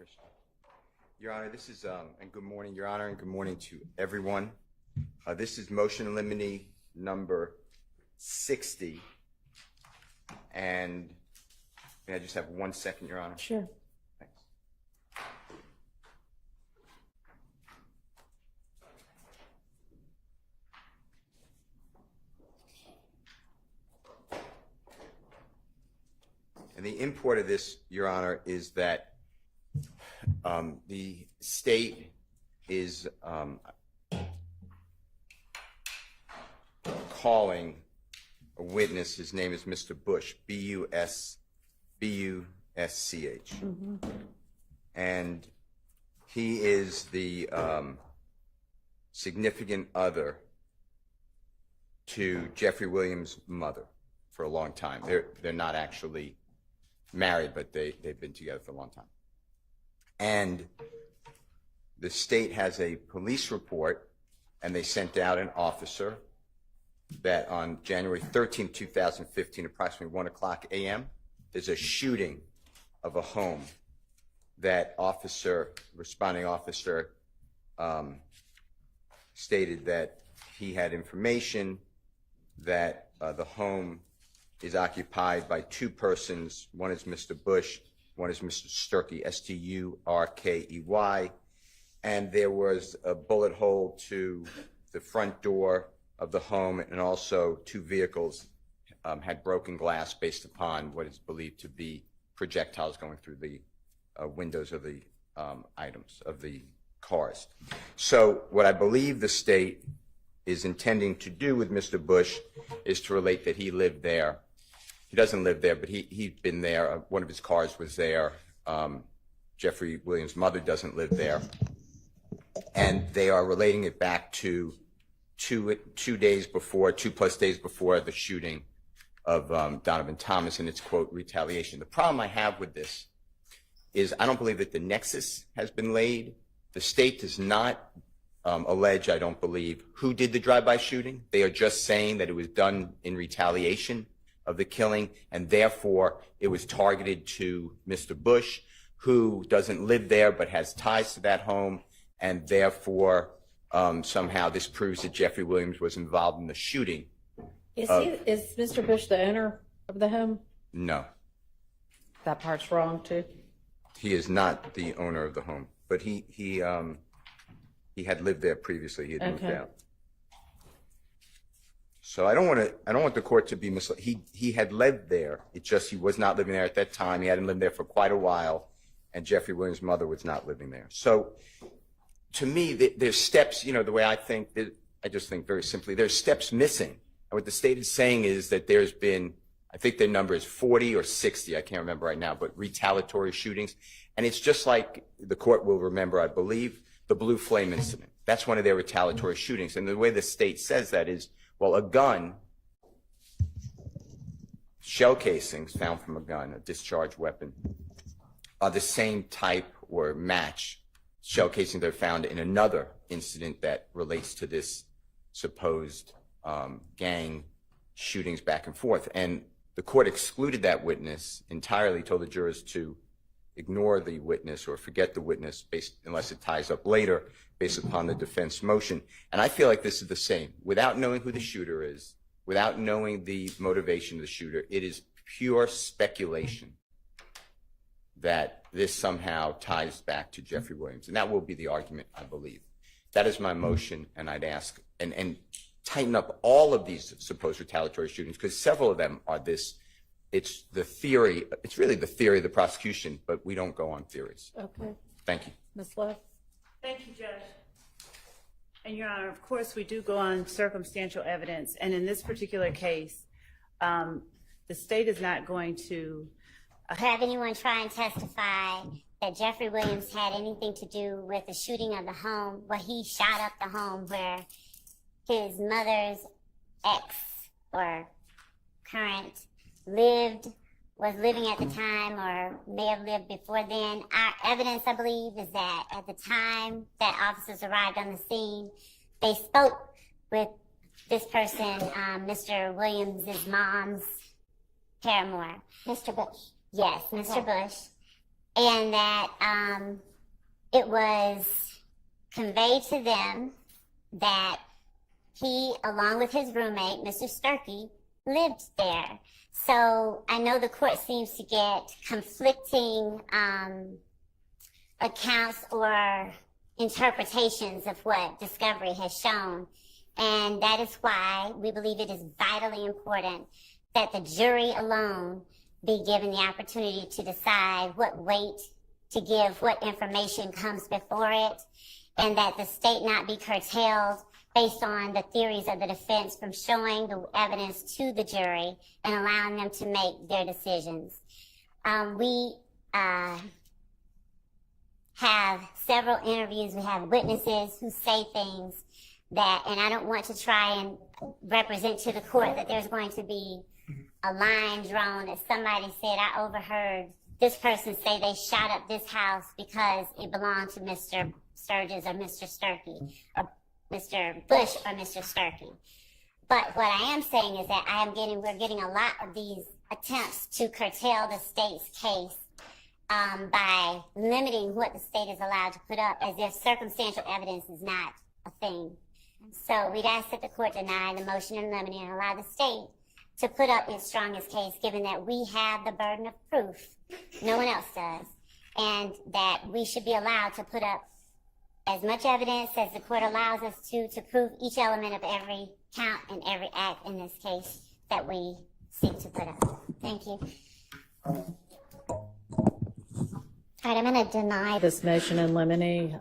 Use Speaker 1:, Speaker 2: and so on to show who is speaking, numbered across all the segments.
Speaker 1: Christian. Your Honor, this is, and good morning, Your Honor, and good morning to everyone. This is motion in limine number 60. And may I just have 1 second, Your Honor?
Speaker 2: Sure.
Speaker 1: Thanks. And the import of this, Your Honor, is that the state is calling a witness. His name is Mr. Bush, B-U-S-C-H.
Speaker 2: Mm-hmm.
Speaker 1: And he is the significant other to Jeffrey Williams' mother for a long time. They're not actually married, but they've been together for a long time. And the state has a police report, and they sent out an officer that on January 13, 2015, approximately 1 o'clock a.m., there's a shooting of a home. That responding officer, stated that he had information that the home is occupied by 2 persons. One is Mr. Bush, one is Mr. Sturkey, S-T-U-R-K-E-Y, and there was a bullet hole to the front door of the home, and also 2 vehicles had broken glass based upon what is believed to be projectiles going through the windows of the items of the cars. So what I believe the state is intending to do with Mr. Bush is to relate that he lived there. He doesn't live there, but he'd been there. One of his cars was there. Jeffrey Williams' mother doesn't live there. And they are relating it back to 2 days before, 2+ days before the shooting of Donovan Thomas, and it's, quote, retaliation. The problem I have with this is I don't believe that the nexus has been laid. The state does not allege, I don't believe, who did the drive-by shooting. They are just saying that it was done in retaliation of the killing, and therefore it was targeted to Mr. Bush, who doesn't live there but has ties to that home, and therefore somehow this proves that Jeffrey Williams was involved in the shooting.
Speaker 2: Is Mr. Bush the owner of the home?
Speaker 1: No.
Speaker 2: That part's wrong too.
Speaker 1: He is not the owner of the home, but he had lived there previously. He had moved out. So I don't want the court to be misled. He had lived there. It's just he was not living there at that time. He hadn't lived there for quite a while, and Jeffrey Williams' mother was not living there. So to me, there's steps. You know, the way I think, I just think very simply, there's steps missing. And what the state is saying is that there's been, I think their number is 40 or 60, I can't remember right now, but retaliatory shootings. And it's just like the court will remember, I believe, the Blue Flame incident. That's one of their retaliatory shootings. And the way the state says that is, well, a gun, shell casings found from a gun, a discharged weapon, are the same type or match shell casing that are found in another incident that relates to this supposed gang shootings back and forth. And the court excluded that witness entirely, told the jurors to ignore the witness or forget the witness unless it ties up later based upon the defense motion. And I feel like this is the same. Without knowing who the shooter is, without knowing the motivation of the shooter, it is pure speculation that this somehow ties back to Jeffrey Williams. And that will be the argument, I believe. That is my motion, and I'd ask, and tighten up all of these supposed retaliatory shootings, because several of them are this. It's the theory. It's really the theory of the prosecution, but we don't go on theories.
Speaker 2: Okay.
Speaker 1: Thank you.
Speaker 2: Ms.love?
Speaker 3: Thank you, Judge. And Your Honor, of course, we do go on circumstantial evidence. And in this particular case, the state is not going to
Speaker 4: have anyone try and testify that Jeffrey Williams had anything to do with the shooting of the home, where he shot up the home where his mother's ex or current was living at the time, or may have lived before then. Our evidence, I believe, is that at the time that officers arrived on the scene, they spoke with this person, Mr. Williams' mom's paramour.
Speaker 5: Mr. Bush.
Speaker 4: Yes, Mr. Bush. and that it was conveyed to them that he, along with his roommate, Mr. Sturkey, lived there. So I know the court seems to get conflicting accounts or interpretations of what discovery has shown. And that is why we believe it is vitally important that the jury alone be given the opportunity to decide what weight to give, what information comes before it, and that the state not be curtailed based on the theories of the defense from showing the evidence to the jury and allowing them to make their decisions. We have several interviews. We have witnesses who say things that, and I don't want to try and represent to the court that there's going to be a line drawn that somebody said, I overheard this person say they shot up this house because it belonged to Mr. Sturgis or Mr. Sturkey, or Mr. Bush or Mr. Sturkey. But what I am saying is that we're getting a lot of these attempts to curtail the state's case by limiting what the state is allowed to put up as if circumstantial evidence is not a thing. So we'd ask that the court deny the motion in limine and allow the state to put up its strongest case, given that we have the burden of proof. No one else does. And that we should be allowed to put up as much evidence as the court allows us to prove each element of every count and every act in this case that we seek to put up. Thank you. All right, I'm going to deny
Speaker 2: This motion in limine,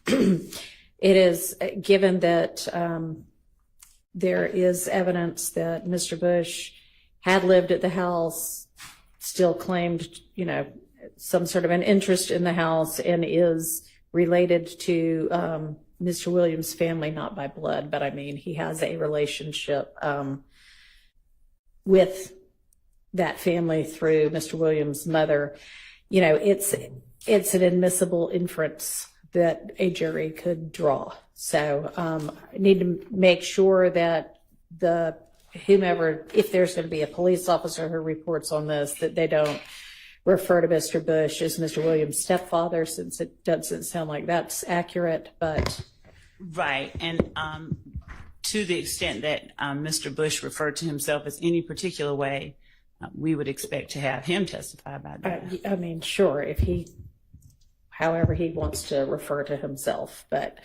Speaker 2: it is given that there is evidence that Mr. Bush had lived at the house, still claimed, some sort of an interest in the house, and is related to Mr. Williams' family, not by blood, but I mean, he has a relationship with that family through Mr. Williams' mother. It's an admissible inference that a jury could draw. So I need to make sure that whomever, if there's going to be a police officer who reports on this, that they don't refer to Mr. Bush as Mr. Williams' stepfather, since it doesn't sound like that's accurate, but.
Speaker 5: Right, and to the extent that Mr. Bush referred to himself as any particular way, we would expect to have him testify about that.
Speaker 2: I mean, sure, however he wants to refer to himself, but,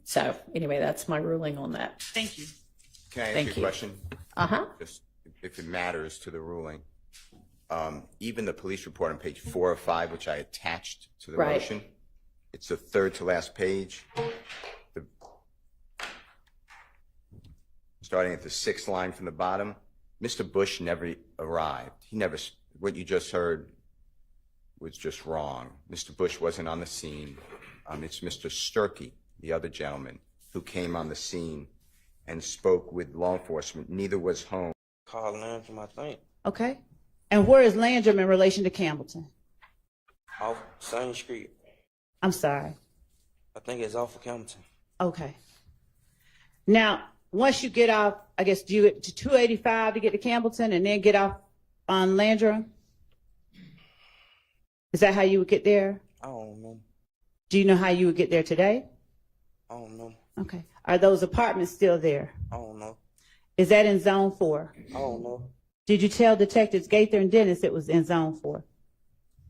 Speaker 2: so anyway, that's my ruling on that.
Speaker 5: Thank you.
Speaker 1: Can I ask
Speaker 2: Thank
Speaker 1: you a
Speaker 2: you.
Speaker 1: question?
Speaker 2: Uh-huh.
Speaker 1: Just if it matters to the ruling. Even the police report on page 4 or 5, which I attached to the
Speaker 2: Right.
Speaker 1: motion, it's the third to last page. Starting at the 6th line from the bottom, Mr. Bush never arrived. What you just heard was just wrong. Mr. Bush wasn't on the scene. It's Mr. Sturkey, the other gentleman, who came on the scene and spoke with law enforcement. Neither was home.
Speaker 6: Call Landrum, I think.
Speaker 5: Okay. And where is Landrum in relation to Campbellton?
Speaker 6: Off same street.
Speaker 5: I'm sorry.
Speaker 6: I think it's off of Campbellton.
Speaker 5: Okay. Now, once you get off, I guess, do you get to 285 to get to Campbellton and then get off on Landrum? Is that how you would get there?
Speaker 6: I don't know.
Speaker 5: Do you know how you would get there today?
Speaker 6: I don't know.
Speaker 5: Okay. Are those apartments still there?
Speaker 6: I don't know.
Speaker 5: Is that in zone 4?
Speaker 6: I don't know.
Speaker 5: Did you tell Detectives Gaither and Dennis it was in zone 4?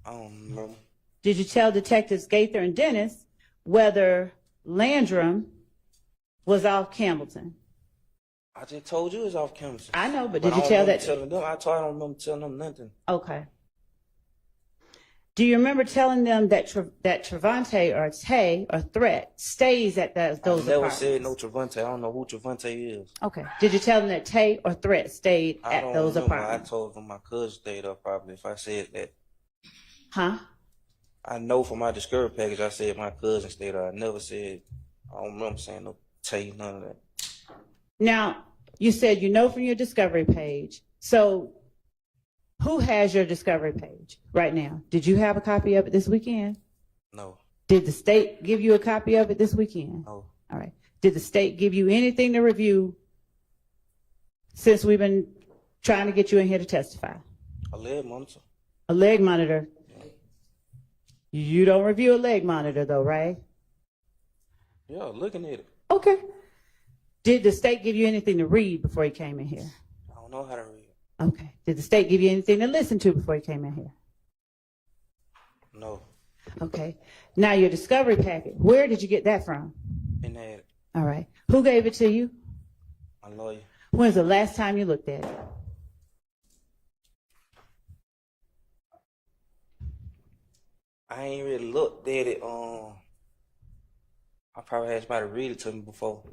Speaker 6: I don't know.
Speaker 5: Did you tell Detectives Gaither and Dennis whether Landrum was off Campbellton?
Speaker 6: I just told you it's off Campbellton.
Speaker 5: I know, but
Speaker 6: I
Speaker 5: did you
Speaker 6: don't
Speaker 5: tell
Speaker 6: remember
Speaker 5: that?
Speaker 6: telling them. I don't remember telling them nothing.
Speaker 5: Okay. Do you remember telling them that Trevante or Tay or Threat stays at those
Speaker 6: I never
Speaker 5: apartments?
Speaker 6: said no Trevante. I don't know who Trevante is.
Speaker 5: Okay. Did you tell them that Tay or Threat stayed
Speaker 6: I
Speaker 5: at
Speaker 6: don't
Speaker 5: those
Speaker 6: remember. I
Speaker 5: apartments?
Speaker 6: told them my cousin stayed up probably. If I said that,
Speaker 5: Huh?
Speaker 6: I know from my discovery package I said my cousin stayed up. I never said, I don't remember saying no Tay, none of that.
Speaker 5: Now, you said you know from your discovery page. So who has your discovery page right now? Did you have a copy of it this weekend?
Speaker 6: No.
Speaker 5: Did the state give you a copy of it this weekend?
Speaker 6: No.
Speaker 5: All right. Did the state give you anything to review since we've been trying to get you in here to testify?
Speaker 6: A leg monitor.
Speaker 5: A leg monitor. You don't review a leg monitor though, right?
Speaker 6: Yeah, looking at it.
Speaker 5: Okay. Did the state give you anything to read before you came in here?
Speaker 6: I don't know how to read.
Speaker 5: Okay. Did the state give you anything to listen to before you came in here?
Speaker 6: No.
Speaker 5: Okay. Now your discovery packet, where did you get that from?
Speaker 6: In that,
Speaker 5: All right. Who gave it to you?
Speaker 6: my lawyer.
Speaker 5: When's the last time you looked at it?
Speaker 6: I ain't really looked at it. I probably had somebody read it to me before.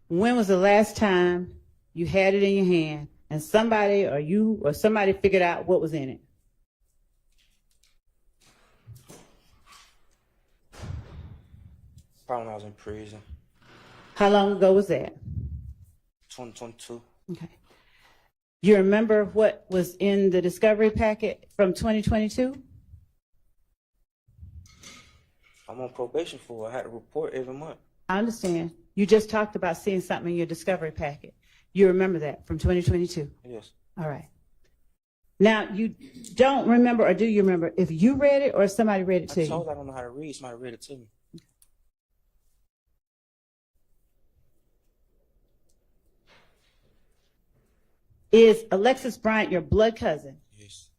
Speaker 5: When was the last time you had it in your hand and somebody or you or somebody figured out what was in it?
Speaker 6: Probably when I was in prison.
Speaker 5: How long ago was that?
Speaker 6: 2022.
Speaker 5: Okay. You remember what was in the discovery packet from 2022?
Speaker 6: I'm on probation for it. I had to report every month.
Speaker 5: I understand. You just talked about seeing something in your discovery packet. You remember that from 2022?
Speaker 6: Yes.
Speaker 5: All right. Now, you don't remember, or do you remember if you read it or if somebody read it to
Speaker 6: I
Speaker 5: you?
Speaker 6: told you I don't know how to read. Somebody read it to me.
Speaker 5: Is Alexis Bryant your blood cousin?
Speaker 6: Yes.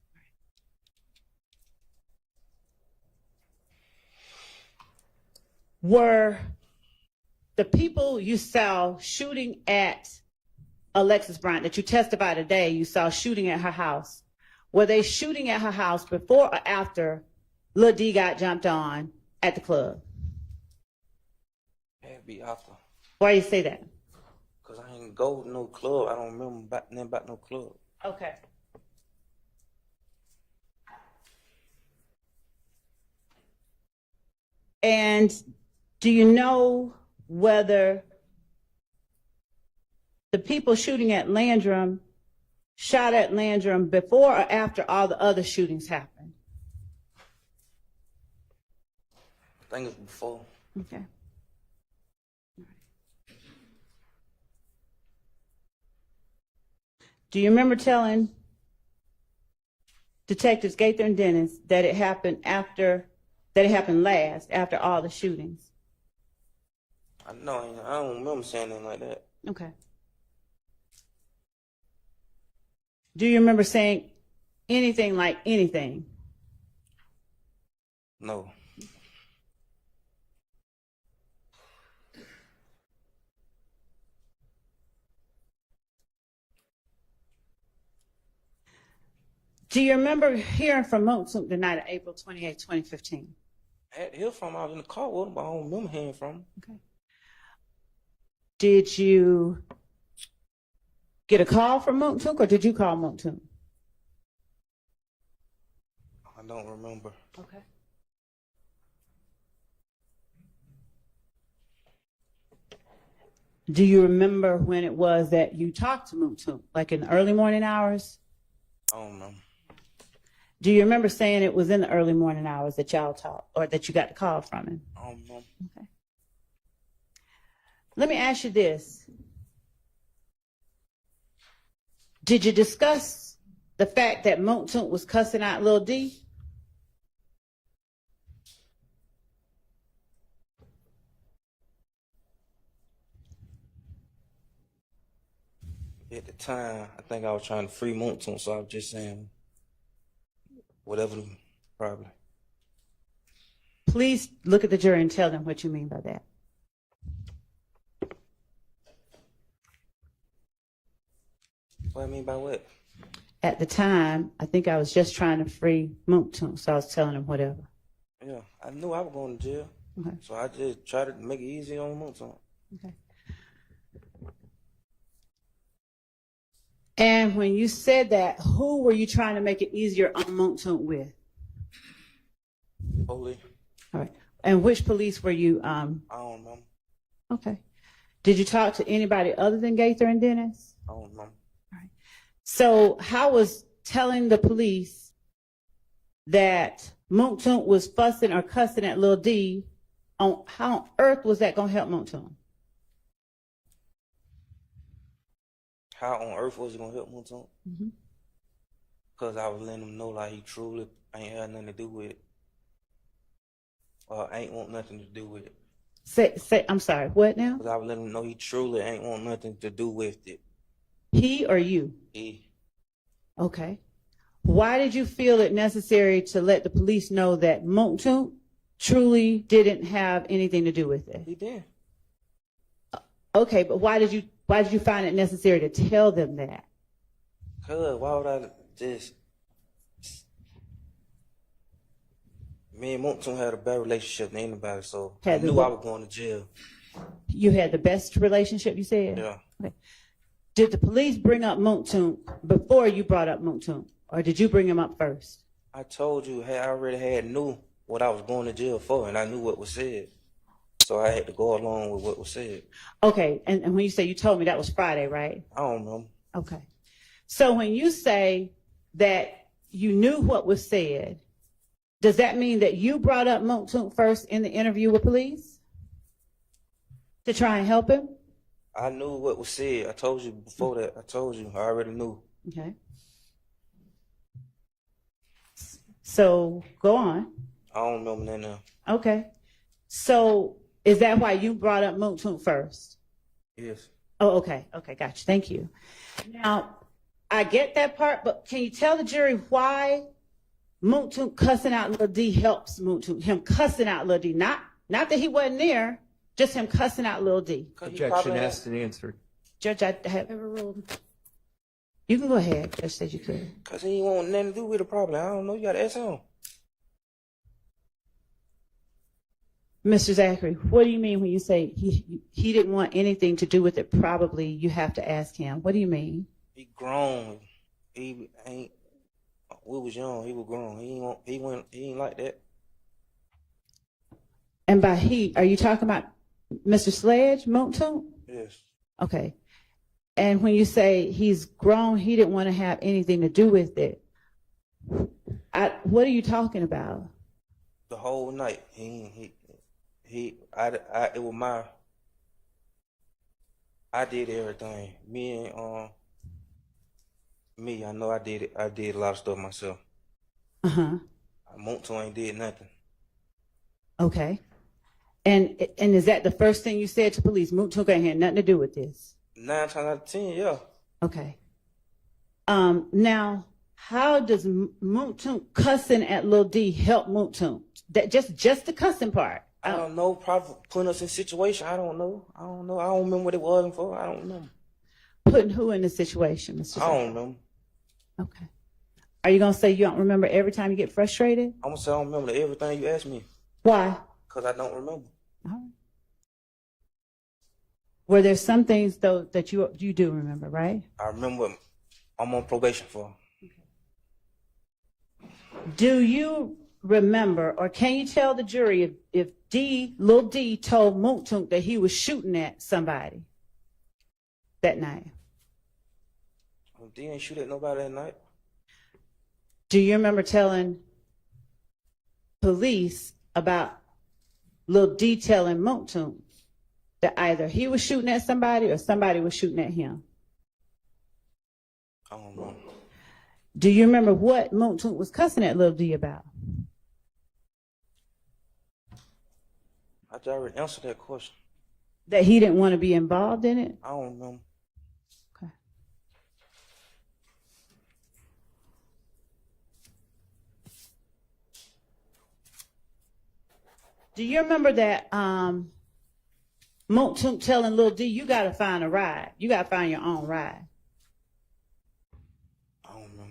Speaker 5: Were the people you saw shooting at Alexis Bryant that you testified today you saw shooting at her house, were they shooting at her house before or after LIL-D got jumped on at the club?
Speaker 6: Had to be after.
Speaker 5: Why do you say that?
Speaker 6: Because I ain't go to no club. I don't remember nothing about no club.
Speaker 5: Okay. And do you know whether the people shooting at Landrum shot at Landrum before or after all the other shootings happened?
Speaker 6: I think it's before.
Speaker 5: Okay. Do you remember telling Detectives Gaither and Dennis that it happened last after all the shootings?
Speaker 6: I know. I don't remember saying anything like that.
Speaker 5: Okay. Do you remember saying anything like anything?
Speaker 6: No.
Speaker 5: Do you remember hearing from Montsook the night of April 28, 2015?
Speaker 6: I had to hear from him. I was in the car with him, but I don't remember hearing from him.
Speaker 5: Okay. Did you get a call from Montsook or did you call Montsook?
Speaker 6: I don't remember.
Speaker 5: Okay. Do you remember when it was that you talked to Montsook, like in the early morning hours?
Speaker 6: I don't remember.
Speaker 5: Do you remember saying it was in the early morning hours that y'all talked or that you got the call from him?
Speaker 6: I don't remember.
Speaker 5: Okay. Let me ask you this. Did you discuss the fact that Montsook was cussing out LIL-D?
Speaker 6: At the time, I think I was trying to free Montsook, so I was just saying whatever, probably.
Speaker 5: Please look at the jury and tell them what you mean by that.
Speaker 6: What I mean by what?
Speaker 5: At the time, I think I was just trying to free Montsook, so I was telling him whatever.
Speaker 6: Yeah, I knew I was going to jail,
Speaker 5: Okay.
Speaker 6: so I just tried to make it easy on Montsook.
Speaker 5: Okay. And when you said that, who were you trying to make it easier on Montsook with?
Speaker 6: Holy,
Speaker 5: All right. And which police were you?
Speaker 6: I don't remember.
Speaker 5: Okay. Did you talk to anybody other than Gaither and Dennis?
Speaker 6: I don't remember.
Speaker 5: So how was telling the police that Montsook was fussing or cussing at LIL-D, how on earth was that going to help Montsook?
Speaker 6: How on earth was it going to help Montsook?
Speaker 5: Mhm.
Speaker 6: Cause I was letting him know like he truly ain't had nothing to do with it. Or ain't want nothing to do with it.
Speaker 5: Say, I'm sorry, what now?
Speaker 6: Cause I was letting him know he truly ain't want nothing to do with it.
Speaker 5: He or you?
Speaker 6: He,
Speaker 5: Okay. Why did you feel it necessary to let the police know that Moontoon truly didn't have anything to do with it?
Speaker 6: he did.
Speaker 5: Okay, but why did you find it necessary to tell them that?
Speaker 6: Cause why would I just? Me and Moontoon had a bad relationship than anybody, so I
Speaker 5: Had the
Speaker 6: knew
Speaker 5: what?
Speaker 6: I was going to jail.
Speaker 5: You had the best relationship, you said?
Speaker 6: Yeah.
Speaker 5: Okay. Did the police bring up Moontoon before you brought up Moontoon, or did you bring him up first?
Speaker 6: I told you, I already knew what I was going to jail for, and I knew what was said. So I had to go along with what was said.
Speaker 5: Okay, and when you say you told me, that was Friday, right?
Speaker 6: I don't know.
Speaker 5: Okay. So when you say that you knew what was said, does that mean that you brought up Moontoon first in the interview with police to try and help him?
Speaker 6: I knew what was said. I told you before that. I told you. I already knew.
Speaker 5: Okay. So go on.
Speaker 6: I don't remember that now.
Speaker 5: Okay. So is that why you brought up Moontoon first?
Speaker 6: Yes.
Speaker 5: Oh, okay. Okay, gotcha. Thank you. Now, I get that part, but can you tell the jury why Moontoon cussing out Lil-D helps Moontoon? Him cussing out Lil-D, not that he wasn't there, just him cussing out Lil-D.
Speaker 7: Objection asked and answered.
Speaker 5: Judge, I have overruled. You can go ahead. Judge said you could.
Speaker 6: Because he ain't want nothing to do with it probably. I don't know. You got to ask him.
Speaker 5: Mr. Zachary, what do you mean when you say he didn't want anything to do with it? Probably you have to ask him. What do you mean?
Speaker 6: He grown. He ain't. We was young. He was grown. He ain't like that.
Speaker 5: And by he, are you talking about Mr. Sledge, Moontoon?
Speaker 6: Yes.
Speaker 5: Okay. And when you say he's grown, he didn't want to have anything to do with it. What are you talking about?
Speaker 6: The whole night. It was my. I did everything. I know I did it. I did a lot of stuff myself.
Speaker 5: Uh-huh.
Speaker 6: Moontoon ain't did nothing.
Speaker 5: Okay. And is that the first thing you said to police? Moontoon ain't had nothing to do with this.
Speaker 6: 9 times out of 10, yeah.
Speaker 5: Okay. Now, how does Moontoon cussing at Lil-D help Moontoon? That just the cussing part.
Speaker 6: I don't know. Probably putting us in situation. I don't know. I don't remember what it was for. I don't know.
Speaker 5: Putting who in the situation, Mr.
Speaker 6: I don't know.
Speaker 5: Okay. Are you gonna say you don't remember every time you get frustrated?
Speaker 6: I'm gonna say I don't remember everything you asked me.
Speaker 5: Why?
Speaker 6: Because I don't remember.
Speaker 5: All right. Were there some things though that you do remember, right?
Speaker 6: I remember what I'm on probation for.
Speaker 5: Do you remember, or can you tell the jury if Lil-D told Moontoon that he was shooting at somebody that night?
Speaker 6: D ain't shoot at nobody that night.
Speaker 5: Do you remember telling police about Lil-D telling Moontoon that either he was shooting at somebody or somebody was shooting at him?
Speaker 6: I don't know.
Speaker 5: Do you remember what Moontoon was cussing at Lil-D about?
Speaker 6: I just already answered that question.
Speaker 5: That he didn't want to be involved in it?
Speaker 6: I don't know.
Speaker 5: Okay. Do you remember that Moontoon telling Lil-D, you got to find a ride. You got to find your own ride.
Speaker 6: I don't know.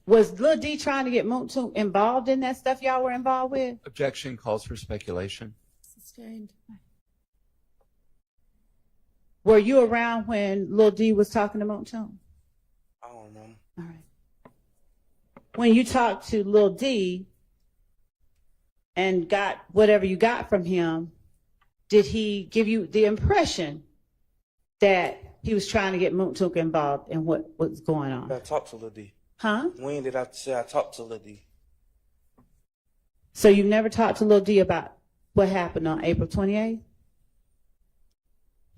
Speaker 5: Was Lil-D trying to get Moontoon involved in that stuff y'all were involved with?
Speaker 7: Objection calls for speculation.
Speaker 2: Sustained.
Speaker 5: Were you around when Lil-D was talking to Moontoon?
Speaker 6: I don't know.
Speaker 5: All right. When you talked to Lil-D and got whatever you got from him, did he give you the impression that he was trying to get Moontoon involved in what was going on?
Speaker 6: I talked to Lil-D.
Speaker 5: Huh?
Speaker 6: When did I say I talked to Lil-D?
Speaker 5: So you never talked to Lil-D about what happened on April 28th?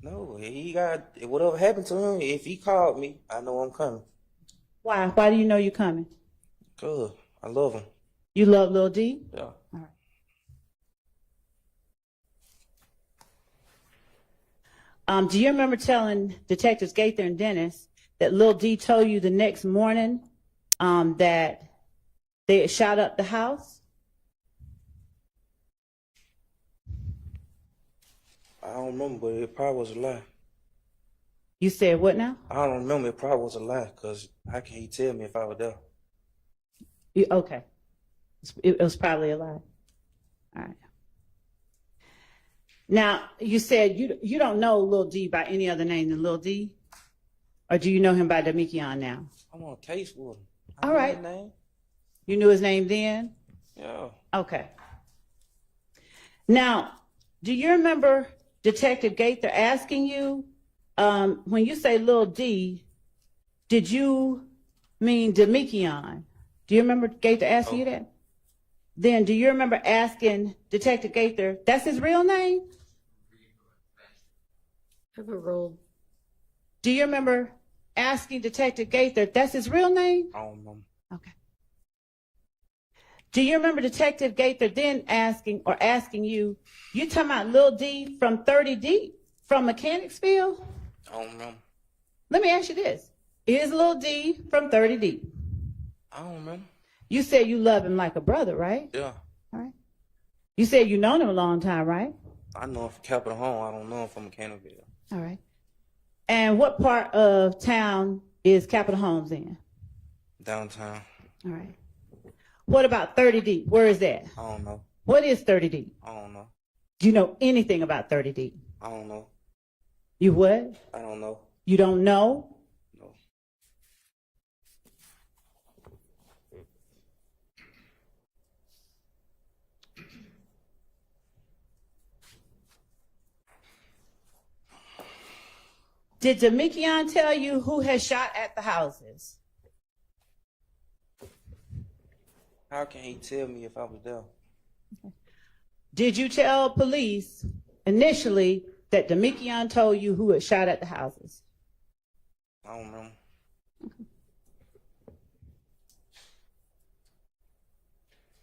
Speaker 6: No, he got whatever happened to him. If he called me, I know I'm coming.
Speaker 5: Why? Why do you know you're coming?
Speaker 6: Good. I love him.
Speaker 5: You love LIL-D?
Speaker 6: Yeah.
Speaker 5: Do you remember telling Detectives Gaither and Dennis that LIL-D told you the next morning that they had shot up the house?
Speaker 6: I don't remember, but it probably was a lie.
Speaker 5: You said what now?
Speaker 6: I don't remember. It probably was a lie, because how can he tell me if I was there?
Speaker 5: Okay. It was probably a lie. All right. Now, you said you don't know LIL-D by any other name than LIL-D? Or do you know him by Damikion now?
Speaker 6: I'm on a case with him.
Speaker 5: All
Speaker 6: know
Speaker 5: right.
Speaker 6: his name.
Speaker 5: You knew his name then?
Speaker 6: Yeah.
Speaker 5: Okay. Now, do you remember Detective Gaither asking you, when you say LIL-D, did you mean Damikion? Do you remember Gaither asking you that? Then do you remember asking Detective Gaither, that's his real name?
Speaker 2: Overruled.
Speaker 5: Do you remember asking Detective Gaither, that's his real name?
Speaker 6: I don't remember.
Speaker 5: Okay. Do you remember Detective Gaither then asking you, you talking about LIL-D from 30D, from Mechanicsville?
Speaker 6: I don't remember.
Speaker 5: Let me ask you this. Is LIL-D from 30D?
Speaker 6: I don't remember.
Speaker 5: You said you love him like a brother, right?
Speaker 6: Yeah.
Speaker 5: All right. You said you known him a long time, right?
Speaker 6: I know him from Capitol Home. I don't know him from Mechanicsville.
Speaker 5: All right. And what part of town is Capitol Homes in?
Speaker 6: Downtown.
Speaker 5: All right. What about 30D? Where is that?
Speaker 6: I don't know.
Speaker 5: What is 30D?
Speaker 6: I don't know.
Speaker 5: Do you know anything about 30D?
Speaker 6: I don't know.
Speaker 5: You what?
Speaker 6: I don't know.
Speaker 5: You don't know?
Speaker 6: No.
Speaker 5: Did Damikion tell you who has shot at the houses?
Speaker 6: How can he tell me if I was there?
Speaker 5: Did you tell police initially that Damikion told you who had shot at the houses?
Speaker 6: I don't remember.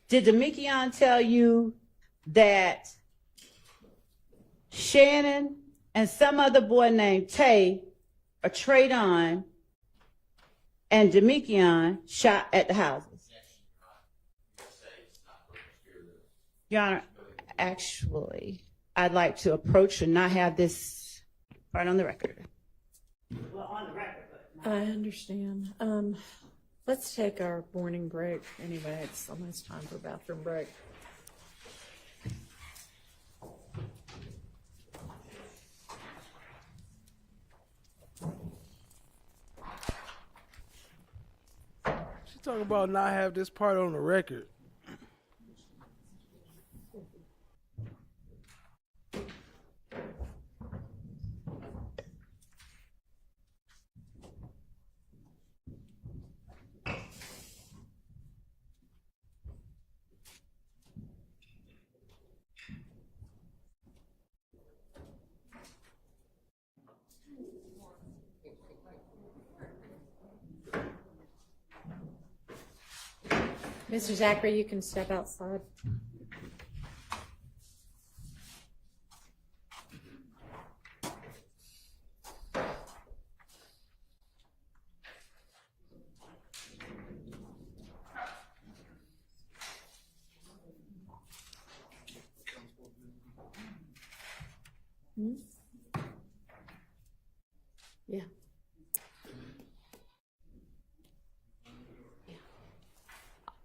Speaker 5: Did Damikion tell you that Shannon and some other boy named Tay or Traydon and Damikion shot at the houses? Your Honor, actually, I'd like to approach and not have this part on the record. Well, on the record, but
Speaker 2: I understand. Let's take our morning break. Anyway, it's almost time for a bathroom break.
Speaker 8: She talking about not have this part on the record.
Speaker 2: Mr. Zachary, you can step outside. Yeah.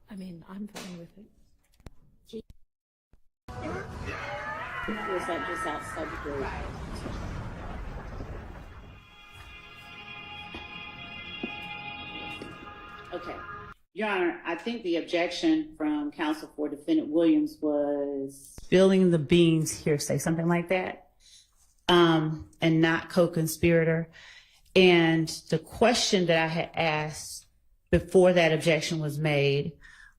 Speaker 2: I mean, I'm fine with it. Was that just outside the group?
Speaker 5: okay. Your Honor, I think the objection from counsel for defendant Williams was spilling the beans hearsay, something like that, and not co-conspirator. And the question that I had asked before that objection was made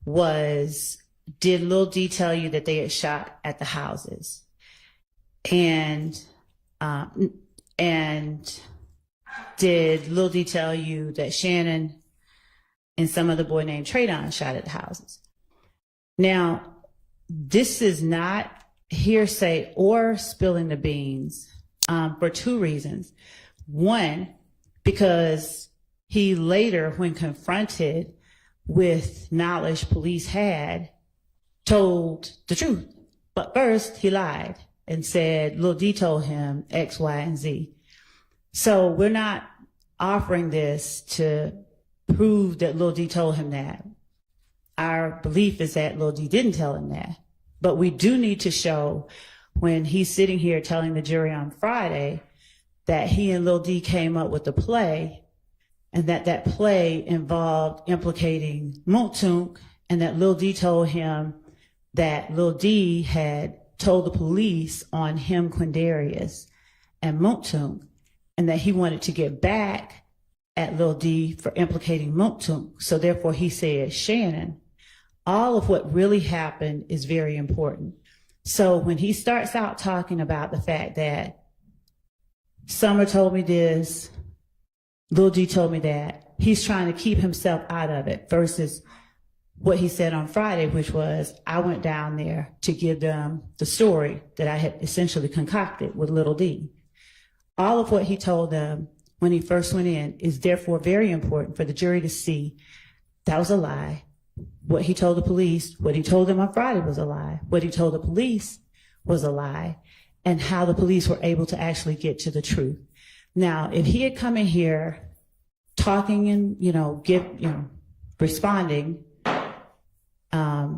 Speaker 5: was, did LIL-D tell you that they had shot at the houses? And did LIL-D tell you that Shannon and some other boy named Traydon shot at the houses. Now, this is not hearsay or spilling the beans for two reasons. One, because he later, when confronted with knowledge police had, told the truth. But first, he lied and said Lil-D told him X, Y, and Z. So we're not offering this to prove that Lil-D told him that. Our belief is that Lil-D didn't tell him that. But we do need to show, when he's sitting here telling the jury on Friday that he and Lil-D came up with a play, and that play involved implicating Moontunk, and that Lil-D told him that Lil-D had told the police on him, Quindarius, and Moontunk, and that he wanted to get back at Lil-D for implicating Moontunk. So therefore he said Shannon. All of what really happened is very important. So when he starts out talking about the fact that Summer told me this, Lil-D told me that, he's trying to keep himself out of it versus what he said on Friday, which was, I went down there to give them the story that I had essentially concocted with Lil-D. All of what he told them when he first went in is therefore very important for the jury to see that was a lie. What he told the police, what he told them on Friday was a lie. What he told the police was a lie, and how the police were able to actually get to the truth. Now, if he had come in here talking and, responding, at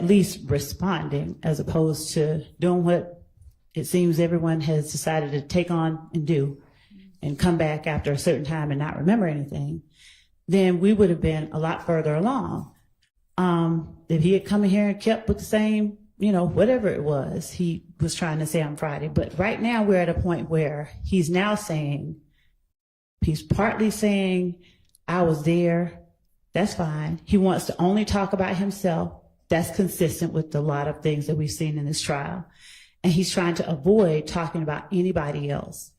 Speaker 5: least responding, as opposed to doing what it seems everyone has decided to take on and do, and come back after a certain time and not remember anything, then we would have been a lot further along. If he had come in here and kept with the same, whatever it was he was trying to say on Friday. But right now we're at a point where he's now saying, he's partly saying, I was there. That's fine. He wants to only talk about himself. That's consistent with a lot of things that we've seen in this trial. And he's trying to avoid talking about anybody else.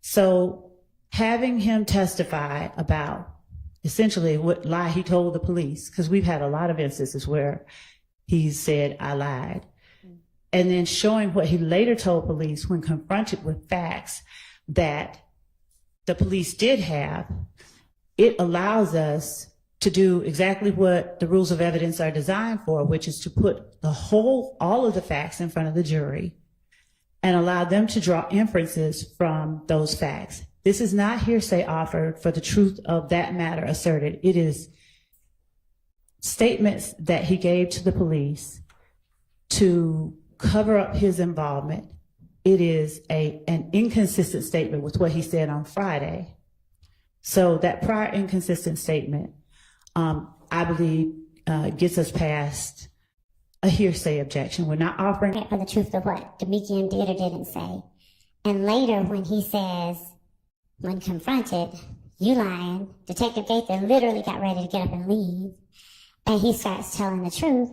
Speaker 5: So having him testify about essentially what lie he told the police, because we've had a lot of instances where he said, I lied. And then showing what he later told police when confronted with facts that the police did have, it allows us to do exactly what the rules of evidence are designed for, which is to put all of the facts in front of the jury and allow them to draw inferences from those facts. This is not hearsay offered for the truth of that matter asserted. It is statements that he gave to the police to cover up his involvement. It is an inconsistent statement with what he said on Friday. So that prior inconsistent statement, I believe, gets us past a hearsay objection. We're not offering
Speaker 4: For the truth of what Demikian did or didn't say. And later when he says, when confronted, you lying, Detective Gaither literally got ready to get up and leave, and he starts telling the truth,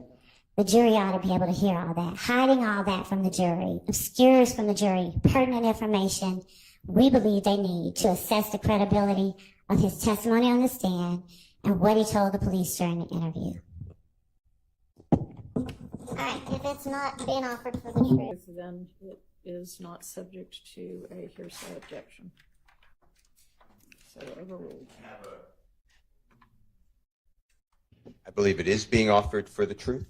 Speaker 4: the jury ought to be able to hear all that. Hiding all that from the jury, obscures from the jury pertinent information we believe they need to assess the credibility of his testimony on the stand and what he told the police during the interview. All right, if it's not being offered for the truth.
Speaker 2: Then it is not subject to a hearsay objection. So overruled.
Speaker 1: I believe it is being offered for the truth,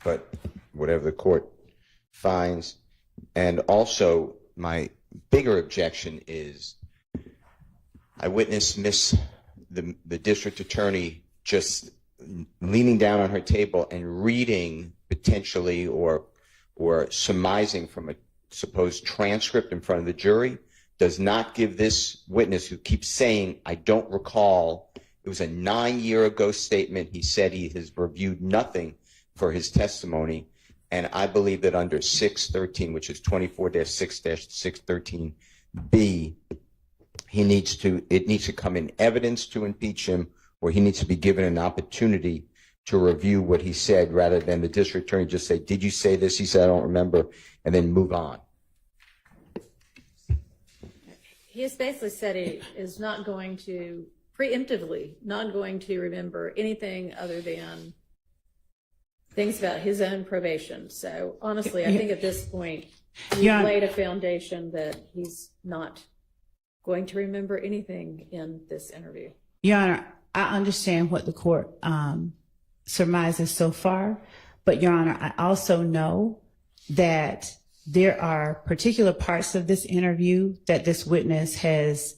Speaker 1: but whatever the court finds. And also, my bigger objection is I witnessed the district attorney just leaning down on her table and reading potentially or surmising from a supposed transcript in front of the jury. Does not give this witness, who keeps saying, I don't recall, it was a 9-year ago statement. He said he has reviewed nothing for his testimony. And I believe that under 613, which is 24-6-613B, it needs to come in evidence to impeach him, or he needs to be given an opportunity to review what he said, rather than the district attorney just say, did you say this? He said, I don't remember, and then move on.
Speaker 2: He has basically said he is not going to preemptively not going to remember anything other than things about his own probation. So honestly, I think at this point, you've laid a foundation that he's not going to remember anything in this interview.
Speaker 5: Your Honor, I understand what the court surmises so far, but Your Honor, I also know that there are particular parts of this interview that this witness has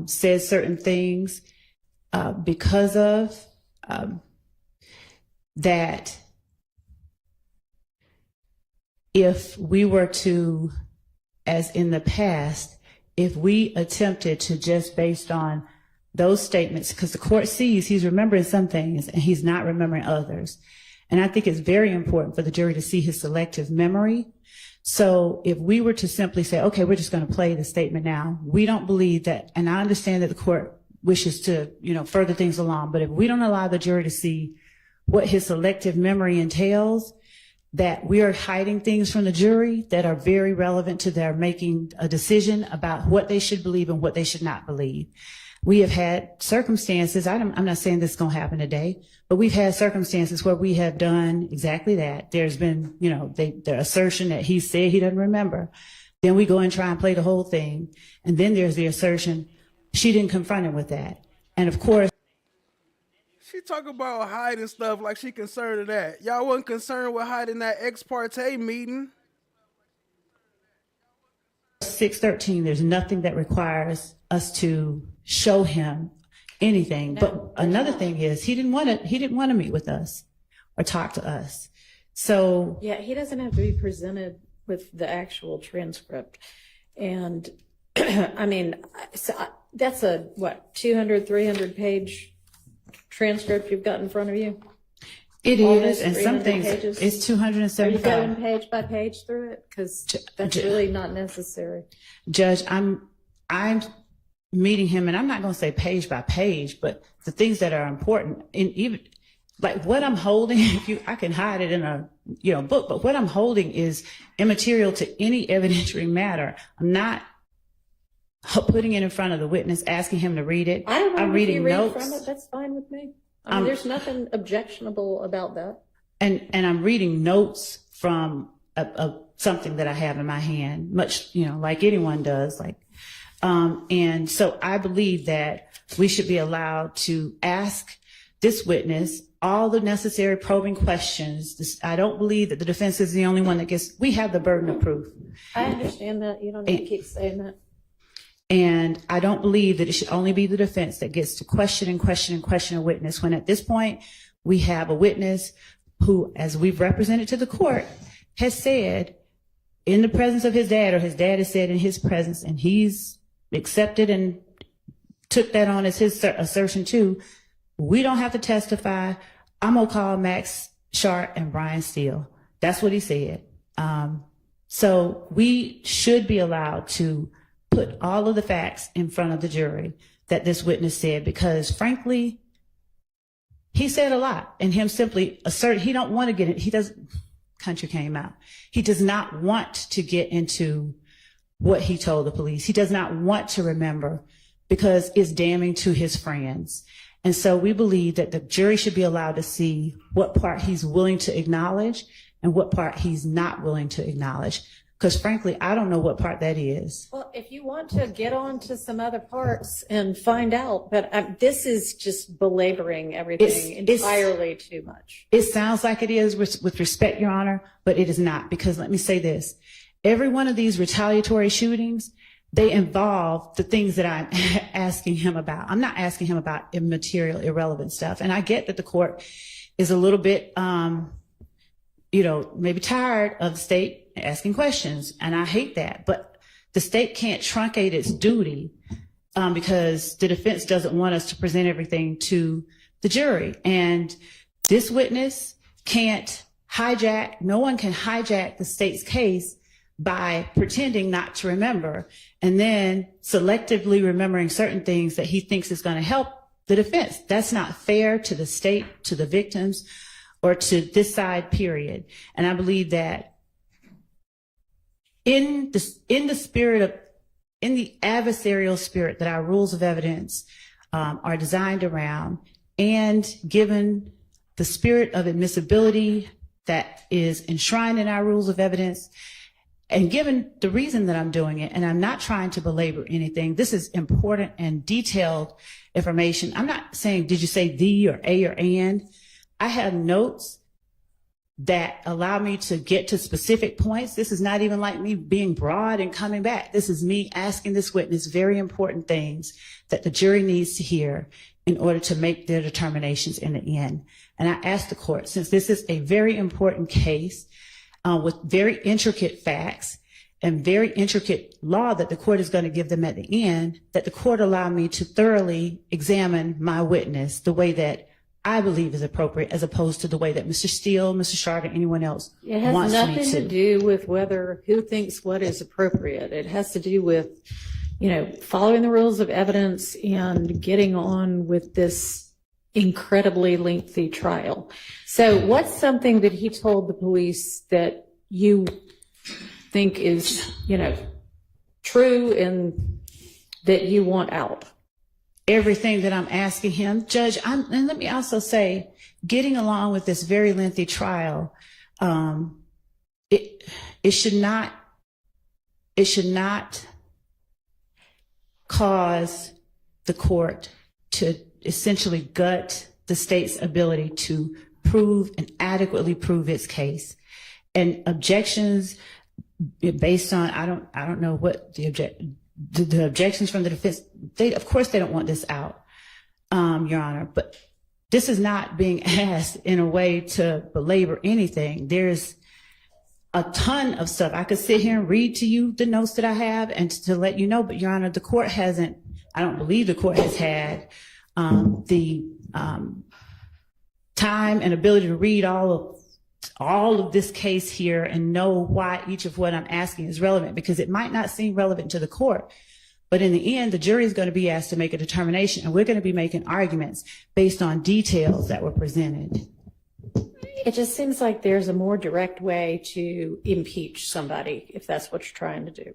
Speaker 5: said certain things because of that. If we were to, as in the past, if we attempted to just based on those statements, because the court sees he's remembering some things and he's not remembering others. And I think it's very important for the jury to see his selective memory. So if we were to simply say, okay, we're just going to play the statement now, we don't believe that, and I understand that the court wishes to, further things along, but if we don't allow the jury to see what his selective memory entails, that we are hiding things from the jury that are very relevant to their making a decision about what they should believe and what they should not believe. We have had circumstances, I'm not saying this is going to happen today, but we've had circumstances where we have done exactly that. There's been, their assertion that he said he doesn't remember. Then we go and try and play the whole thing. And then there's the assertion she didn't confront him with that. And of course,
Speaker 8: She talk about hiding stuff like she concerned with that. Y'all wasn't concerned with hiding that ex parte meeting.
Speaker 5: 613, there's nothing that requires us to show him anything. But another thing is he didn't want to meet with us or talk to us. So
Speaker 2: Yeah, he doesn't have to be presented with the actual transcript. And I mean, that's a, 200, 300 page transcript you've got in front of you?
Speaker 5: it
Speaker 2: Almost
Speaker 5: is, and some
Speaker 2: 300
Speaker 5: things,
Speaker 2: pages?
Speaker 5: it's
Speaker 2: Are you
Speaker 5: 275.
Speaker 2: going page by page through it? Because that's really not necessary.
Speaker 5: Judge, I'm meeting him, and I'm not going to say page by page, but the things that are important, and even like what I'm holding, I can hide it in a book, but what I'm holding is immaterial to any evidentiary matter. I'm not putting it in front of the witness, asking him to read it.
Speaker 2: I don't know
Speaker 5: I'm
Speaker 2: if
Speaker 5: reading
Speaker 2: you read
Speaker 5: notes.
Speaker 2: from it. That's fine with me. I mean, there's nothing objectionable about that.
Speaker 5: And I'm reading notes from something that I have in my hand, much, like anyone does. And so I believe that we should be allowed to ask this witness all the necessary probing questions. I don't believe that the defense is the only one we have the burden of proof.
Speaker 2: I understand that. You don't need to keep saying that.
Speaker 5: And I don't believe that it should only be the defense that gets to question a witness, when at this point we have a witness who, as we've represented to the court, has said in the presence of his dad, or his dad has said in his presence, and he's accepted and took that on as his assertion too. We don't have to testify. I'm going to call Max Sharp and Brian Steele. That's what he said. So we should be allowed to put all of the facts in front of the jury that this witness said, because frankly, he said a lot, and him simply he don't want to get it. Country came out. He does not want to get into what he told the police. He does not want to remember because it's damning to his friends. And so we believe that the jury should be allowed to see what part he's willing to acknowledge and what part he's not willing to acknowledge. Because frankly, I don't know what part that is.
Speaker 2: Well, if you want to get on to some other parts and find out, but this is just belaboring everything entirely too much.
Speaker 5: It sounds like it is with respect, Your Honor, but it is not, because let me say this. Every one of these retaliatory shootings, they involve the things that I'm asking him about. I'm not asking him about immaterial, irrelevant stuff. And I get that the court is a little bit, maybe tired of the state asking questions. And I hate that. But the state can't truncate its duty because the defense doesn't want us to present everything to the jury. And this witness can't no one can hijack the state's case by pretending not to remember and then selectively remembering certain things that he thinks is going to help the defense. That's not fair to the state, to the victims, or to this side, period. And I believe that in the adversarial spirit that our rules of evidence are designed around, and given the spirit of admissibility that is enshrined in our rules of evidence, and given the reason that I'm doing it, and I'm not trying to belabor anything, this is important and detailed information. I'm not saying, did you say the or a or and? I have notes that allow me to get to specific points. This is not even like me being broad and coming back. This is me asking this witness very important things that the jury needs to hear in order to make their determinations in the end. And I ask the court, since this is a very important case with very intricate facts and very intricate law that the court is going to give them at the end, that the court allow me to thoroughly examine my witness the way that I believe is appropriate, as opposed to the way that Mr. Steele, Mr. Sharp, or anyone else
Speaker 2: It has
Speaker 5: wants
Speaker 2: nothing
Speaker 5: me
Speaker 2: to do with who thinks what is appropriate. It has to do with, following the rules of evidence and getting on with this incredibly lengthy trial. So what's something that he told the police that you think is, true and that you want out?
Speaker 5: Everything that I'm asking him, Judge, and let me also say, getting along with this very lengthy trial, it should not cause the court to essentially gut the state's ability to prove and adequately prove its case. And objections based on, I don't know what the objections from the defense, of course they don't want this out, Your Honor, but this is not being asked in a way to belabor anything. There's a ton of stuff. I could sit here and read to you the notes that I have and to let you know, but Your Honor, the court hasn't, I don't believe the court has had the time and ability to read all of this case here and know why each of what I'm asking is relevant, because it might not seem relevant to the court. But in the end, the jury is going to be asked to make a determination, and we're going to be making arguments based on details that were presented.
Speaker 2: It just seems like there's a more direct way to impeach somebody, if that's what you're trying to do.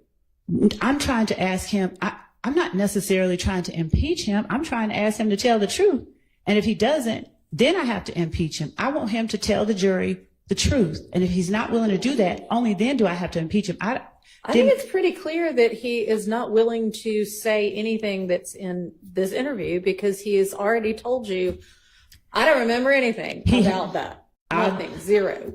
Speaker 5: I'm trying to ask him, I'm not necessarily trying to impeach him. I'm trying to ask him to tell the truth. And if he doesn't, then I have to impeach him. I want him to tell the jury the truth. And if he's not willing to do that, only then do I have to impeach him. I
Speaker 2: think it's pretty clear that he is not willing to say anything that's in this interview, because he has already told you, I don't remember anything about that. Nothing, zero.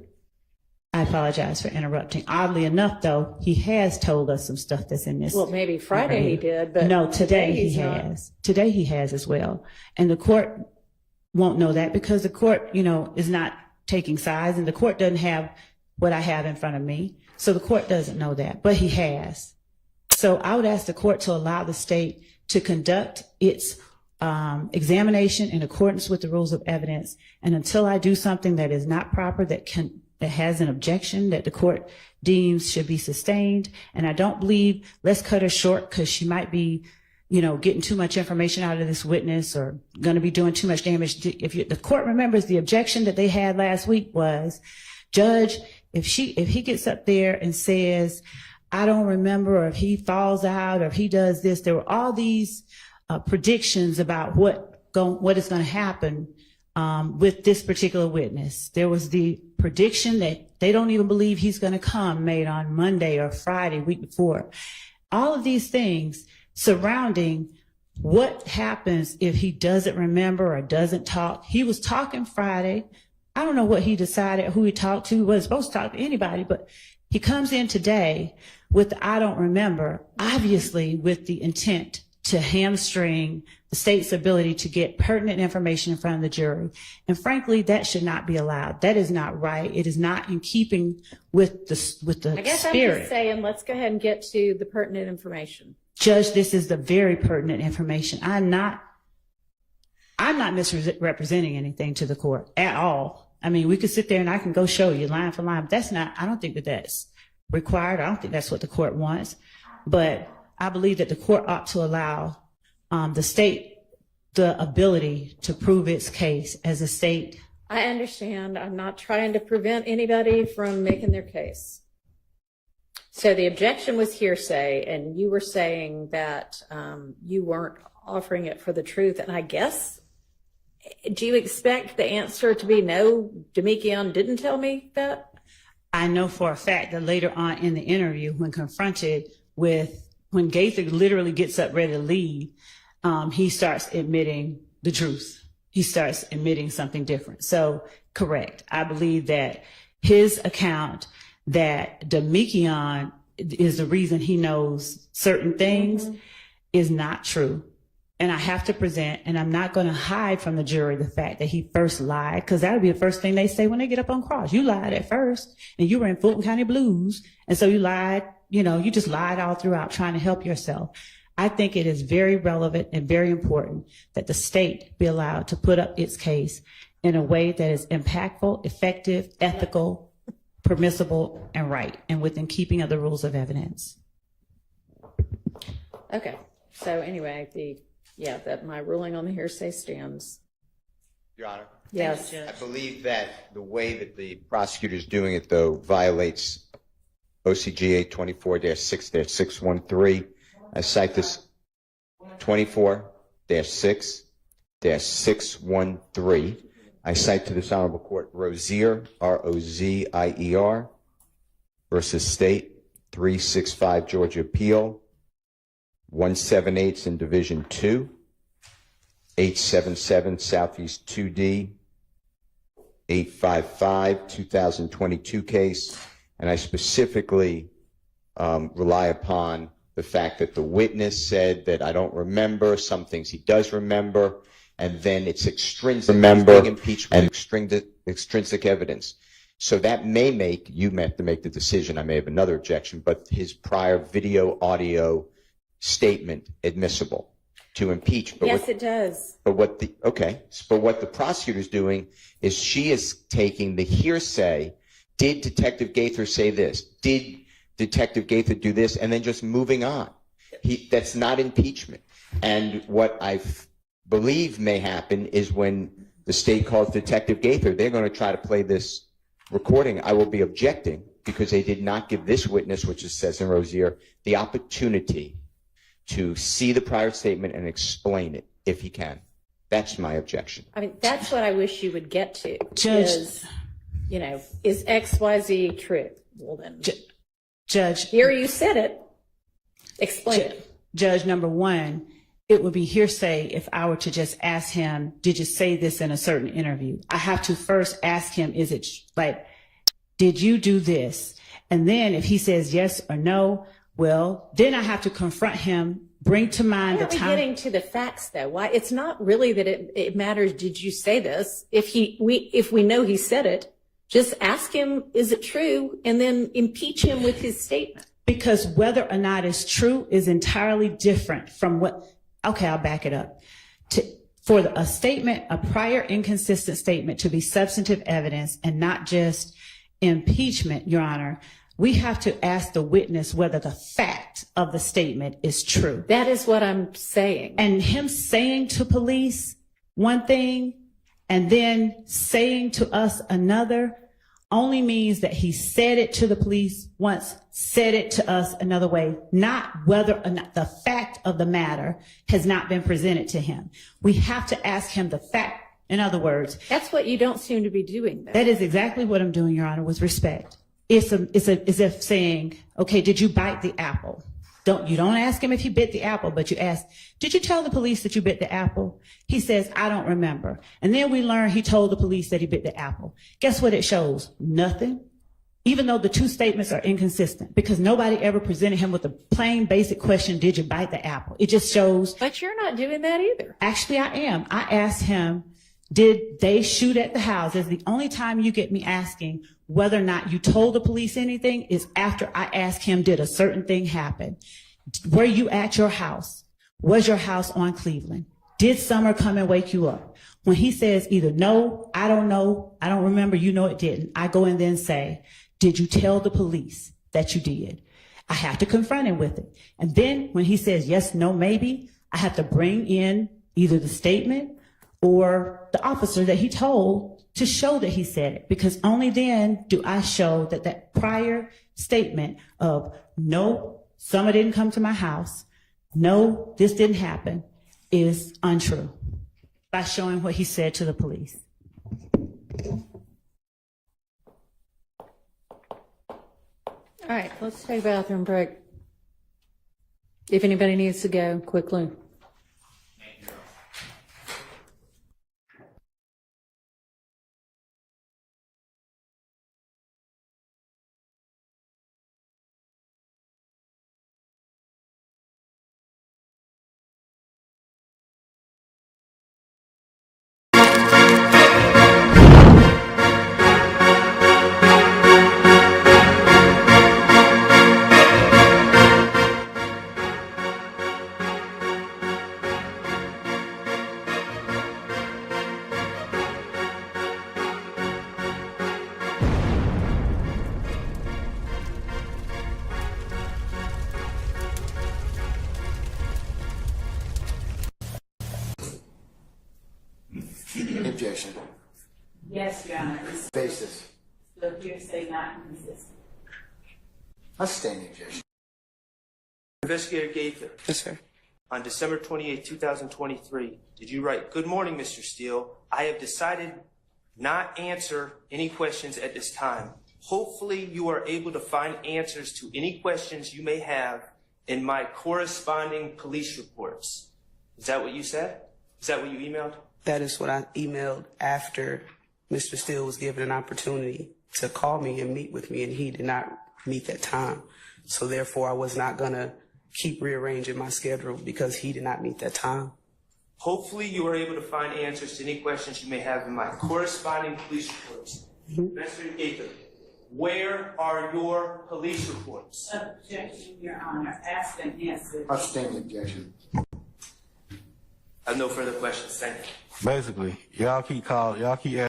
Speaker 5: I apologize for interrupting. Oddly enough, though, he has told us some stuff that's in this.
Speaker 2: Well, maybe Friday he did, but
Speaker 5: no, today he
Speaker 2: not.
Speaker 5: has. Today he has as well. And the court won't know that, because the court, is not taking sides, and the court doesn't have what I have in front of me. So the court doesn't know that, but he has. So I would ask the court to allow the state to conduct its examination in accordance with the rules of evidence. And until I do something that is not proper, that has an objection that the court deems should be sustained. And I don't believe, let's cut her short because she might be, getting too much information out of this witness or going to be doing too much damage. If the court remembers, the objection that they had last week was, Judge, if he gets up there and says, I don't remember, or if he falls out, or if he does this, there were all these predictions about what is going to happen with this particular witness. There was the prediction that they don't even believe he's going to come, made on Monday or Friday, week before. All of these things surrounding what happens if he doesn't remember or doesn't talk. He was talking Friday. I don't know what he decided, who he talked to. He wasn't supposed to talk to anybody, but he comes in today with the I don't remember, obviously with the intent to hamstring the state's ability to get pertinent information in front of the jury. And frankly, that should not be allowed. That is not right. It is not in keeping with the spirit.
Speaker 2: I guess I'm just saying, let's go ahead and get to the pertinent information.
Speaker 5: Judge, this is the very pertinent information. I'm not misrepresenting anything to the court at all. I mean, we could sit there and I can go show you line for line, but I don't think that that's required. I don't think that's what the court wants. But I believe that the court ought to allow the state the ability to prove its case as a state.
Speaker 2: I understand. I'm not trying to prevent anybody from making their case. So the objection was hearsay, and you were saying that you weren't offering it for the truth. And I guess, do you expect the answer to be no, Demekion didn't tell me that?
Speaker 5: I know for a fact that later on in the interview, when confronted with, when Gaither literally gets up ready to leave, he starts admitting the truth. He starts admitting something different. So correct. I believe that his account that Demekion is the reason he knows certain things is not true. And I have to present, and I'm not going to hide from the jury the fact that he first lied, because that would be the first thing they say when they get up on cross. You lied at first, and you were in Fulton County Blues, and so you lied, you know, you just lied all throughout trying to help yourself. I think it is very relevant and very important that the state be allowed to put up its case in a way that is impactful, effective, ethical, permissible, and right, and within keeping of the rules of evidence.
Speaker 2: Okay. So anyway, that my ruling on the hearsay stands.
Speaker 1: Your Honor.
Speaker 2: Yes.
Speaker 1: I believe that the way that the prosecutor's doing it, though, violates OCGA 24-6-613. I cite this 24-6-613. I cite to this honorable court Rozier, R-O-Z-I-E-R, versus State, 365 Georgia Appeal, 178 in Division 2, 877 Southeast 2D, 855, 2022 case. And I specifically rely upon the fact that the witness said that I don't remember, some things he does remember, and then it's extrinsic impeachment and extrinsic evidence. So that may make, you have to make the decision, I may have another objection, but his prior video audio statement admissible to impeach. But
Speaker 2: Yes, it does.
Speaker 1: But what the prosecutor's doing is she is taking the hearsay, did Detective Gaither say this? Did Detective Gaither do this? And then just moving on. That's not impeachment. And what I believe may happen is when the state calls Detective Gaither, they're going to try to play this recording. I will be objecting because they did not give this witness, which it says in Rozier, the opportunity to see the prior statement and explain it if he can. That's my objection.
Speaker 2: I mean, that's what I wish you would get to.
Speaker 5: Judge,
Speaker 2: is, you know, is XYZ true? Well, then,
Speaker 5: Judge,
Speaker 2: here you said it. Explain it.
Speaker 5: Judge, number one, it would be hearsay if I were to just ask him, did you say this in a certain interview? I have to first ask him, is it like, did you do this? And then if he says yes or no, well, then I have to confront him, bring to mind the time.
Speaker 2: Why aren't we getting to the facts, though? Why? It's not really that it matters, did you say this? If we know he said it, just ask him, is it true? And then impeach him with his statement.
Speaker 5: Because whether or not it's true is entirely different from what, okay, I'll back it up. For a statement, a prior inconsistent statement to be substantive evidence and not just impeachment, Your Honor, we have to ask the witness whether the fact of the statement is true.
Speaker 2: That is what I'm saying.
Speaker 5: And him saying to police one thing and then saying to us another only means that he said it to the police once, said it to us another way, not whether or not the fact of the matter has not been presented to him. We have to ask him the fact. In other words,
Speaker 2: that's what you don't seem to be doing, though.
Speaker 5: That is exactly what I'm doing, Your Honor, with respect. It's as if saying, okay, did you bite the apple? You don't ask him if he bit the apple, but you ask, did you tell the police that you bit the apple? He says, I don't remember. And then we learn he told the police that he bit the apple. Guess what it shows? Nothing. Even though the two statements are inconsistent, because nobody ever presented him with a plain basic question, did you bite the apple? It just shows.
Speaker 2: But you're not doing that either.
Speaker 5: Actually, I am. I asked him, did they shoot at the house? That's the only time you get me asking whether or not you told the police anything is after I ask him, did a certain thing happen? Were you at your house? Was your house on Cleveland? Did Summer come and wake you up? When he says either no, I don't know, I don't remember, you know it didn't, I go and then say, did you tell the police that you did? I have to confront him with it. And then when he says yes, no, maybe, I have to bring in either the statement or the officer that he told to show that he said it, because only then do I show that that prior statement of no, Summer didn't come to my house, no, this didn't happen, is untrue by showing what he said to the police.
Speaker 2: All right, let's take a bathroom break. If anybody needs to go, quickly.
Speaker 9: Objection.
Speaker 3: Yes, Your Honor.
Speaker 9: Basis.
Speaker 3: The hearsay not inconsistent.
Speaker 9: I sustain the objection.
Speaker 10: Investigator Gaither,
Speaker 9: Yes, sir.
Speaker 10: on December 28, 2023, did you write, "Good morning, Mr. Steele. I have decided not answer any questions at this time. Hopefully you are able to find answers to any questions you may have in my corresponding police reports." Is that what you said? Is that what you emailed?
Speaker 11: That is what I emailed after Mr. Steele was given an opportunity to call me and meet with me, and he did not meet that time. So therefore, I was not going to keep rearranging my schedule because he did not meet that time.
Speaker 10: Hopefully you are able to find answers to any questions you may have in my corresponding police reports. Investigator Gaither, where are your police reports?
Speaker 3: Objection, Your Honor. Asked and answered.
Speaker 9: I sustain the objection.
Speaker 10: I have no further questions. Thank you.
Speaker 12: Basically, y'all keep asking.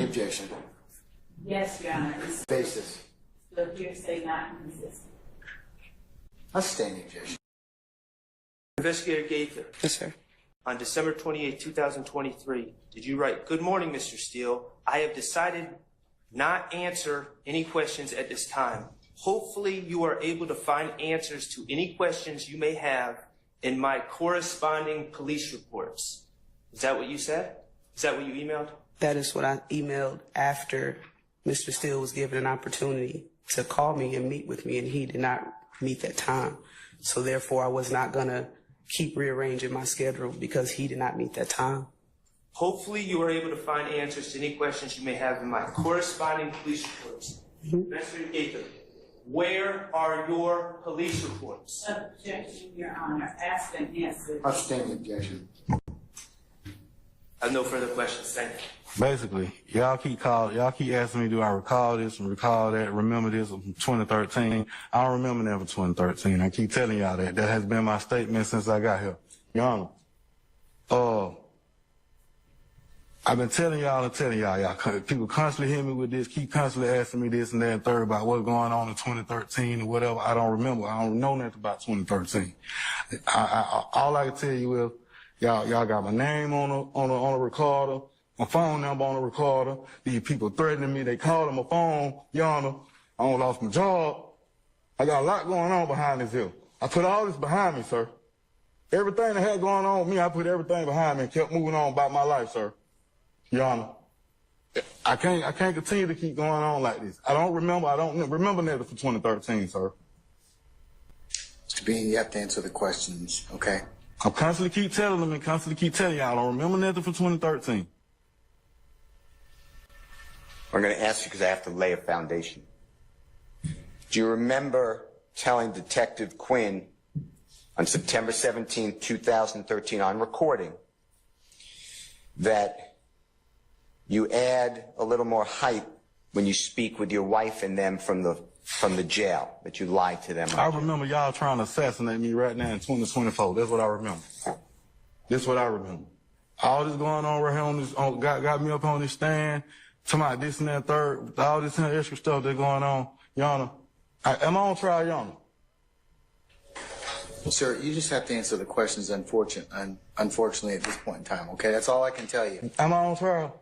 Speaker 9: Objection.
Speaker 3: Yes, Your Honor.
Speaker 9: Basis.
Speaker 3: The hearsay not inconsistent.
Speaker 9: I sustain the objection.
Speaker 10: Investigator Gaither,
Speaker 11: Yes, sir.
Speaker 10: on December 28, 2023, did you write, "Good morning, Mr. Steele. I have decided not answer any questions at this time. Hopefully you are able to find answers to any questions you may have in my corresponding police reports." Is that what you said? Is that what you emailed?
Speaker 11: That is what I emailed after Mr. Steele was given an opportunity to call me and meet with me, and he did not meet that time. So therefore, I was not going to keep rearranging my schedule because he did not meet that time.
Speaker 10: Hopefully you are able to find answers to any questions you may have in my corresponding police reports. Investigator Gaither, where are your police reports?
Speaker 3: Objection, Your Honor. Asked and answered.
Speaker 9: I sustain the objection.
Speaker 10: I have no further questions. Thank you.
Speaker 12: Basically, y'all keep asking me, do I recall this and recall that, remember this from 2013? I don't remember that from 2013. I keep telling y'all that. That has been my statement since I got here. Your Honor, I've been telling y'all, people constantly hit me with this, keep constantly asking me this and that and third about what's going on in 2013 or whatever. I don't remember. I don't know nothing about 2013. All I can tell you is, y'all got my name on a recorder, my phone number on a recorder. These people threatening me. They calling my phone. Your Honor, I almost lost my job. I got a lot going on behind this here. I put all this behind me, sir. Everything that had going on with me, I put everything behind me and kept moving on about my life, sir. Your Honor, I can't continue to keep going on like this. I don't remember nothing for 2013, sir.
Speaker 9: Mr. Bean, you have to answer the questions, okay?
Speaker 12: I constantly keep telling them and constantly keep telling y'all I don't remember nothing from 2013.
Speaker 1: I'm going to ask you because I have to lay a foundation. Do you remember telling Detective Quinn on September 17, 2013, on recording, that you add a little more hype when you speak with your wife and them from the from the jail, that you lied to them.
Speaker 12: I remember y'all trying to assassinate me right now in 2024. That's what I remember. That's what I remember. All this going on right here on this, got me up on this stand, talking about this and that third, all this extra stuff that's going on. Your Honor, am I on trial, Your Honor?
Speaker 9: Sir, you just have to answer the questions, unfortunately, at this point in time, okay? That's all I can tell you.
Speaker 12: Am I on trial?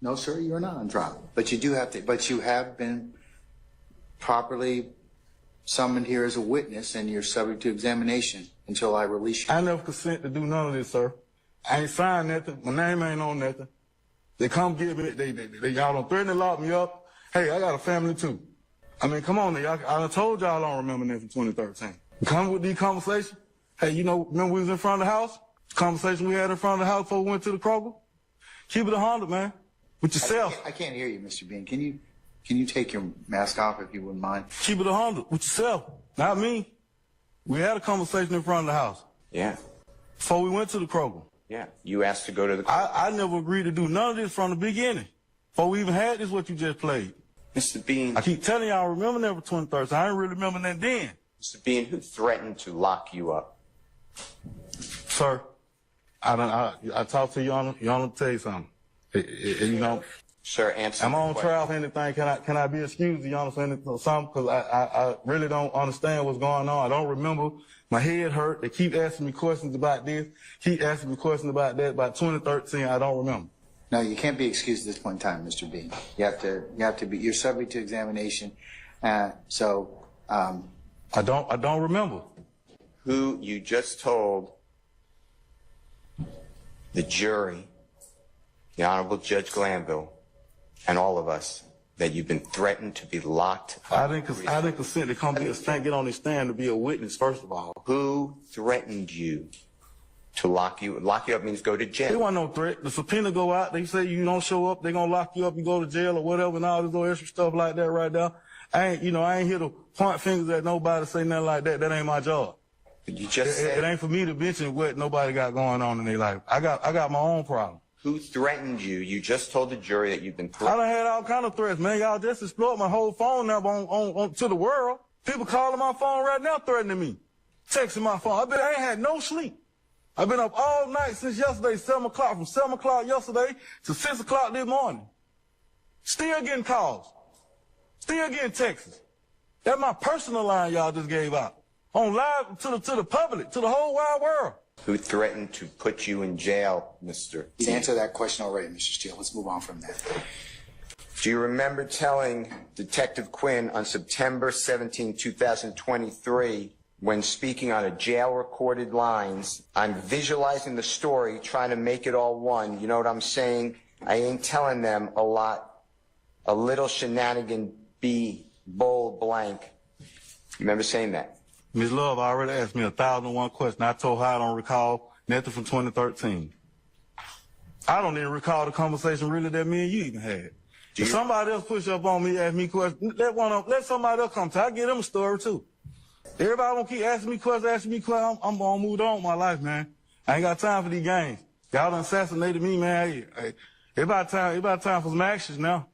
Speaker 9: No, sir, you're not on trial. But you have been properly summoned here as a witness, and you're subject to examination until I release you.
Speaker 12: I never consent to do none of this, sir. I ain't signed nothing. My name ain't on nothing. They come get me. Y'all don't threaten to lock me up. Hey, I got a family too. I mean, come on, I done told y'all I don't remember that from 2013. Come with these conversations. Hey, remember we was in front of the house? Conversation we had in front of the house before we went to the Kroger? Keep it 100, man. With yourself.
Speaker 9: I can't hear you, Mr. Bean. Can you take your mask off if you wouldn't mind?
Speaker 12: Keep it 100 with yourself, not me. We had a conversation in front of the house.
Speaker 1: Yeah.
Speaker 12: Before we went to the Kroger.
Speaker 1: Yeah. You asked to go to the Kroger.
Speaker 12: I never agreed to do none of this from the beginning. Before we even had this, what you just played.
Speaker 1: Mr. Bean.
Speaker 12: I keep telling y'all I remember that for 2013. I didn't really remember that then.
Speaker 1: Mr. Bean, who threatened to lock you up?
Speaker 12: Sir, I talked to you on to tell you something.
Speaker 1: Sir, answer.
Speaker 12: Am I on trial for anything? Can I be excused, Your Honor, for anything, something? Because I really don't understand what's going on. I don't remember. My head hurt. They keep asking me questions about this. Keep asking me questions about that. About 2013, I don't remember.
Speaker 9: No, you can't be excused at this point in time, Mr. Bean. You have to be. You're subject to examination. I
Speaker 12: don't remember.
Speaker 1: Who you just told the jury, the Honorable Judge Glanville, and all of us that you've been threatened to be locked up.
Speaker 12: I didn't consent to come get on this stand to be a witness, first of all.
Speaker 1: Who threatened you to lock you? Lock you up means go to jail.
Speaker 12: There wasn't no threat. The subpoena go out. They say you don't show up, they're going to lock you up and go to jail or whatever and all this little extra stuff like that right there. I ain't here to point fingers at nobody, say nothing like that. That ain't my job.
Speaker 1: You just said
Speaker 12: it ain't for me to mention what nobody got going on in their life. I got my own problem.
Speaker 1: Who threatened you? You just told the jury that you've been threatened.
Speaker 12: I done had all kind of threats, man. Y'all just explored my whole phone number on to the world. People calling my phone right now threatening me, texting my phone. I ain't had no sleep. I've been up all night since yesterday, 7 o'clock, from 7 o'clock yesterday to 6 o'clock this morning. Still getting calls. Still getting texts. That's my personal line y'all just gave out. On live to the public, to the whole wide world.
Speaker 1: Who threatened to put you in jail, Mr.
Speaker 9: You answered that question already, Mr. Steele. Let's move on from that.
Speaker 1: Do you remember telling Detective Quinn on September 17, 2023, when speaking on a jail-recorded lines, I'm visualizing the story, trying to make it all one. You know what I'm saying? I ain't telling them a lot. A little shenanigan be bold blank. You remember saying that?
Speaker 12: Ms.love already asked me 1,001 questions. I told her I don't recall nothing from 2013. I don't even recall the conversation really that me and you even had. If somebody else push up on me, ask me questions, let somebody else come to. I give them a story too. Everybody gonna keep asking me questions, I'm gonna move on with my life, man. I ain't got time for these games. Y'all done assassinated me, man. Hey, it's about time for some actions now.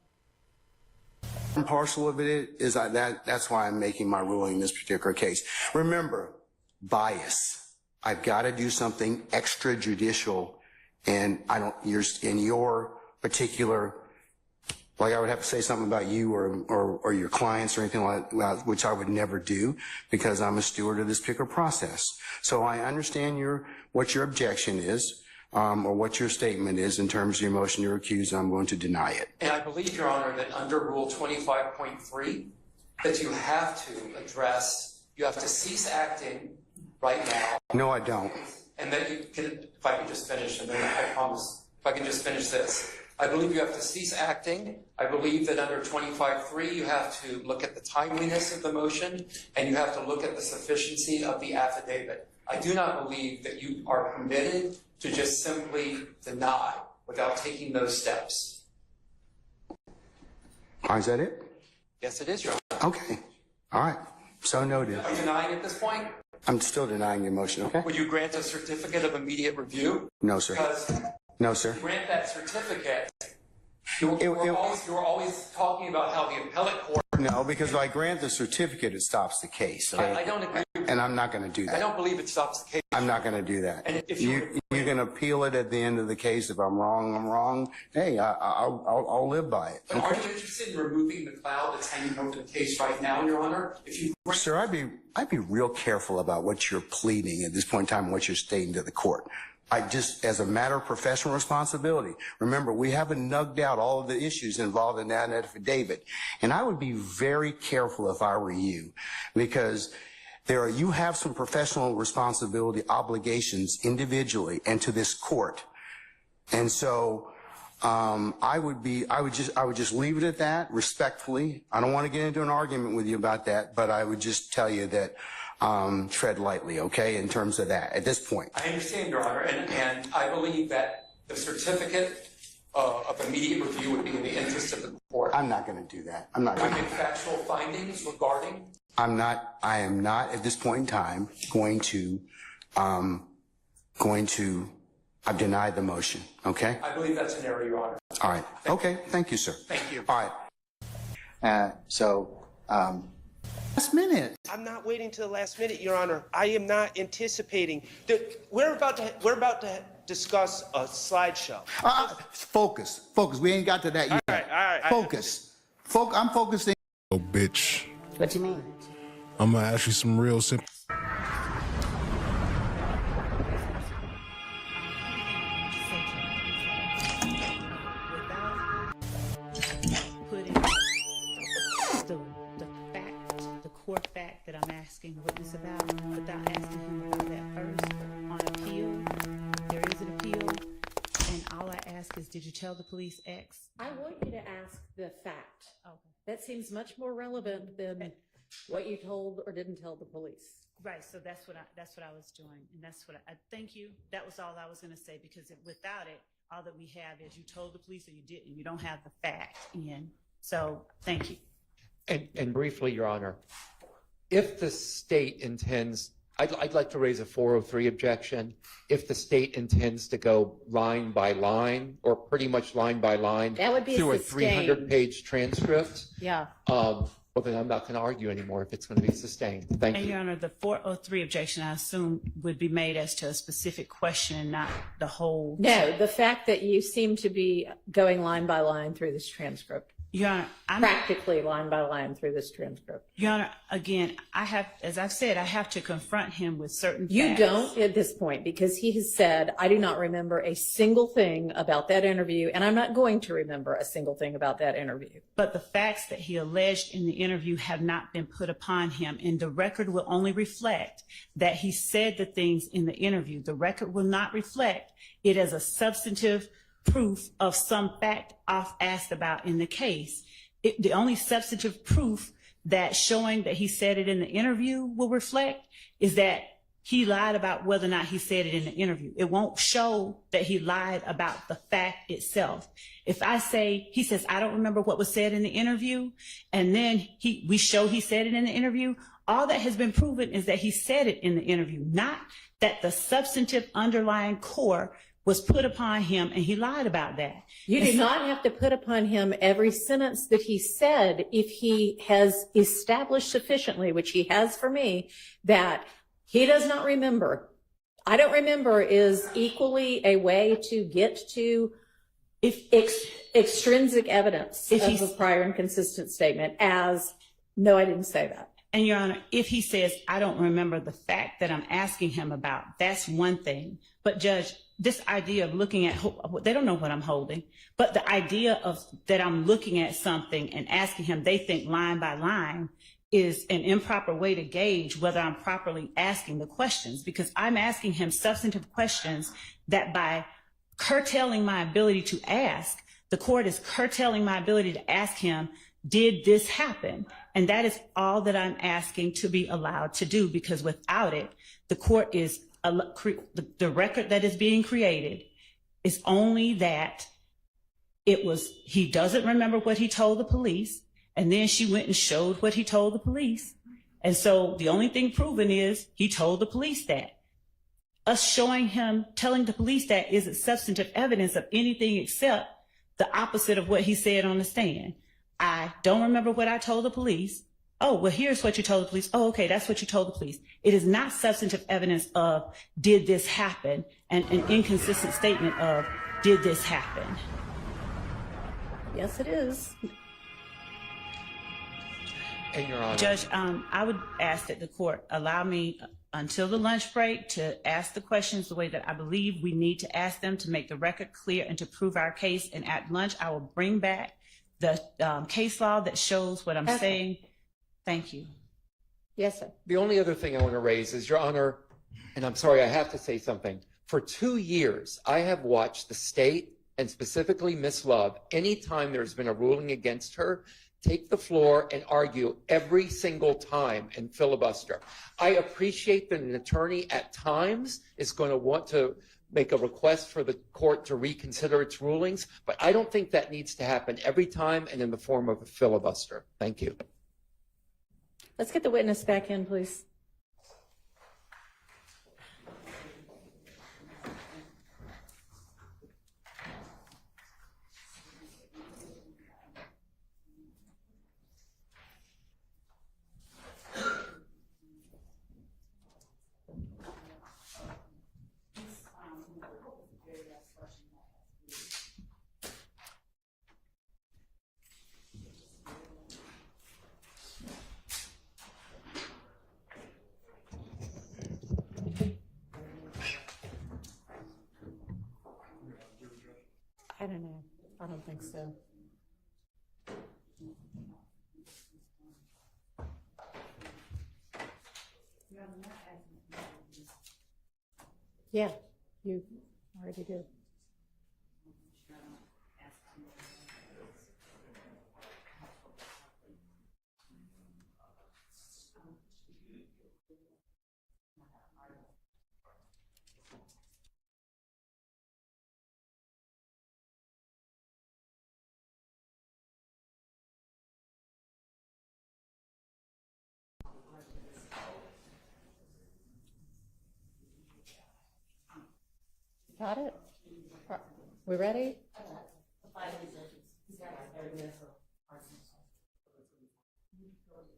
Speaker 9: One parcel of it is that's why I'm making my ruling in this particular case. Remember, bias. I've got to do something extrajudicial, and in your particular, like I would have to say something about you or your clients or anything like that, which I would never do because I'm a steward of this particular process. So I understand what your objection is. Or what your statement is in terms of your motion to recuse, I'm going to deny it.
Speaker 13: And I believe, Your Honor, that under Rule 25.3, that you have to cease acting right now.
Speaker 9: No, I don't.
Speaker 13: And that you can, if I can just finish, and then I promise, if I can just finish this. I believe you have to cease acting. I believe that under 25.3, you have to look at the timeliness of the motion, and you have to look at the sufficiency of the affidavit. I do not believe that you are permitted to just simply deny without taking those steps.
Speaker 9: Is that it?
Speaker 13: Yes, it is, Your Honor.
Speaker 9: Okay. All right. So noted.
Speaker 13: Are you denying at this point?
Speaker 9: I'm still denying your motion, okay?
Speaker 13: Would you grant a certificate of immediate review?
Speaker 9: No, sir. No, sir.
Speaker 13: To grant that certificate, you were always talking about how the appellate court
Speaker 9: No, because if I grant the certificate, it stops the case. Okay?
Speaker 13: I don't agree.
Speaker 9: And I'm not going to do that.
Speaker 13: I don't believe it stops the case.
Speaker 9: I'm not going to do that.
Speaker 13: And if
Speaker 9: you can appeal it at the end of the case. If I'm wrong, I'm wrong. Hey, I'll live by it.
Speaker 13: But are you interested in removing the cloud that's hanging over the case right now, Your Honor? If you
Speaker 9: Sir, I'd be real careful about what you're pleading at this point in time, what you're stating to the court. I just, as a matter of professional responsibility, remember, we haven't nugged out all of the issues involved in that affidavit. And I would be very careful if I were you, because you have some professional responsibility obligations individually and to this court. And so, I would just leave it at that respectfully. I don't want to get into an argument with you about that, but I would just tell you that, tread lightly, okay, in terms of that at this point.
Speaker 13: I understand, Your Honor, and I believe that the certificate of immediate review would be in the interest of the court.
Speaker 9: I'm not going to do that. I'm not going to
Speaker 13: make factual findings regarding.
Speaker 9: I am not at this point in time going to, I've denied the motion, okay?
Speaker 13: I believe that's an error, Your Honor.
Speaker 9: All right. Okay. Thank you, sir.
Speaker 13: Thank you.
Speaker 9: All right. Last minute.
Speaker 10: I'm not waiting to the last minute, Your Honor. I am not anticipating. We're about to discuss a slideshow.
Speaker 9: Focus. We ain't got to that yet.
Speaker 10: All right.
Speaker 9: Focus. I'm focusing.
Speaker 14: Oh, bitch.
Speaker 4: What do you mean?
Speaker 14: I'm gonna ask you some real simple.
Speaker 3: The core fact that I'm asking the witness about, without asking him about that first, on appeal, there is an appeal, and all I ask is, did you tell the police X?
Speaker 2: I want you to ask the fact. Okay. That seems much more relevant than what you told or didn't tell the police.
Speaker 3: Right, so that's what I was doing, and that's what I thank you. That was all I was going to say, because without it, all that we have is you told the police or you didn't. You don't have the fact in. So thank you.
Speaker 7: And briefly, Your Honor, if the state intends, I'd like to raise a 403 objection. If the state intends to go line by line, or pretty much line by line,
Speaker 2: that would be
Speaker 7: through a 300-page transcript.
Speaker 2: Yeah.
Speaker 7: Well, then I'm not going to argue anymore if it's going to be sustained. Thank you.
Speaker 3: And Your Honor, the 403 objection, I assume, would be made as to a specific question, not the whole.
Speaker 2: No, the fact that you seem to be going line by line through this transcript.
Speaker 3: Your Honor, I'm
Speaker 2: practically line by line through this transcript.
Speaker 3: Your Honor, again, as I've said, I have to confront him with certain
Speaker 2: You
Speaker 3: facts.
Speaker 2: don't at this point, because he has said, I do not remember a single thing about that interview, and I'm not going to remember a single thing about that interview.
Speaker 3: But the facts that he alleged in the interview have not been put upon him, and the record will only reflect that he said the things in the interview. The record will not reflect it as a substantive proof of some fact I've asked about in the case. The only substantive proof that showing that he said it in the interview will reflect is that he lied about whether or not he said it in the interview. It won't show that he lied about the fact itself. If I say, he says, I don't remember what was said in the interview, and then we show he said it in the interview, all that has been proven is that he said it in the interview, not that the substantive underlying core was put upon him and he lied about that.
Speaker 2: You do not have to put upon him every sentence that he said if he has established sufficiently, which he has for me, that he does not remember. I don't remember is equally a way to get to extrinsic evidence of a prior inconsistent statement as, no, I didn't say that.
Speaker 3: And Your Honor, if he says, I don't remember the fact that I'm asking him about, that's one thing. But Judge, this idea of looking at, they don't know what I'm holding, but the idea of that I'm looking at something and asking him, they think line by line, is an improper way to gauge whether I'm properly asking the questions, because I'm asking him substantive questions that by curtailing my ability to ask, the court is curtailing my ability to ask him, did this happen? And that is all that I'm asking to be allowed to do, because without it, the court is, the record that is being created is only that he doesn't remember what he told the police, and then she went and showed what he told the police. And so the only thing proven is he told the police that. Us showing him, telling the police that isn't substantive evidence of anything except the opposite of what he said on the stand. I lie, don't remember what I told the police. Oh, well, here's what you told the police. Oh, okay, that's what you told the police. It is not substantive evidence of did this happen and an inconsistent statement of did this happen.
Speaker 2: Yes, it is.
Speaker 7: And Your Honor.
Speaker 3: Judge, I would ask that the court allow me until the lunch break to ask the questions the way that I believe we need to ask them to make the record clear and to prove our case. And at lunch, I will bring back the case law that shows what I'm saying. Thank you.
Speaker 2: Yes, sir.
Speaker 7: The only other thing I want to raise is, Your Honor, and I'm sorry, I have to say something. For 2 years, I have watched the state, and specifically Ms.love, anytime there's been a ruling against her, take the floor and argue every single time and filibuster. I appreciate that an attorney at times is going to want to make a request for the court to reconsider its rulings, but I don't think that needs to happen every time and in the form of a filibuster. Thank you.
Speaker 2: Let's get the witness back in, please. I don't know. I don't think so. Yeah, you already did. Got it? We ready?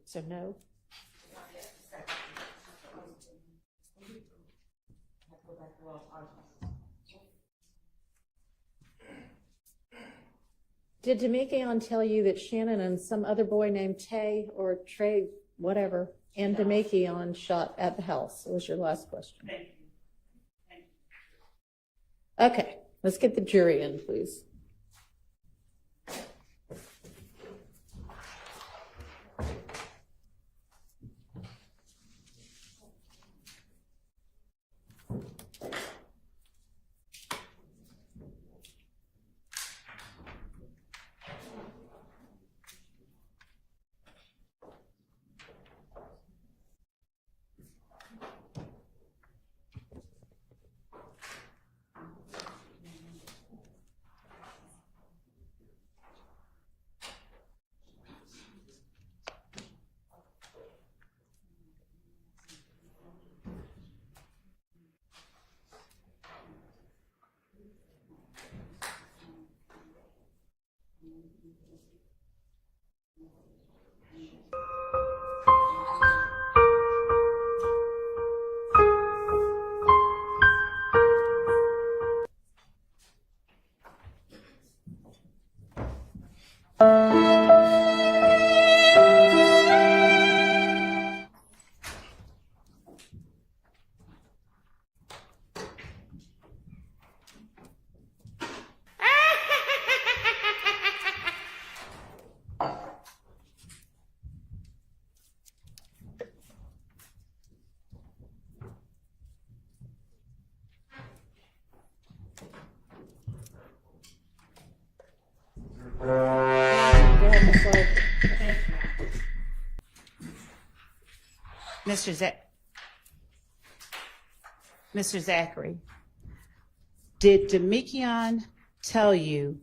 Speaker 2: So no? Did Demikion tell you that Shannon and some other boy named Tay or Trey, whatever, and Demikion shot at the house? It was your last question. Okay, let's get the jury in, please. Go ahead, Ms.love.
Speaker 3: Mr. Zachary, did Demikion tell you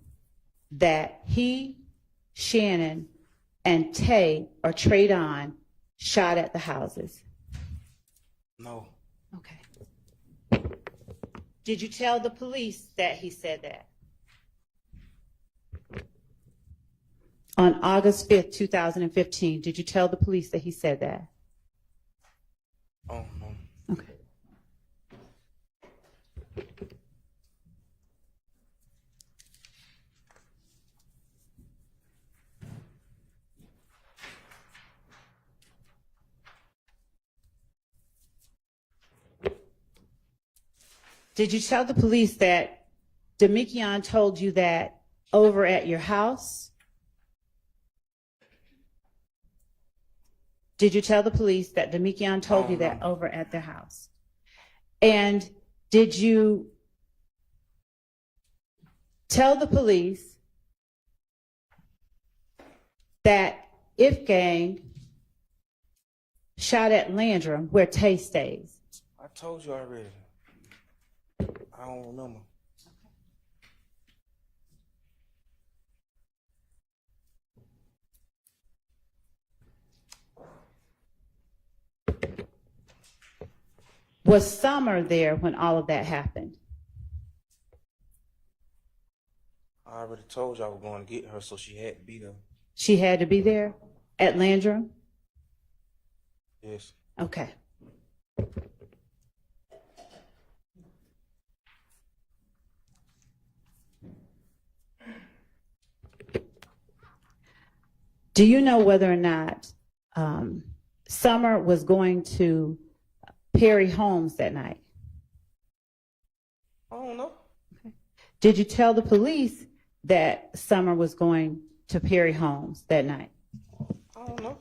Speaker 3: that he, Shannon, and Tay or Traydon shot at the houses?
Speaker 6: No.
Speaker 3: Okay. Did you tell the police that he said that?
Speaker 5: On August 5th, 2015, did you tell the police that he said that?
Speaker 6: Oh, no.
Speaker 5: Okay. Did you tell the police that Demikion told you that over at your house? Did you tell the police that Demikion told you that over at their house? And did you tell the police that If Gang shot at Landrum where Tay stays?
Speaker 6: I told you already. I don't remember.
Speaker 5: Was Summer there when all of that happened?
Speaker 6: I already told you I was going to get her, so she had to be there.
Speaker 5: She had to be there at Landrum?
Speaker 6: Yes.
Speaker 5: Okay. Do you know whether or not Summer was going to Perry Homes that night?
Speaker 6: I don't know.
Speaker 5: Okay. Did you tell the police that Summer was going to Perry Homes that night?
Speaker 6: I don't know.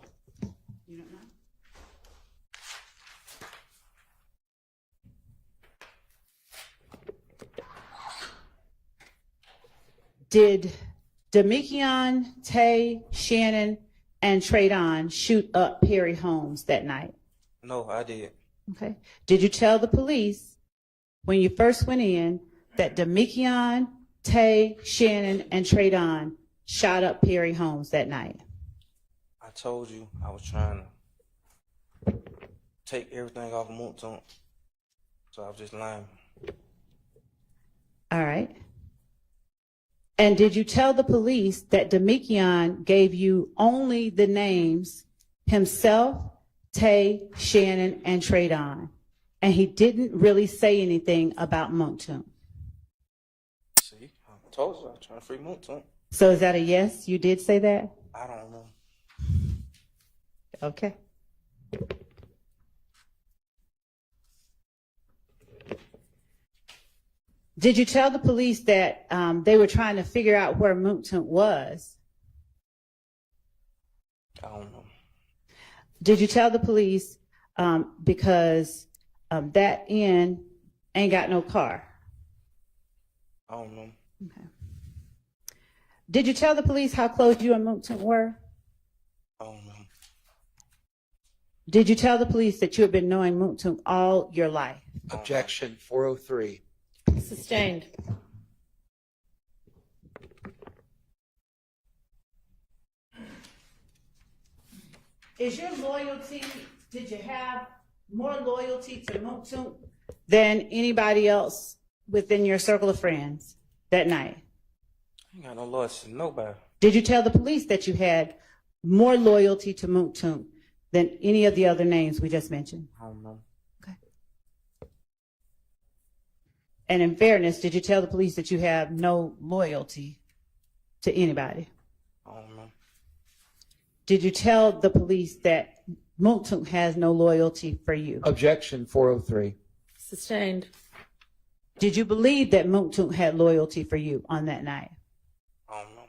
Speaker 5: You don't know? Did Demikion, Tay, Shannon, and Traydon shoot up Perry Homes that night?
Speaker 6: No, I did.
Speaker 5: Okay. Did you tell the police when you first went in that Demikion, Tay, Shannon, and Traydon shot up Perry Homes that night?
Speaker 6: I told you I was trying to take everything off of Moonton, so I was just lying.
Speaker 5: All right. And did you tell the police that Demikion gave you only the names himself, Tay, Shannon, and Traydon, and he didn't really say anything about Moonton?
Speaker 6: See, I told you I was trying to free Moonton.
Speaker 5: So is that a yes? You did say that?
Speaker 6: I don't know.
Speaker 5: Okay. Did you tell the police that they were trying to figure out where Moonton was?
Speaker 6: I don't know.
Speaker 5: Did you tell the police because that inn ain't got no car?
Speaker 6: I don't know.
Speaker 5: Okay. Did you tell the police how close you and Moonton were?
Speaker 6: I don't know.
Speaker 5: Did you tell the police that you had been knowing Moonton all your life?
Speaker 7: Objection 403.
Speaker 2: Sustained.
Speaker 5: Is your loyalty, did you have more loyalty to Moonton than anybody else within your circle of friends that night?
Speaker 6: I ain't got no loyalty to nobody.
Speaker 5: Did you tell the police that you had more loyalty to Moonton than any of the other names we just mentioned?
Speaker 6: I don't know.
Speaker 5: Okay. And in fairness, did you tell the police that you have no loyalty to anybody?
Speaker 6: I don't know.
Speaker 5: Did you tell the police that Moonton has no loyalty for you?
Speaker 7: Objection 403.
Speaker 2: Sustained.
Speaker 5: Did you believe that Moonton had loyalty for you on that night?
Speaker 6: I don't know.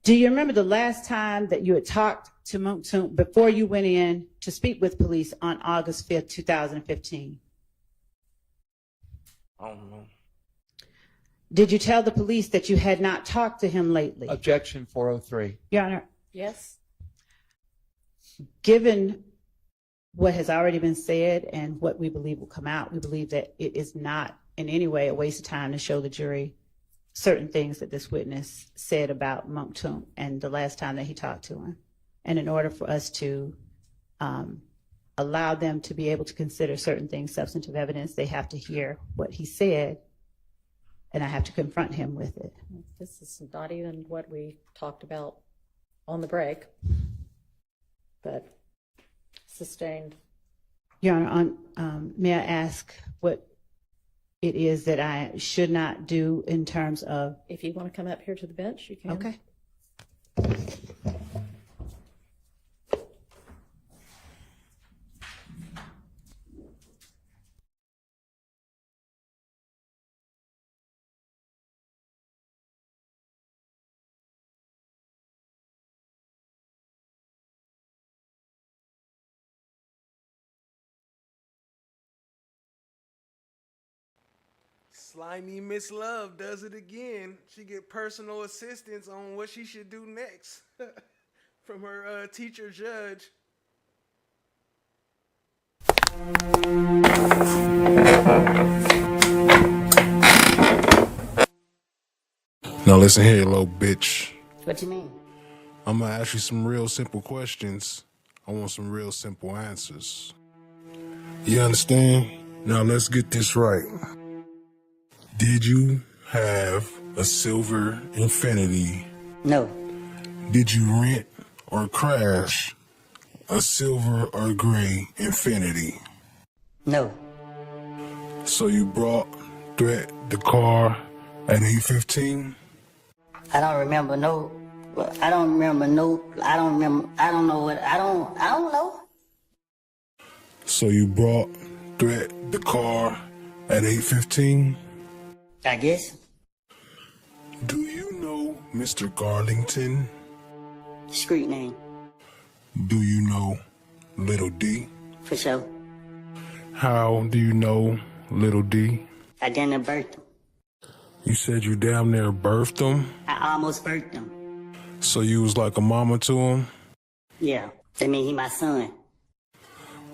Speaker 5: Do you remember the last time that you had talked to Moonton before you went in to speak with police on August 5th, 2015?
Speaker 6: I don't know.
Speaker 5: Did you tell the police that you had not talked to him lately?
Speaker 7: Objection 403.
Speaker 5: Your Honor,
Speaker 2: Yes.
Speaker 5: given what has already been said and what we believe will come out, we believe that it is not in any way a waste of time to show the jury certain things that this witness said about Moonton and the last time that he talked to him. And in order for us to allow them to be able to consider certain things substantive evidence, they have to hear what he said, and I have to confront him with it.
Speaker 2: This is not even what we talked about on the break, but sustained.
Speaker 5: Your Honor, may I ask what it is that I should not do in terms of...
Speaker 2: If you want to come up here to the bench, you can.
Speaker 5: Okay.
Speaker 8: Slimy Ms.Love does it again. She get personal assistance on what she should do next from her teacher judge.
Speaker 14: Now listen here, little bitch.
Speaker 15: What you mean?
Speaker 14: I'm gonna ask you some real simple questions. I want some real simple answers. You understand? Now let's get this right. Did you have a silver Infinity?
Speaker 15: No.
Speaker 14: Did you rent or crash a silver or gray Infinity?
Speaker 15: No.
Speaker 14: So you brought Threat the car at 8:15?
Speaker 15: I don't remember no. I don't know.
Speaker 14: So you brought Threat the car at 8:15?
Speaker 15: I guess.
Speaker 14: Do you know Mr. Garlington?
Speaker 15: Street name.
Speaker 14: Do you know Little D?
Speaker 15: For sure.
Speaker 14: How do you know Little D?
Speaker 15: I didn't birth him.
Speaker 14: You said you damn near birthed him?
Speaker 15: I almost birthed him.
Speaker 14: So you was like a mama to him?
Speaker 15: Yeah. That mean he my son.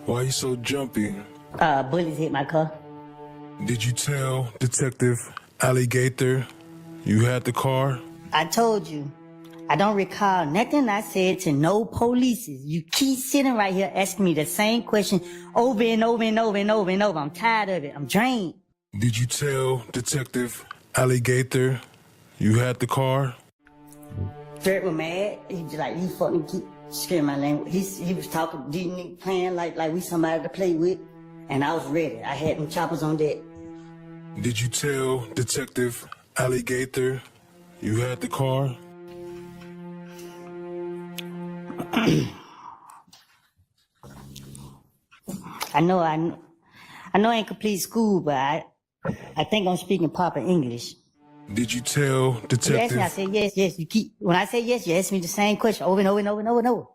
Speaker 14: Why you so jumpy?
Speaker 15: Bullets hit my car.
Speaker 14: Did you tell Detective Alligator you had the car?
Speaker 15: I told you. I don't recall nothing I said to no police. You keep sitting right here asking me the same question over and over and over and over and over. I'm tired of it. I'm drained.
Speaker 14: Did you tell Detective Alligator you had the car?
Speaker 15: Threat was mad. He just like, you fucking keep scaring my language. He was talking, playing like we somebody to play with. And I was ready. I had them choppers on deck.
Speaker 14: Did you tell Detective Alligator you had the car?
Speaker 15: I know I ain't complete school, but I think I'm speaking proper English.
Speaker 14: Did you tell Detective...
Speaker 15: You asked me, I said yes. When I say yes, you ask me the same question over and over and over and over and over.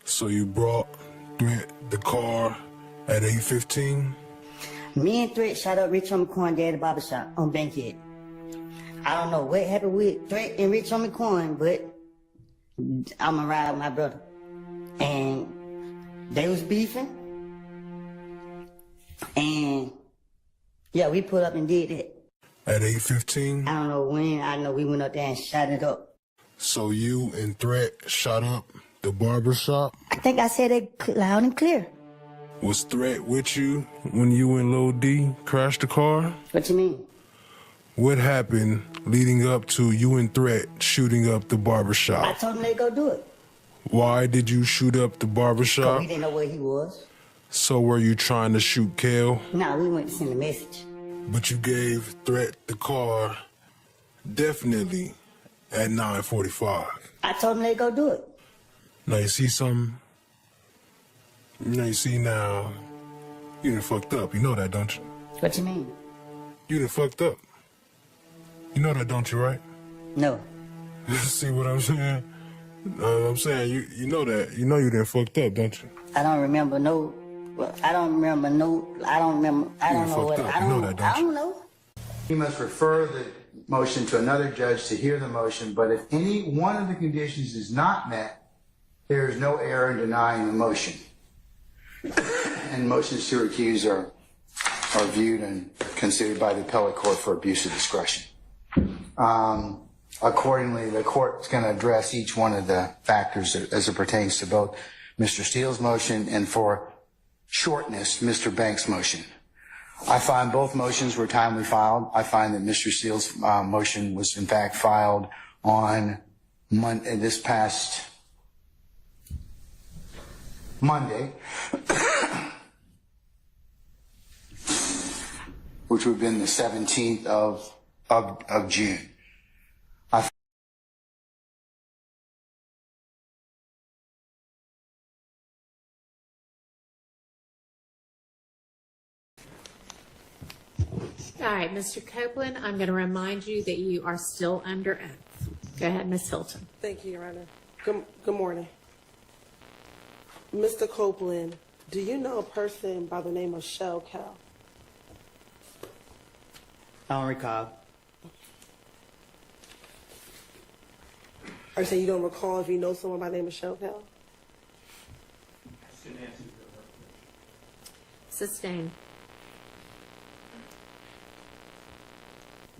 Speaker 14: So you brought Threat the car at 8:15?
Speaker 15: Me and Threat shot up Rich on McCoy there at the barbershop on Bankhead. I don't know what happened with Threat and Rich on McCoy, but I'm gonna ride with my brother. And they was beefing. And yeah, we pulled up and did that.
Speaker 14: At 8:15?
Speaker 15: I don't know when. I know we went up there and shot it up.
Speaker 14: So you and Threat shot up the barbershop?
Speaker 15: I think I said it loud and clear.
Speaker 14: Was Threat with you when you and LIL-D crashed the car?
Speaker 15: What you mean?
Speaker 14: What happened leading up to you and Threat shooting up the
Speaker 15: I
Speaker 14: barbershop?
Speaker 15: told him they go do it.
Speaker 14: Why did you shoot up the
Speaker 15: 'Cause
Speaker 14: barbershop?
Speaker 15: we didn't know where he was.
Speaker 14: So were you trying to shoot Kale?
Speaker 15: Nah, we went to send a message.
Speaker 14: But you gave Threat the car definitely at 9:45.
Speaker 15: I told him they go do it.
Speaker 14: Now you see something? Now you see now, you done fucked up. You know that, don't you?
Speaker 15: What you mean?
Speaker 14: You done fucked up. You know that, don't you, right?
Speaker 15: No.
Speaker 14: See what I'm saying? I'm saying you know that. You know you done fucked up, don't you?
Speaker 15: I don't remember no. I don't know what. I don't know.
Speaker 9: You must refer the motion to another judge to hear the motion, but if any one of the conditions is not met, there is no error in denying the motion. And motions to recuse are viewed and considered by the appellate court for abuse of discretion. Accordingly, the court is going to address each one of the factors as it pertains to both Mr. Steele's motion and for shortness Mr. Banks' motion. I find both motions were timely filed. I find that Mr. Steele's motion was in fact filed on this past Monday, which would have been the 17th of June.
Speaker 16: All right, Mr. Copeland, I'm going to remind you that you are still under oath. Go ahead, Ms. Hilton.
Speaker 17: Thank you, Your Honor. Good morning. Mr. Copeland, do you know a person by the name of Shell Cal?
Speaker 15: I don't recall.
Speaker 17: Are you saying you don't recall if you know someone by the name of Shell Cal?
Speaker 16: Sustained.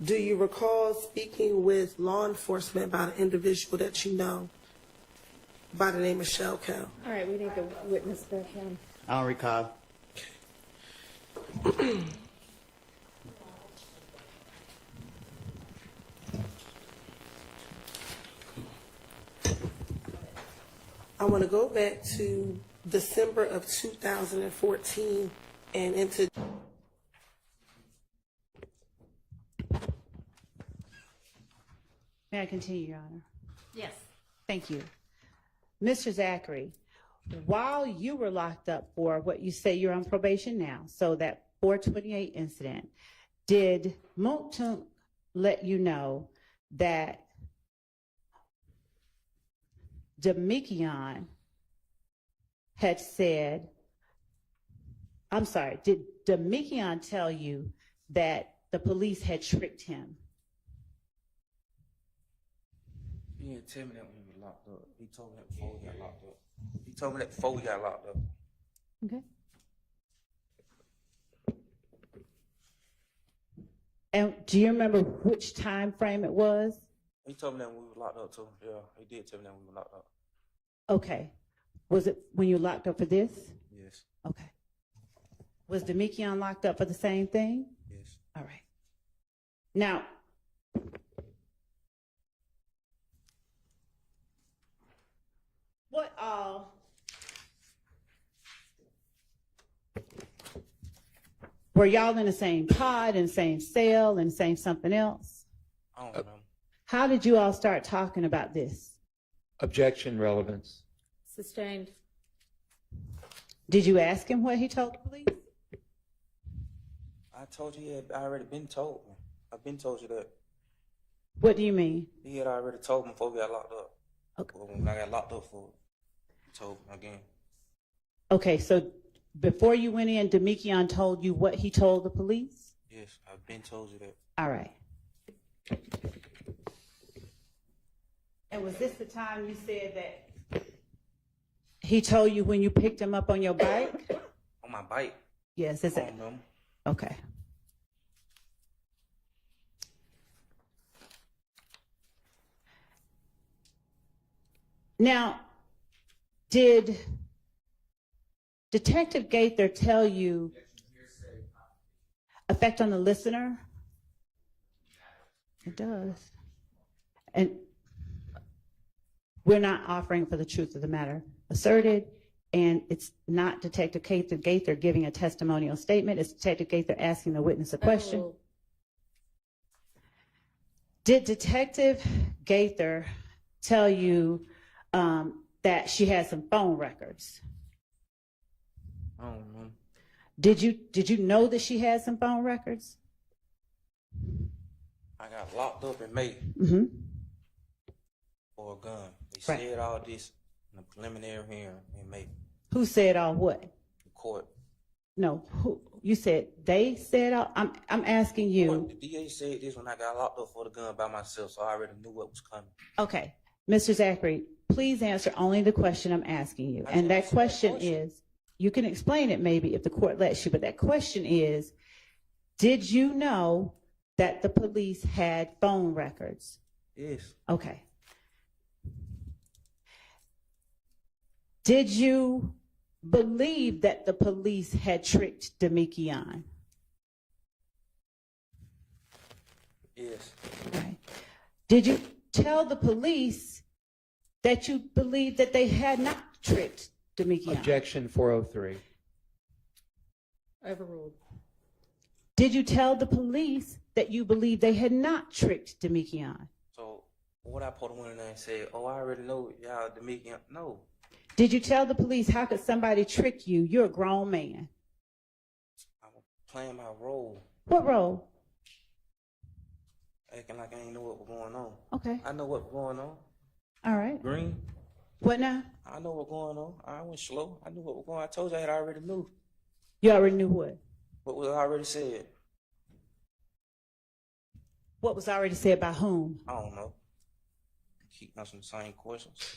Speaker 17: Do you recall speaking with law enforcement about an individual that you know by the name of Shell Cal?
Speaker 2: All right, we need the witness back in.
Speaker 15: I don't recall.
Speaker 17: I want to go back to December of 2014 and into...
Speaker 5: May I continue, Your Honor?
Speaker 16: Yes.
Speaker 5: Thank you. Mr. Zachary, while you were locked up for what you say you're on probation now, so that 428 incident, did Moontunk let you know that Demikion had said, I'm sorry, did Demikion tell you that the police had tricked him?
Speaker 6: He didn't tell me that when he was locked up. He told me that before we got locked up. He told me that before we got locked up.
Speaker 5: Okay. And do you remember which time frame it was?
Speaker 6: He told me that when we were locked up too. Yeah, he did tell me that when we were locked up.
Speaker 5: Okay. Was it when you were locked up for this?
Speaker 6: Yes.
Speaker 5: Okay. Was Demikion locked up for the same thing?
Speaker 6: Yes.
Speaker 5: All right. Now, what all were y'all in the same pod and same cell and same something else?
Speaker 6: I don't remember.
Speaker 5: How did you all start talking about this?
Speaker 7: Objection, relevance.
Speaker 2: Sustained.
Speaker 5: Did you ask him what he told the police?
Speaker 6: I told you he had already been told me. I've been told you that.
Speaker 5: What do you mean?
Speaker 6: He had already told me before we got locked up.
Speaker 5: Okay.
Speaker 6: Well, when I got locked up for it, he told me again.
Speaker 5: Okay, so before you went in, Demikion told you what he told the police?
Speaker 6: Yes, I've been told you that.
Speaker 5: All right. And was this the time you said that he told you when you picked him up on your bike?
Speaker 6: On my bike?
Speaker 5: Yes, is
Speaker 6: I
Speaker 5: it?
Speaker 6: don't remember.
Speaker 5: Okay. Now, did Detective Gaither tell you effect on the listener? It does. And we're not offering for the truth of the matter asserted, and it's not Detective Gaither giving a testimonial statement. It's Detective Gaither asking the witness a question.
Speaker 2: Oh.
Speaker 5: Did Detective Gaither tell you that she had some phone records?
Speaker 6: I don't remember.
Speaker 5: Did you know that she had some phone records?
Speaker 6: I got locked up in May
Speaker 5: Mm-hmm.
Speaker 6: for a gun. They
Speaker 5: Right.
Speaker 6: said all this in a preliminary hearing in May.
Speaker 5: Who said all what?
Speaker 6: The court.
Speaker 5: No, who? You said they said all. I'm asking you.
Speaker 6: The DA said this when I got locked up for the gun by myself, so I already knew what was coming.
Speaker 5: Okay, Mr. Zachary, please answer only the question I'm asking you.
Speaker 6: I
Speaker 5: And
Speaker 6: didn't
Speaker 5: that
Speaker 6: answer that
Speaker 5: question
Speaker 6: question.
Speaker 5: is, you can explain it maybe if the court lets you, but that question is, did you know that the police had phone records?
Speaker 6: Yes.
Speaker 5: Okay. Did you
Speaker 3: believe that the police had tricked Demekion?
Speaker 6: Yes.
Speaker 3: Right. Did you tell the police that you believed that they had not tricked Demekion?
Speaker 7: Objection 403.
Speaker 2: Overruled.
Speaker 3: Did you tell the police that you believed they had not tricked Demekion?
Speaker 6: So what I put one in there and said, oh, I already know y'all Dominican. No.
Speaker 3: Did you tell the police, how could somebody trick you? You're a grown man.
Speaker 6: I'm playing my role.
Speaker 3: What role?
Speaker 6: Acting like I ain't know what was going on.
Speaker 3: Okay.
Speaker 6: I know what was going on.
Speaker 3: All right.
Speaker 6: Green.
Speaker 3: What now?
Speaker 6: I know what going on. I went slow. I knew what was going on. I told you I already knew.
Speaker 3: You already knew what?
Speaker 6: What was already said.
Speaker 3: What was already said by whom?
Speaker 6: I don't know. Keep asking the same questions.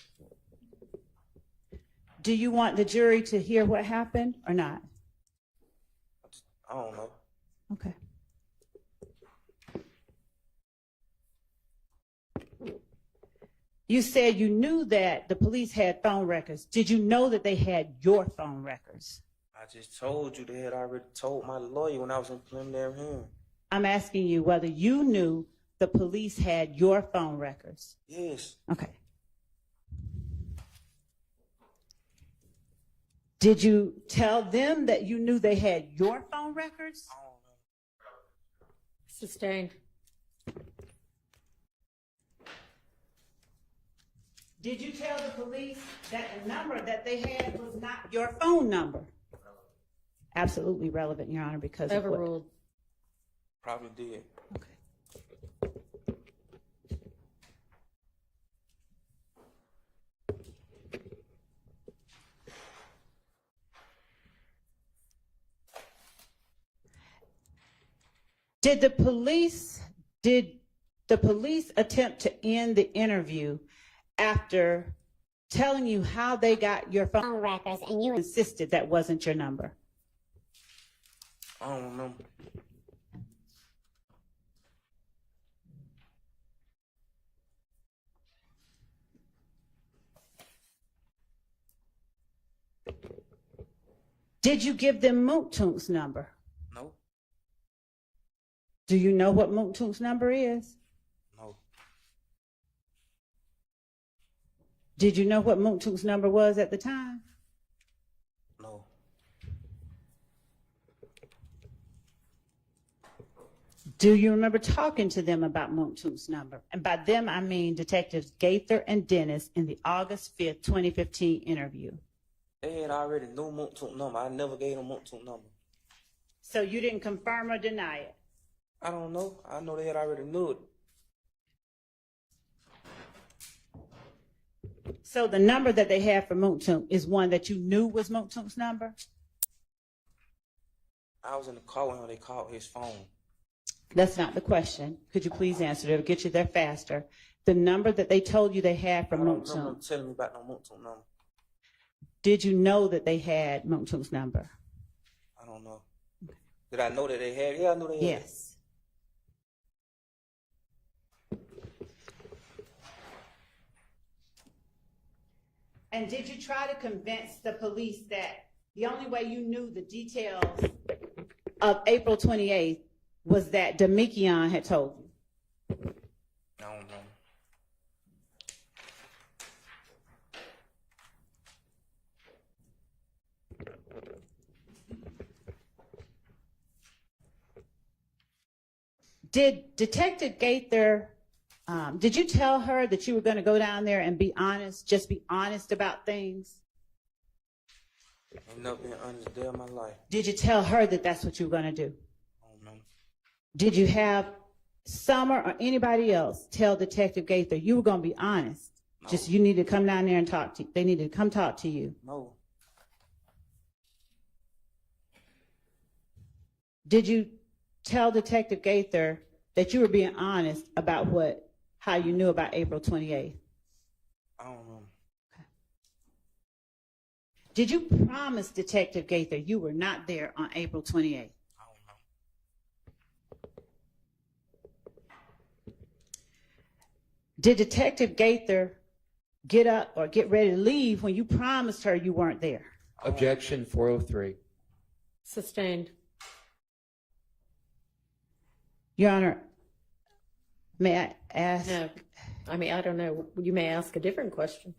Speaker 3: Do you want the jury to hear what happened or not?
Speaker 6: I don't know.
Speaker 3: Okay. You said you knew that the police had phone records. Did you know that they had your phone records?
Speaker 6: I just told you they had already told my lawyer when I was in preliminary hearing.
Speaker 3: I'm asking you whether you knew the police had your phone records.
Speaker 6: Yes.
Speaker 3: Okay. Did you tell them that you knew they had your phone records?
Speaker 2: Sustained.
Speaker 3: Did you tell the police that the number that they had was not your phone number? Absolutely relevant, Your Honor, because
Speaker 2: Overruled.
Speaker 6: Probably did.
Speaker 3: Okay. Did the police attempt to end the interview after telling you how they got your phone
Speaker 4: records and you
Speaker 3: insisted that wasn't your number?
Speaker 6: I don't remember.
Speaker 3: Did you give them Moontunk's number?
Speaker 6: No.
Speaker 3: Do you know what Moontunk's number is?
Speaker 6: No.
Speaker 3: Did you know what Moontunk's number was at the time?
Speaker 6: No.
Speaker 3: Do you remember talking to them about Moontunk's number? And by them, I mean Detectives Gaither and Dennis in the August 5th, 2015 interview.
Speaker 6: They had already knew Moontunk number. I never gave them Moontunk number.
Speaker 3: So you didn't confirm or deny it?
Speaker 6: I don't know. I know they had already knew it.
Speaker 3: So the number that they had for Moontunk is one that you knew was Moontunk's number?
Speaker 6: I was in the car when they called his phone.
Speaker 3: That's not the question. Could you please answer it? It'll get you there faster. The number that they told you they had for
Speaker 6: I don't remember
Speaker 3: Moontunk,
Speaker 6: them telling me about no Moontunk number.
Speaker 3: did you know that they had Moontunk's number?
Speaker 6: I don't know. Did I know that they had it? Yeah, I knew they had it.
Speaker 3: Yes. And did you try to convince the police that the only way you knew the details of April 28th was that Demekion had told you?
Speaker 6: I don't know.
Speaker 3: Did Detective Gaither, did you tell her that you were going to go down there and be honest, just be honest about things?
Speaker 6: I've never been honest a day of my life.
Speaker 3: Did you tell her that that's what you were going to do?
Speaker 6: I don't know.
Speaker 3: Did you have Summer or anybody else tell Detective Gaither you were going to be honest?
Speaker 6: No.
Speaker 3: Just you need to come down there and talk to, they needed to come talk to you.
Speaker 6: No.
Speaker 3: Did you tell Detective Gaither that you were being honest about how you knew about April 28th?
Speaker 6: I don't know.
Speaker 3: Did you promise Detective Gaither you were not there on April 28th?
Speaker 6: I don't know.
Speaker 3: Did Detective Gaither get up or get ready to leave when you promised her you weren't there?
Speaker 7: Objection 403.
Speaker 2: Sustained.
Speaker 5: Your Honor, may I ask?
Speaker 2: No, I mean, I don't know. You may ask a different question.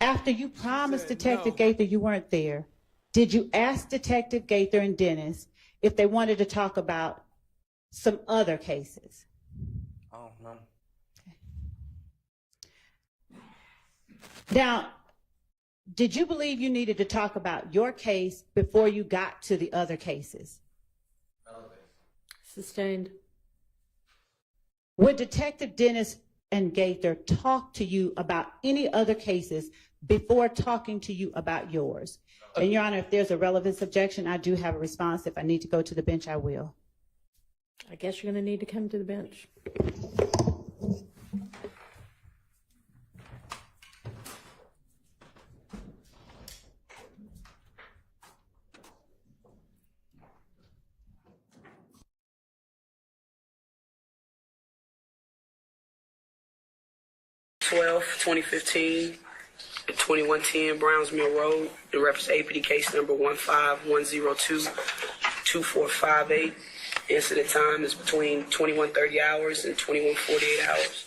Speaker 5: After you promised Detective Gaither you weren't there, did you ask Detective Gaither and Dennis if they wanted to talk about some other cases?
Speaker 6: Oh, no.
Speaker 5: Now, did you believe you needed to talk about your case before you got to the other cases?
Speaker 2: Sustained.
Speaker 5: Would Detective Dennis and Gaither talk to you about any other cases before talking to you about yours? And Your Honor, if there's a relevance objection, I do have a response. If I need to go to the bench, I will.
Speaker 2: I guess you're going to need to come to the bench.
Speaker 11: Twelve, 2015, at 2110 Browns Mill Road, in reference to APD case number 15102-2458. Incident time is between 21:30 hours and 21:48 hours.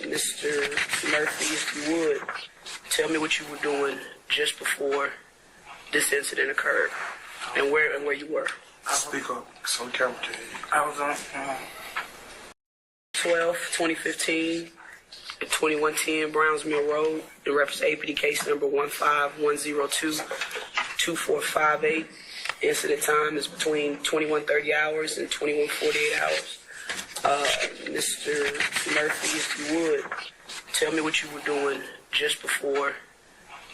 Speaker 11: Mr. Murphy, if you would, tell me what you were doing just before this incident occurred, and where you were.
Speaker 18: I'll speak up so the camera can hear you. I was on
Speaker 11: 12, 2015, at 2110 Browns Mill Road, in reference to APD case number 15102-2458. Incident time is between 21:30 hours and 21:48 hours. Mr. Murphy, if you would, tell me what you were doing just before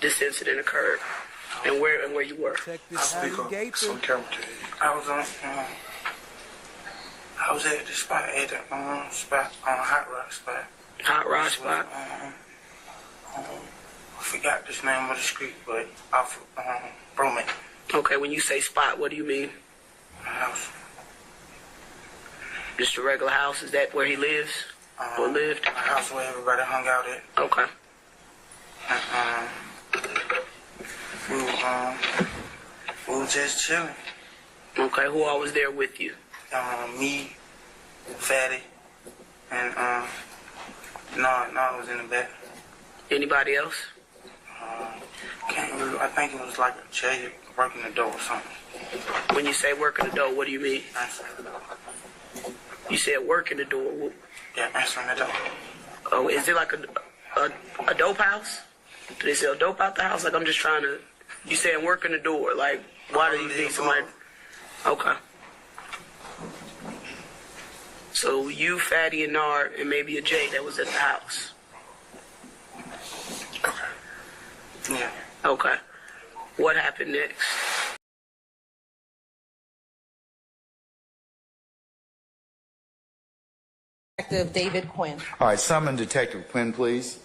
Speaker 11: this incident occurred, and where you were.
Speaker 18: I'll speak up so the camera can hear you. I was at the spot, at the spot, on a hot rod spot.
Speaker 11: Hot rod spot?
Speaker 18: I forgot this name of the street, but off Broman.
Speaker 11: Okay, when you say spot, what do you mean?
Speaker 18: House.
Speaker 11: Just a regular house? Is that where he lives? Or lived?
Speaker 18: A house where everybody hung out at.
Speaker 11: Okay.
Speaker 18: We were just chilling.
Speaker 11: Okay, who all was there with you?
Speaker 18: Me, Fatty, and no, I was in the back.
Speaker 11: Anybody else?
Speaker 18: Can't really, I think it was like a Jay working the door or something.
Speaker 11: When you say working the door, what do you mean? You said working the door.
Speaker 18: Yeah, answering the door.
Speaker 11: Oh, is it like a dope house? Do they sell dope out the house? Like, I'm just trying to, you saying working the door, like, why do you think somebody? Okay. So you, Fatty, and Nard, and maybe a Jay that was at the house.
Speaker 18: Okay. Yeah.
Speaker 11: Okay. What happened next?
Speaker 19: Detective David Quinn.
Speaker 20: All right, summon Detective Quinn, please.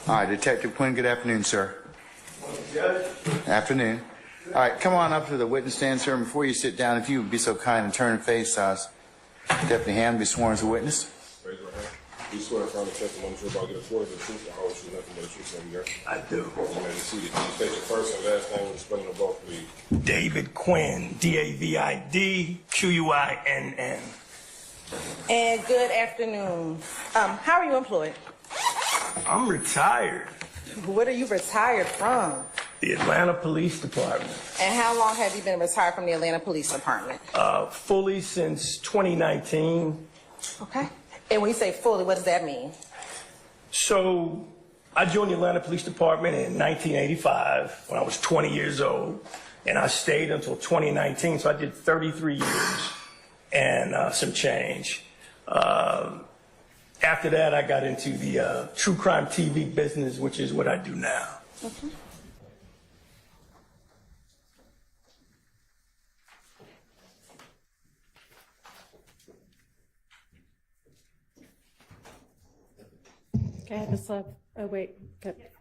Speaker 20: All right, Detective Quinn, good afternoon, sir.
Speaker 18: Judge.
Speaker 20: Afternoon. All right, come on up to the witness stand, sir. And before you sit down, if you would be so kind and turn and face us, Deputy Hand be sworn as a witness.
Speaker 14: Raise your hand. Do you swear in front of the testimony you're about to get a swear to the truth, the whole truth, nothing but the truth, so you
Speaker 18: I do.
Speaker 14: You may be seated. Can you state your first and last name with the spelling of both, please?
Speaker 18: David Quinn, DAVIDQUINN.
Speaker 19: And good afternoon. How are you employed?
Speaker 18: I'm retired.
Speaker 19: What are you retired from?
Speaker 18: The Atlanta Police Department.
Speaker 19: And how long have you been retired from the Atlanta Police Department?
Speaker 18: Fully since 2019.
Speaker 19: Okay. And when you say fully, what does that mean?
Speaker 18: So I joined the Atlanta Police Department in 1985 when I was 20 years old, and I stayed until 2019, so I did 33 years and some change. After that, I got into the true crime TV business, which is what I do now.
Speaker 19: Okay.
Speaker 2: Okay, Ms.love. Oh, wait.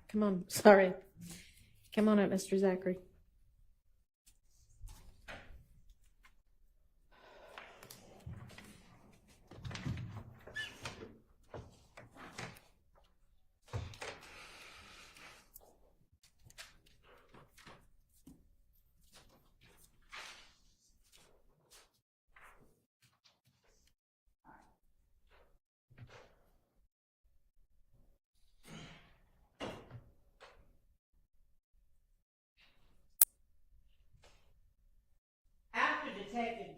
Speaker 2: Come on. Sorry. Come on up, Mr. Zachary.
Speaker 5: Detective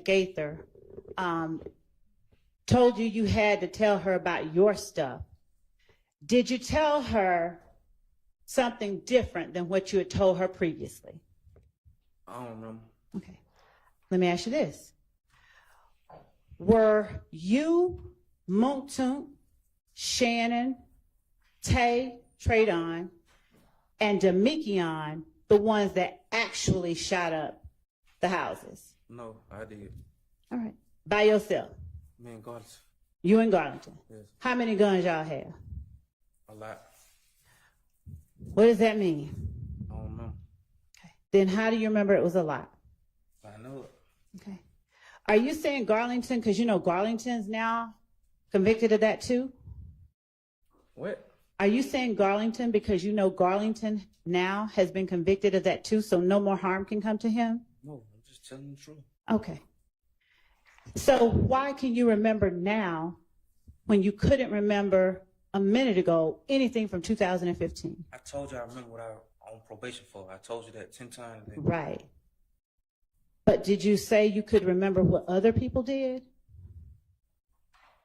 Speaker 5: Gaither told you you had to tell her about your stuff, did you tell her something different than what you had told her previously?
Speaker 6: I don't remember.
Speaker 5: Okay. Let me ask you this. Were you, Montun, Shannon, Tay, Tradon, and Demikion the ones that actually shot up the houses?
Speaker 6: No, I did.
Speaker 5: All right. By yourself?
Speaker 6: Me and God.
Speaker 5: You and Garlington?
Speaker 6: Yes.
Speaker 5: How many guns y'all have?
Speaker 6: A lot.
Speaker 5: What does that mean?
Speaker 6: I don't know.
Speaker 5: Then how do you remember it was a lot?
Speaker 6: I know it.
Speaker 5: Okay. Are you saying Garlington, because you know Garlington's now convicted of that too?
Speaker 6: What?
Speaker 5: Are you saying Garlington because you know Garlington now has been convicted of that too, so no more harm can come to him?
Speaker 6: No, I'm just telling the truth.
Speaker 5: Okay. So why can you remember now when you couldn't remember a minute ago anything from 2015?
Speaker 6: I told you I remember what I was on probation for. I told you that 10 times.
Speaker 5: Right. But did you say you could remember what other people did?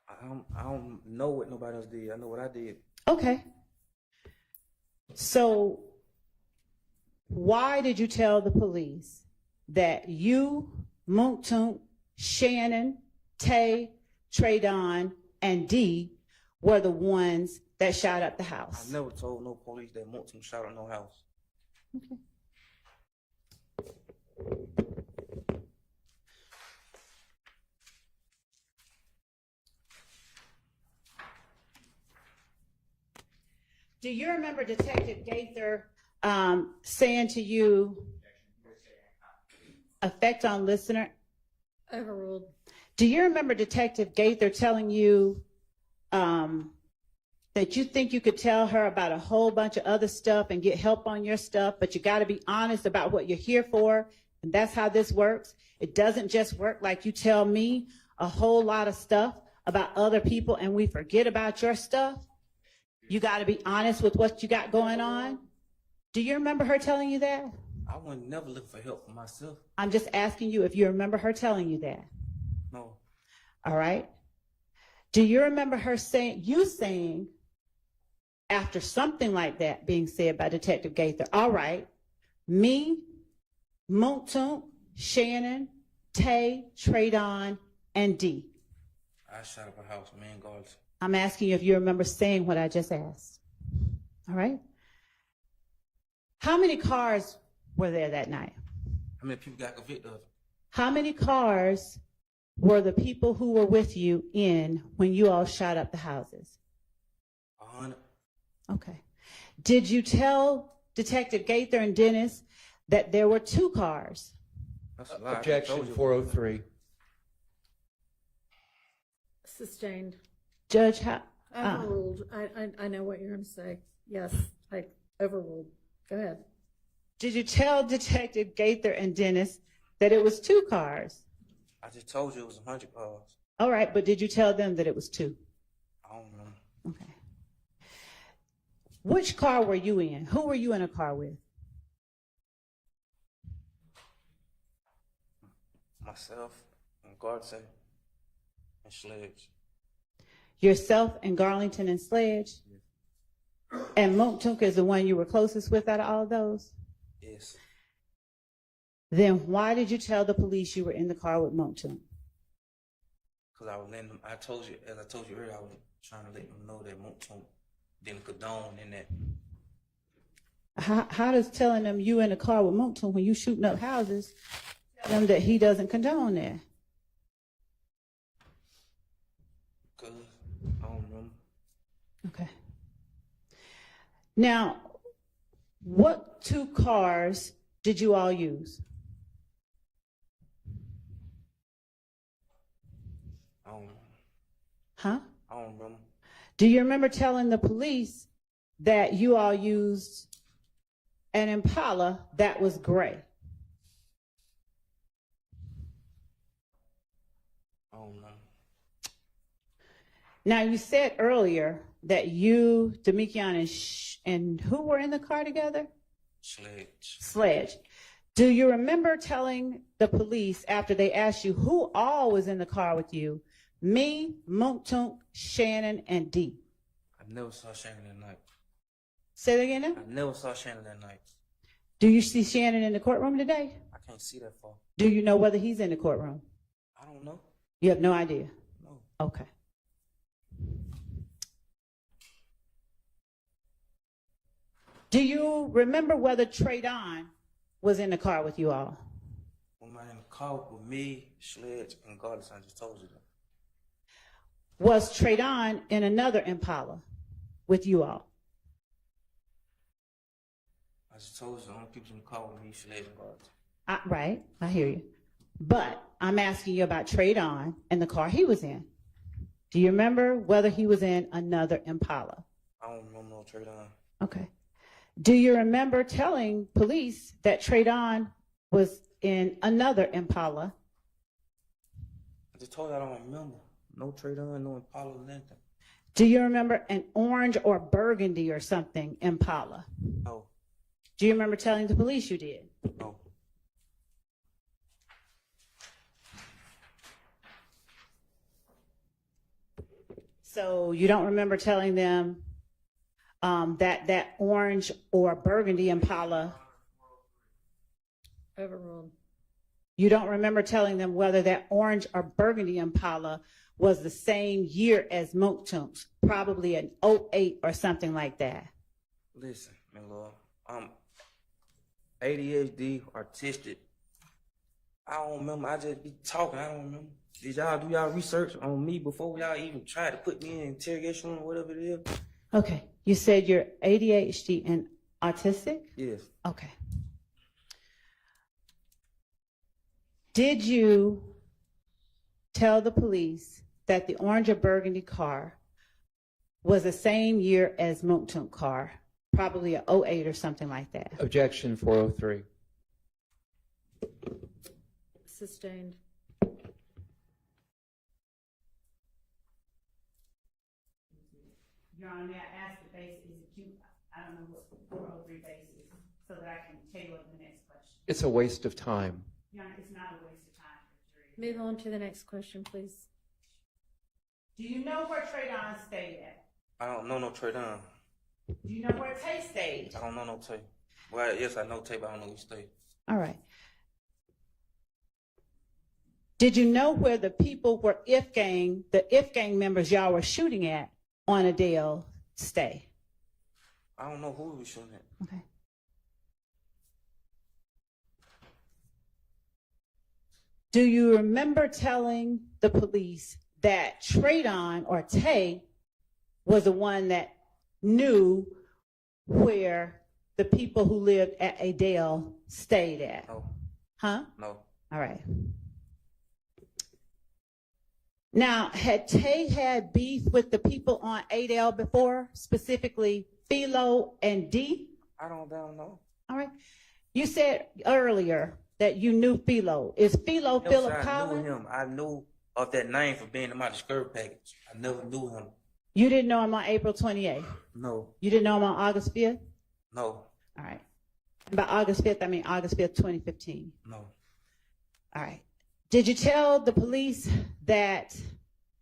Speaker 6: I don't know what nobody else did. I know what I did.
Speaker 5: Okay. So why did you tell the police that you, Montun, Shannon, Tay, Tradon, and D were the ones that shot up the house?
Speaker 6: I never told no police that Moulton shot up no house.
Speaker 5: Okay. Do you remember Detective Gaither saying to you, effect on listener?
Speaker 2: Overruled.
Speaker 5: Do you remember Detective Gaither telling you that you think you could tell her about a whole bunch of other stuff and get help on your stuff, but you got to be honest about what you're here for, and that's how this works? It doesn't just work like you tell me a whole lot of stuff about other people and we forget about your stuff. You got to be honest with what you got going on. Do you remember her telling you that?
Speaker 6: I would never look for help for myself.
Speaker 5: I'm just asking you if you remember her telling you that.
Speaker 6: No.
Speaker 5: All right. Do you remember her saying, after something like that being said by Detective Gaither, all right, me, Montun, Shannon, Tay, Tradon, and D.
Speaker 6: I shot up a house, man, guards.
Speaker 5: I'm asking you if you remember saying what I just asked. All right. How many cars were there that night?
Speaker 6: How many people got convicted of it?
Speaker 5: How many cars were the people who were with you in when you all shot up the houses?
Speaker 6: 100.
Speaker 5: Okay. Did you tell Detective Gaither and Dennis that there were 2 cars?
Speaker 6: That's a lie.
Speaker 7: Objection 403.
Speaker 2: Sustained.
Speaker 5: Judge, how?
Speaker 2: Overruled. I know what you're going to say. Yes, I overruled. Go ahead.
Speaker 5: Did you tell Detective Gaither and Dennis that it was 2 cars?
Speaker 6: I just told you it was 100 cars.
Speaker 5: All right, but did you tell them that it was 2?
Speaker 6: I don't know.
Speaker 5: Okay. Which car were you in? Who were you in a car with?
Speaker 6: Myself and Garlington and Sledge.
Speaker 5: Yourself and Garlington and Sledge? Yes. And Montun is the one you were closest with out of all of those?
Speaker 6: Yes.
Speaker 5: Then why did you tell the police you were in the car with Montun?
Speaker 6: Because I was letting them, as I told you earlier, I was trying to let them know that Moulton didn't condone in that.
Speaker 5: How does telling them you in the car with Montun when you shooting up houses tell them that he doesn't condone that?
Speaker 6: Because I don't know.
Speaker 5: Okay. Now, what 2 cars did you all use?
Speaker 6: I don't know.
Speaker 5: Huh?
Speaker 6: I don't remember.
Speaker 5: Do you remember telling the police that you all used an Impala that was gray?
Speaker 6: I don't know.
Speaker 5: Now, you said earlier that you, Demikion, and who were in the car together? Sledge. Do you remember telling the police after they asked you who all was in the car with you? Me, Moontunk, Shannon, and D.
Speaker 6: I never saw Shannon that night.
Speaker 5: Say that again now?
Speaker 6: I never saw Shannon that night.
Speaker 5: Do you see Shannon in the courtroom today?
Speaker 6: I can't see that far.
Speaker 5: Do you know whether he's in the courtroom?
Speaker 6: I don't know.
Speaker 5: You have no idea?
Speaker 6: No.
Speaker 5: Okay. Do you remember whether Traydon was in the car with you all?
Speaker 6: When I'm in the car with me, Sledge, and Goddess, I just told you that.
Speaker 5: Was Traydon in another Impala with you all?
Speaker 6: I just told you, the only people in the car with me, Sledge, and Goddess.
Speaker 5: Right, I hear you. But I'm asking you about Traydon and the car he was in. Do you remember whether he was in another Impala?
Speaker 6: I don't remember no Traydon.
Speaker 5: Okay. Do you remember telling police that Traydon was in another Impala?
Speaker 6: I just told you I don't remember. No Traydon, no Impala, nothing.
Speaker 5: Do you remember an orange or burgundy or something Impala?
Speaker 6: No.
Speaker 5: Do you remember telling the police you did?
Speaker 6: No.
Speaker 5: So you don't remember telling them that orange or burgundy Impala?
Speaker 2: Overruled.
Speaker 5: You don't remember telling them whether that orange or burgundy Impala was the same year as Moontunk's, probably an 08 or something like that?
Speaker 6: Listen, Ms.love, I'm ADHD, artistic. I don't remember. I just be talking. I don't remember. Did y'all do y'all research on me before y'all even tried to put me in interrogation room or whatever it is?
Speaker 5: Okay. You said you're ADHD and autistic?
Speaker 6: Yes.
Speaker 5: Okay. Did you tell the police that the orange or burgundy car was the same year as Moontunk car, probably a 08 or something like that?
Speaker 7: Objection 403.
Speaker 2: Sustained.
Speaker 3: Your Honor, may I ask the basis? I don't know what 403 basis is, so that I can tailor the next question.
Speaker 7: It's a waste of time.
Speaker 3: Your Honor, it's not a waste of time for the jury.
Speaker 2: Move on to the next question, please.
Speaker 3: Do you know where Traydon stayed at?
Speaker 6: I don't know no Traydon.
Speaker 3: Do you know where Tay stayed?
Speaker 6: I don't know no Tay. Well, yes, I know Tay, but I don't know who stayed.
Speaker 5: All right. Did you know where the people were the If gang members y'all were shooting at on Adele stay?
Speaker 6: I don't know who we was shooting at.
Speaker 5: Okay. Do you remember telling the police that Traydon or Tay was the one that knew where the people who lived at Adele stayed at?
Speaker 6: No.
Speaker 5: Huh?
Speaker 6: No.
Speaker 5: All right. Now, had Tay had beef with the people on Adele before, specifically Philo and D?
Speaker 6: I don't know.
Speaker 5: All right. You said earlier that you knew Philo. Is Philo
Speaker 6: No,
Speaker 5: Philip
Speaker 6: sir, I
Speaker 5: Collins?
Speaker 6: knew him. I knew of that name for being in my discovery package. I never knew him.
Speaker 5: You didn't know him on April 28th?
Speaker 6: No.
Speaker 5: You didn't know him on August 5th?
Speaker 6: No.
Speaker 5: All right. And by August 5th, I mean August 5th, 2015.
Speaker 6: No.
Speaker 5: All right. Did you tell the police that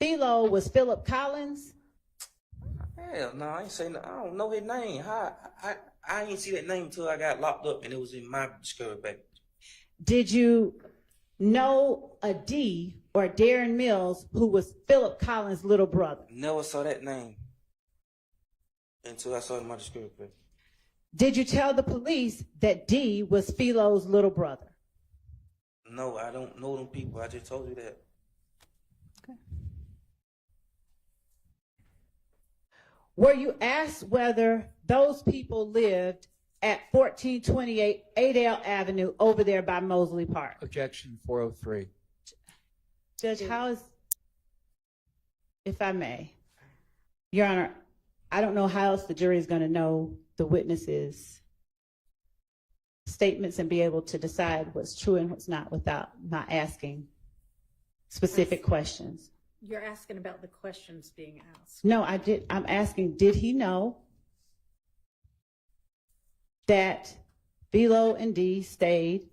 Speaker 5: Philo was Philip Collins?
Speaker 6: Hell no, I ain't say no. I don't know his name. I ain't see that name until I got locked up and it was in my discovery package.
Speaker 5: Did you know a D or Darren Mills who was Philip Collins' little brother?
Speaker 6: Never saw that name until I saw it in my discovery package.
Speaker 5: Did you tell the police that D was Philo's little brother?
Speaker 6: No, I don't know them people. I just told you that.
Speaker 5: Okay. Were you asked whether those people lived at 1428 Adele Avenue over there by Mosley Park?
Speaker 7: Objection 403.
Speaker 5: Judge, how is, if I may, Your Honor, I don't know how else the jury is going to know the witnesses' statements and be able to decide what's true and what's not without not asking specific questions.
Speaker 2: You're asking about the questions being asked.
Speaker 5: No, I'm asking, did he know that Philo and D stayed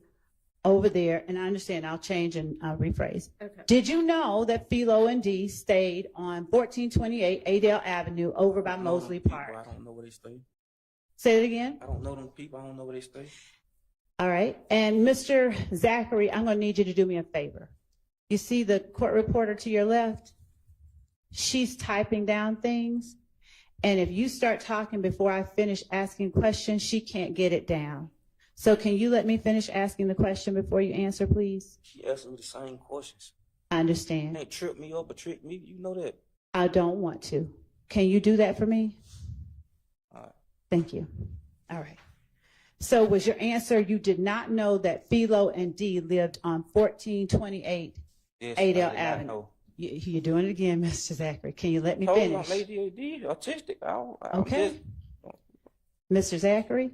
Speaker 5: over there, and I understand, I'll change and rephrase.
Speaker 2: Okay.
Speaker 5: Did you know that Philo and D stayed on 1428 Adele Avenue over by Mosley Park?
Speaker 6: I don't know where they stay.
Speaker 5: Say it again.
Speaker 6: I don't know them people. I don't know where they stay.
Speaker 5: All right. And Mr. Zachary, I'm going to need you to do me a favor. You see the court reporter to your left? She's typing down things. And if you start talking before I finish asking questions, she can't get it down. So can you let me finish asking the question before you answer, please?
Speaker 6: She asked me the same questions.
Speaker 5: I understand.
Speaker 6: Ain't trip me up or trick me. You know that.
Speaker 5: I don't want to. Can you do that for me?
Speaker 6: All right.
Speaker 5: Thank you. All right. So was your answer, you did not know that Philo and D lived on 1428
Speaker 6: Yes,
Speaker 5: Adele
Speaker 6: I did not
Speaker 5: Avenue?
Speaker 6: know.
Speaker 5: You're doing it again, Mr. Zachary. Can you let me
Speaker 6: Told you
Speaker 5: finish?
Speaker 6: I'm ADHD, autistic.
Speaker 5: Okay. Mr. Zachary,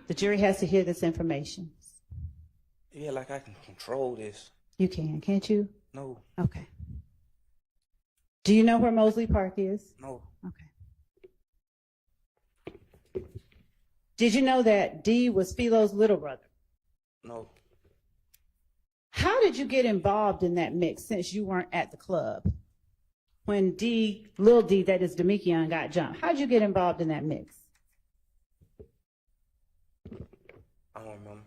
Speaker 5: the jury has to hear this information.
Speaker 6: Yeah, like I can control this.
Speaker 5: You can, can't you?
Speaker 6: No,
Speaker 5: Okay. Do you know where Mosley Park is?
Speaker 6: no.
Speaker 5: Okay. Did you know that D was Philo's little brother?
Speaker 6: No.
Speaker 5: How did you get involved in that mix since you weren't at the club? When LIL-D, that is Demekion, got jumped, how did you get involved in that mix?
Speaker 6: I don't remember.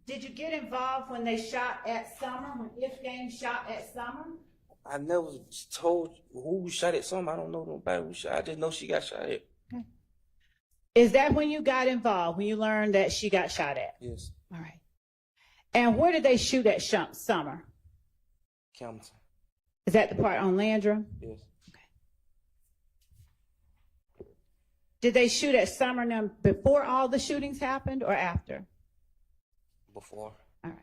Speaker 5: Did you get involved when they shot at Summer, when If Game shot at Summer?
Speaker 6: I never told who shot at something. I don't know nobody who shot. I just know she got shot at.
Speaker 5: Okay. Is that when you got involved, when you learned that she got shot at?
Speaker 6: Yes.
Speaker 5: All right. And where did they shoot at Summer?
Speaker 6: Campbellton.
Speaker 5: Is that the part on Landrum?
Speaker 6: Yes.
Speaker 5: Did they shoot at Summer now before all the shootings happened or after?
Speaker 6: Before.
Speaker 5: All right.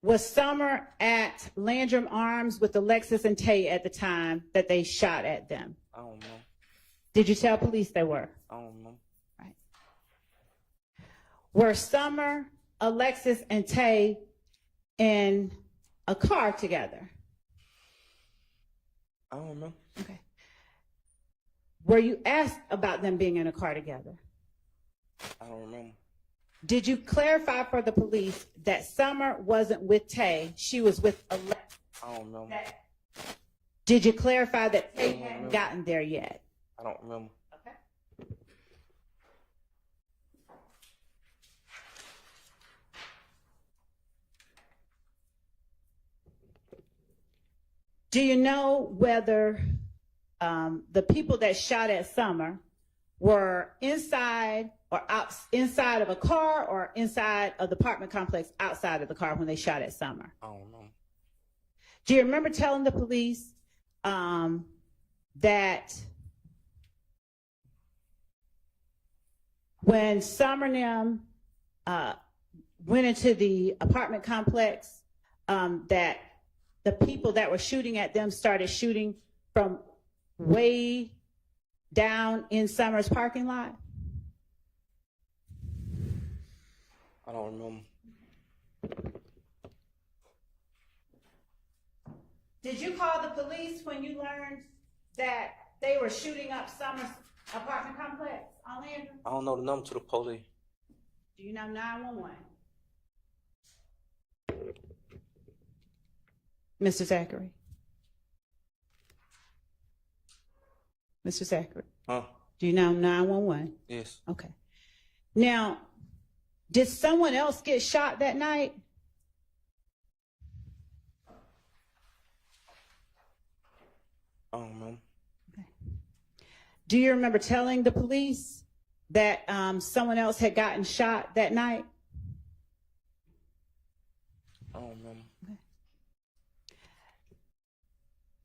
Speaker 5: Was Summer at Landrum Arms with Alexis and Tay at the time that they shot at them?
Speaker 6: I don't know.
Speaker 5: Did you tell police they were?
Speaker 6: I don't know.
Speaker 5: Right. Were Summer, Alexis, and Tay in a car together?
Speaker 6: I don't know.
Speaker 5: Okay. Were you asked about them being in a car together?
Speaker 6: I don't remember.
Speaker 5: Did you clarify for the police that Summer wasn't with Tay, she was with Alexis?
Speaker 6: I don't know.
Speaker 5: Did you clarify that Tay hadn't gotten there yet?
Speaker 6: I don't remember.
Speaker 5: Okay. Do you know whether the people that shot at Summer were inside or inside of a car or inside of the apartment complex outside of the car when they shot at Summer?
Speaker 6: I don't know.
Speaker 5: Do you remember telling the police that when Summer and them went into the apartment complex, that the people that were shooting at them started shooting from way down in Summer's parking lot?
Speaker 6: I don't remember.
Speaker 5: Did you call the police when you learned that they were shooting up Summer's apartment complex on Landrum?
Speaker 6: I don't know the number to the police.
Speaker 5: Do you know 911? Mr. Zachary. Mr. Zachary.
Speaker 6: Huh?
Speaker 5: Do you know 911?
Speaker 6: Yes.
Speaker 5: Okay. Now, did someone else get shot that night?
Speaker 6: I don't remember.
Speaker 5: Do you remember telling the police that someone else had gotten shot that night?
Speaker 6: I don't remember.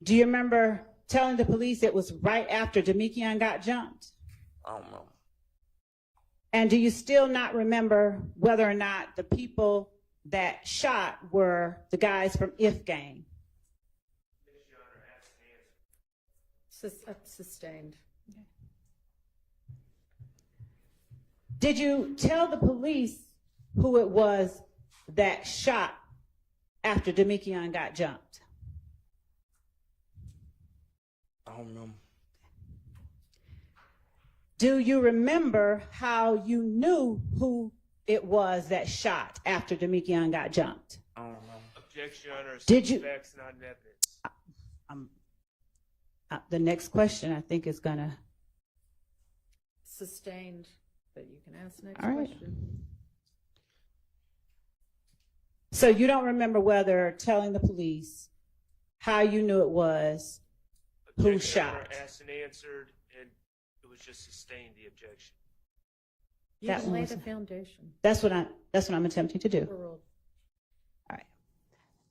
Speaker 5: Do you remember telling the police it was right after Demekion got jumped?
Speaker 6: I don't know.
Speaker 5: And do you still not remember whether or not the people that shot were the guys from If Gang?
Speaker 2: Sustained.
Speaker 5: Did you tell the police who it was that shot after Demekion got jumped?
Speaker 6: I don't remember.
Speaker 5: Do you remember how you knew who it was that shot after Demekion got jumped?
Speaker 6: I don't remember.
Speaker 21: Objection, Your Honor.
Speaker 5: Did you-
Speaker 21: Facts, not in evidence.
Speaker 5: The next question I think is gonna.
Speaker 2: Sustained, but you can ask the next
Speaker 5: All right.
Speaker 2: question.
Speaker 5: So you don't remember whether telling the police how you knew it was who
Speaker 21: Objection, Your Honor.
Speaker 5: shot?
Speaker 21: Asked and answered, and it was just sustained, the objection.
Speaker 2: You
Speaker 5: That
Speaker 2: can
Speaker 5: one
Speaker 2: lay
Speaker 5: was-
Speaker 2: the foundation.
Speaker 5: That's what I'm attempting to do.
Speaker 2: Overruled.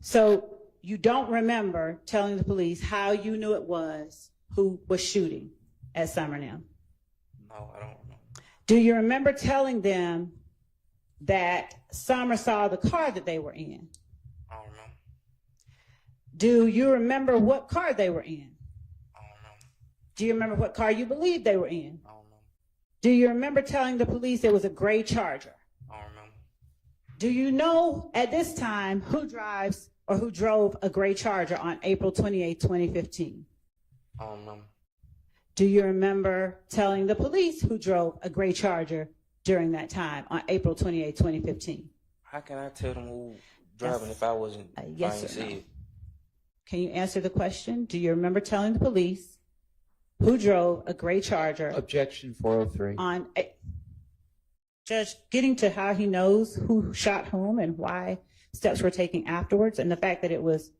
Speaker 5: So you don't remember telling the police how you knew it was who was shooting at Summernham.
Speaker 6: No, I don't remember.
Speaker 5: Do you remember telling them that Summer saw the car that they were in?
Speaker 6: I don't remember.
Speaker 5: Do you remember what car they were in?
Speaker 6: I don't know.
Speaker 5: Do you remember what car you believed they were in?
Speaker 6: I don't know.
Speaker 5: Do you remember telling the police it was a gray Charger?
Speaker 6: I don't remember.
Speaker 5: Do you know at this time who drives or who drove a gray Charger on April 28, 2015?
Speaker 6: I don't remember.
Speaker 5: Do you remember telling the police who drove a gray Charger during that time on April 28, 2015?
Speaker 6: How can I tell them who driving
Speaker 5: Yes.
Speaker 6: if I wasn't?
Speaker 5: Yes
Speaker 6: I ain't
Speaker 5: or no?
Speaker 6: see it.
Speaker 5: Can you answer the question? Do you remember telling the police who drove a gray Charger
Speaker 7: Objection 403.
Speaker 5: on Judge, getting to how he knows who shot whom and why steps were taken afterwards, and the fact that it was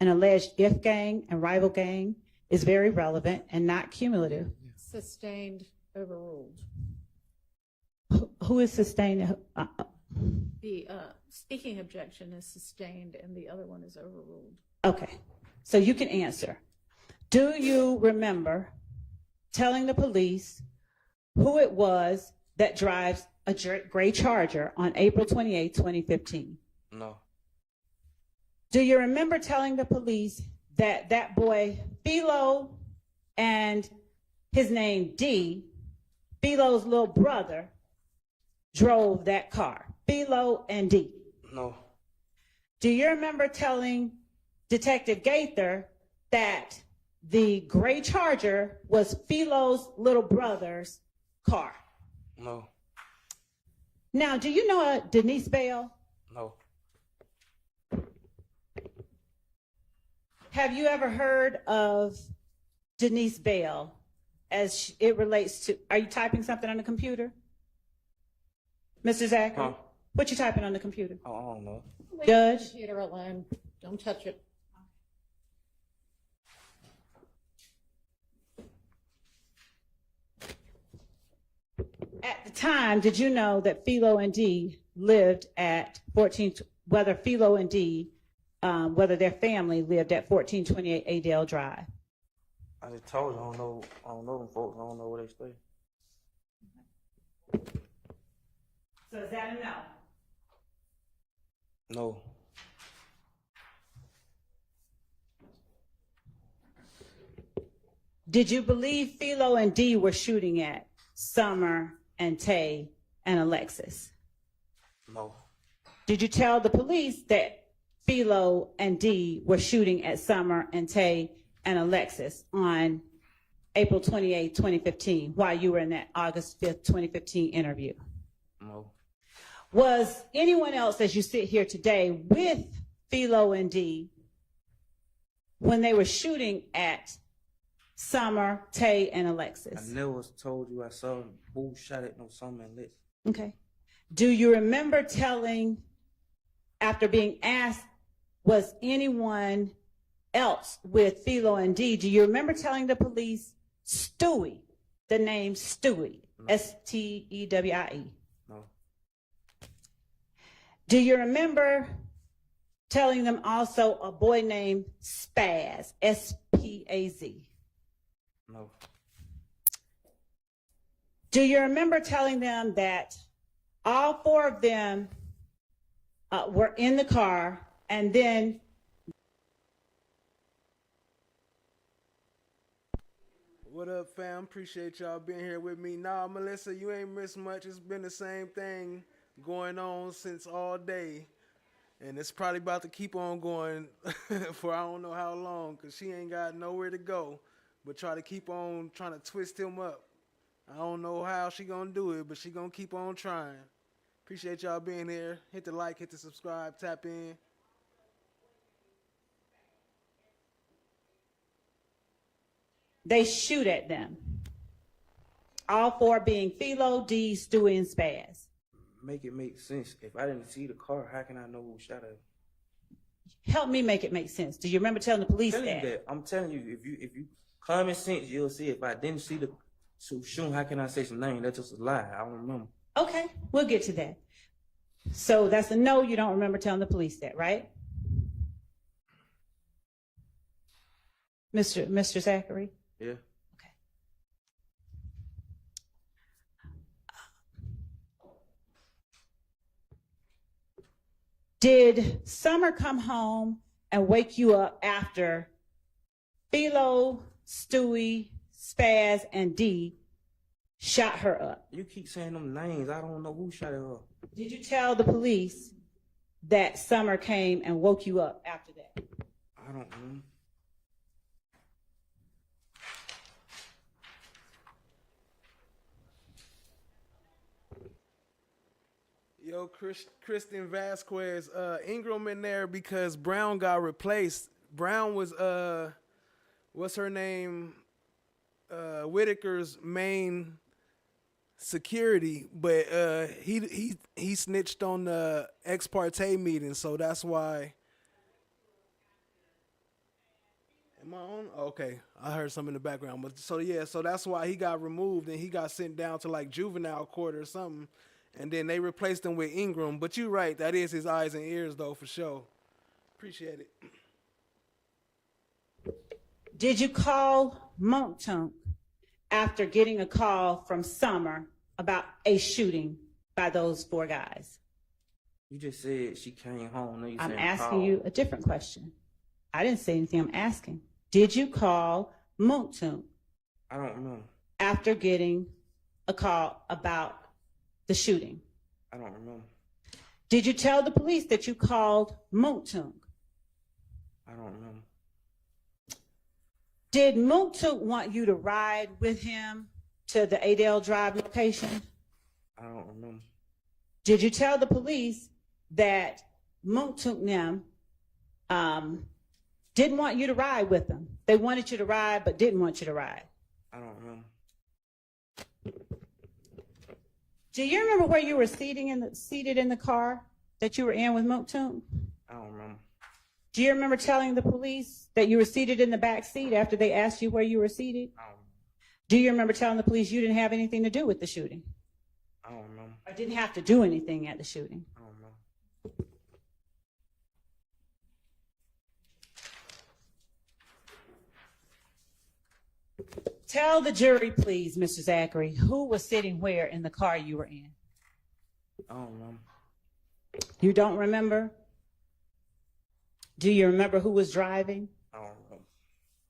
Speaker 5: an alleged if gang and rival gang is very relevant and not cumulative.
Speaker 2: Sustained, overruled.
Speaker 5: Who is sustained?
Speaker 2: The speaking objection is sustained and the other one is overruled.
Speaker 5: Okay, so you can answer. Do you remember telling the police who it was that drives a gray Charger on April 28, 2015?
Speaker 6: No.
Speaker 5: Do you remember telling the police that that boy Philo and his name D, Philo's little brother, drove that car? Philo and D.
Speaker 6: No.
Speaker 5: Do you remember telling Detective Gaither that the gray Charger was Philo's little brother's car?
Speaker 6: No.
Speaker 5: Now, do you know a Denise Bell?
Speaker 6: No.
Speaker 5: Have you ever heard of Denise Bell as it relates to, are you typing something on the computer? Mr. Zachary?
Speaker 6: Huh?
Speaker 5: What you typing on the computer?
Speaker 6: Oh, I don't know.
Speaker 2: Leave
Speaker 5: Judge?
Speaker 2: the computer alone. Don't touch it.
Speaker 5: At the time, did you know that Philo and D lived at 14, whether Philo and D, whether their family lived at 1428 Adele Drive?
Speaker 6: I just told you I don't know them folks. I don't know where they stay.
Speaker 5: So is that a no?
Speaker 6: No.
Speaker 5: Did you believe Philo and D were shooting at Summer and Tay and Alexis?
Speaker 6: No.
Speaker 5: Did you tell the police that Philo and D were shooting at Summer and Tay and Alexis on April 28, 2015, while you were in that August 5th, 2015 interview?
Speaker 6: No.
Speaker 5: Was anyone else, as you sit here today, with Philo and D when they were shooting at Summer, Tay, and Alexis?
Speaker 6: I never told you I saw who shot at no Summer and Lex.
Speaker 5: Okay. Do you remember telling, after being asked, was anyone else with Philo and D, do you remember telling the police Stewie, the name Stewie, S-T-E-W-I-E?
Speaker 6: No.
Speaker 5: Do you remember telling them also a boy named Spaz, S-P-A-Z?
Speaker 6: No.
Speaker 5: Do you remember telling them that all four of them were in the car and then
Speaker 8: What up, fam? Appreciate y'all being here with me. Nah, Melissa, you ain't missed much. It's been the same thing going on since all day. And it's probably about to keep on going for I don't know how long, because she ain't got nowhere to go. but try to keep on trying to twist him up. I don't know how she gonna do it, but she gonna keep on trying. Appreciate y'all being here. Hit the like, hit the subscribe, tap in.
Speaker 3: They shoot at them. All four being Philo, D, Stewie, and Spaz.
Speaker 6: Make it make sense. If I didn't see the car, how can I know who shot her?
Speaker 3: Help me make it make sense. Do you remember telling the police that?
Speaker 6: I'm telling you, if you common sense, you'll see. If I didn't see the shoot, how can I say some name? That's just a lie. I don't remember.
Speaker 3: Okay, we'll get to that. So that's a no, you don't remember telling the police that, right? Mr. Zachary?
Speaker 6: Yeah.
Speaker 3: Did Summer come home and wake you up after Philo, Stewie, Spaz, and D shot her up?
Speaker 6: You keep saying them names. I don't know who shot her up.
Speaker 3: Did you tell the police that Summer came and woke you up after that?
Speaker 6: I don't know.
Speaker 8: Yo, Kristen Vasquez, Ingram in there because Brown got replaced. Brown was what's her name? Whitaker's main security, but he snitched on the ex parte meeting, so that's why. Am I on? Okay, I heard something in the background, but so that's why he got removed and he got sent down to like juvenile court or something. And then they replaced him with Ingram. But you're right, that is his eyes and ears, though, for sure. Appreciate it.
Speaker 3: Did you call Montunk after getting a call from Summer about a shooting by those four guys?
Speaker 6: You just said she came home. Now you
Speaker 3: I'm
Speaker 6: saying
Speaker 3: asking
Speaker 6: call.
Speaker 3: you a different question. I didn't say anything. I'm asking. Did you call Montunk
Speaker 6: I don't remember.
Speaker 3: after getting a call about the shooting?
Speaker 6: I don't remember.
Speaker 3: Did you tell the police that you called Montunk?
Speaker 6: I don't remember.
Speaker 3: Did Montunk want you to ride with him to the Adele Drive location?
Speaker 6: I don't remember.
Speaker 3: Did you tell the police that Montunk them didn't want you to ride with them? They wanted you to ride but didn't want you to ride.
Speaker 6: I don't remember.
Speaker 3: Do you remember where you were seated in the car that you were in with Montunk?
Speaker 6: I don't remember.
Speaker 3: Do you remember telling the police that you were seated in the back seat after they asked you where you were seated?
Speaker 6: I don't,
Speaker 3: Do you remember telling the police you didn't have anything to do with the shooting?
Speaker 6: I don't remember.
Speaker 3: Or didn't have to do anything at the shooting?
Speaker 6: I don't remember.
Speaker 3: Tell the jury, please, Mr. Zachary, who was sitting where in the car you were in?
Speaker 6: I don't remember.
Speaker 3: You don't remember? Do you remember who was driving?
Speaker 6: I don't remember.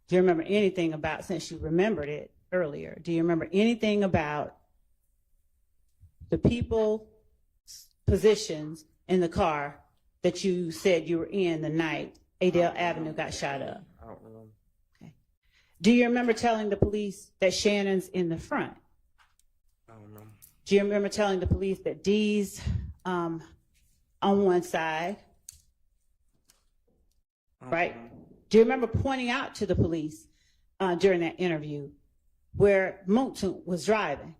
Speaker 3: Do you remember anything about, since you remembered it earlier, do you remember anything about the people, positions in the car that you said you were in the night Adele Avenue got shot up?
Speaker 6: I don't remember.
Speaker 3: Do you remember telling the police that Shannon's in the front?
Speaker 6: I don't remember.
Speaker 3: Do you remember telling the police that Dee's on one side? Right? Do you remember pointing out to the police during that interview where Montunk was driving?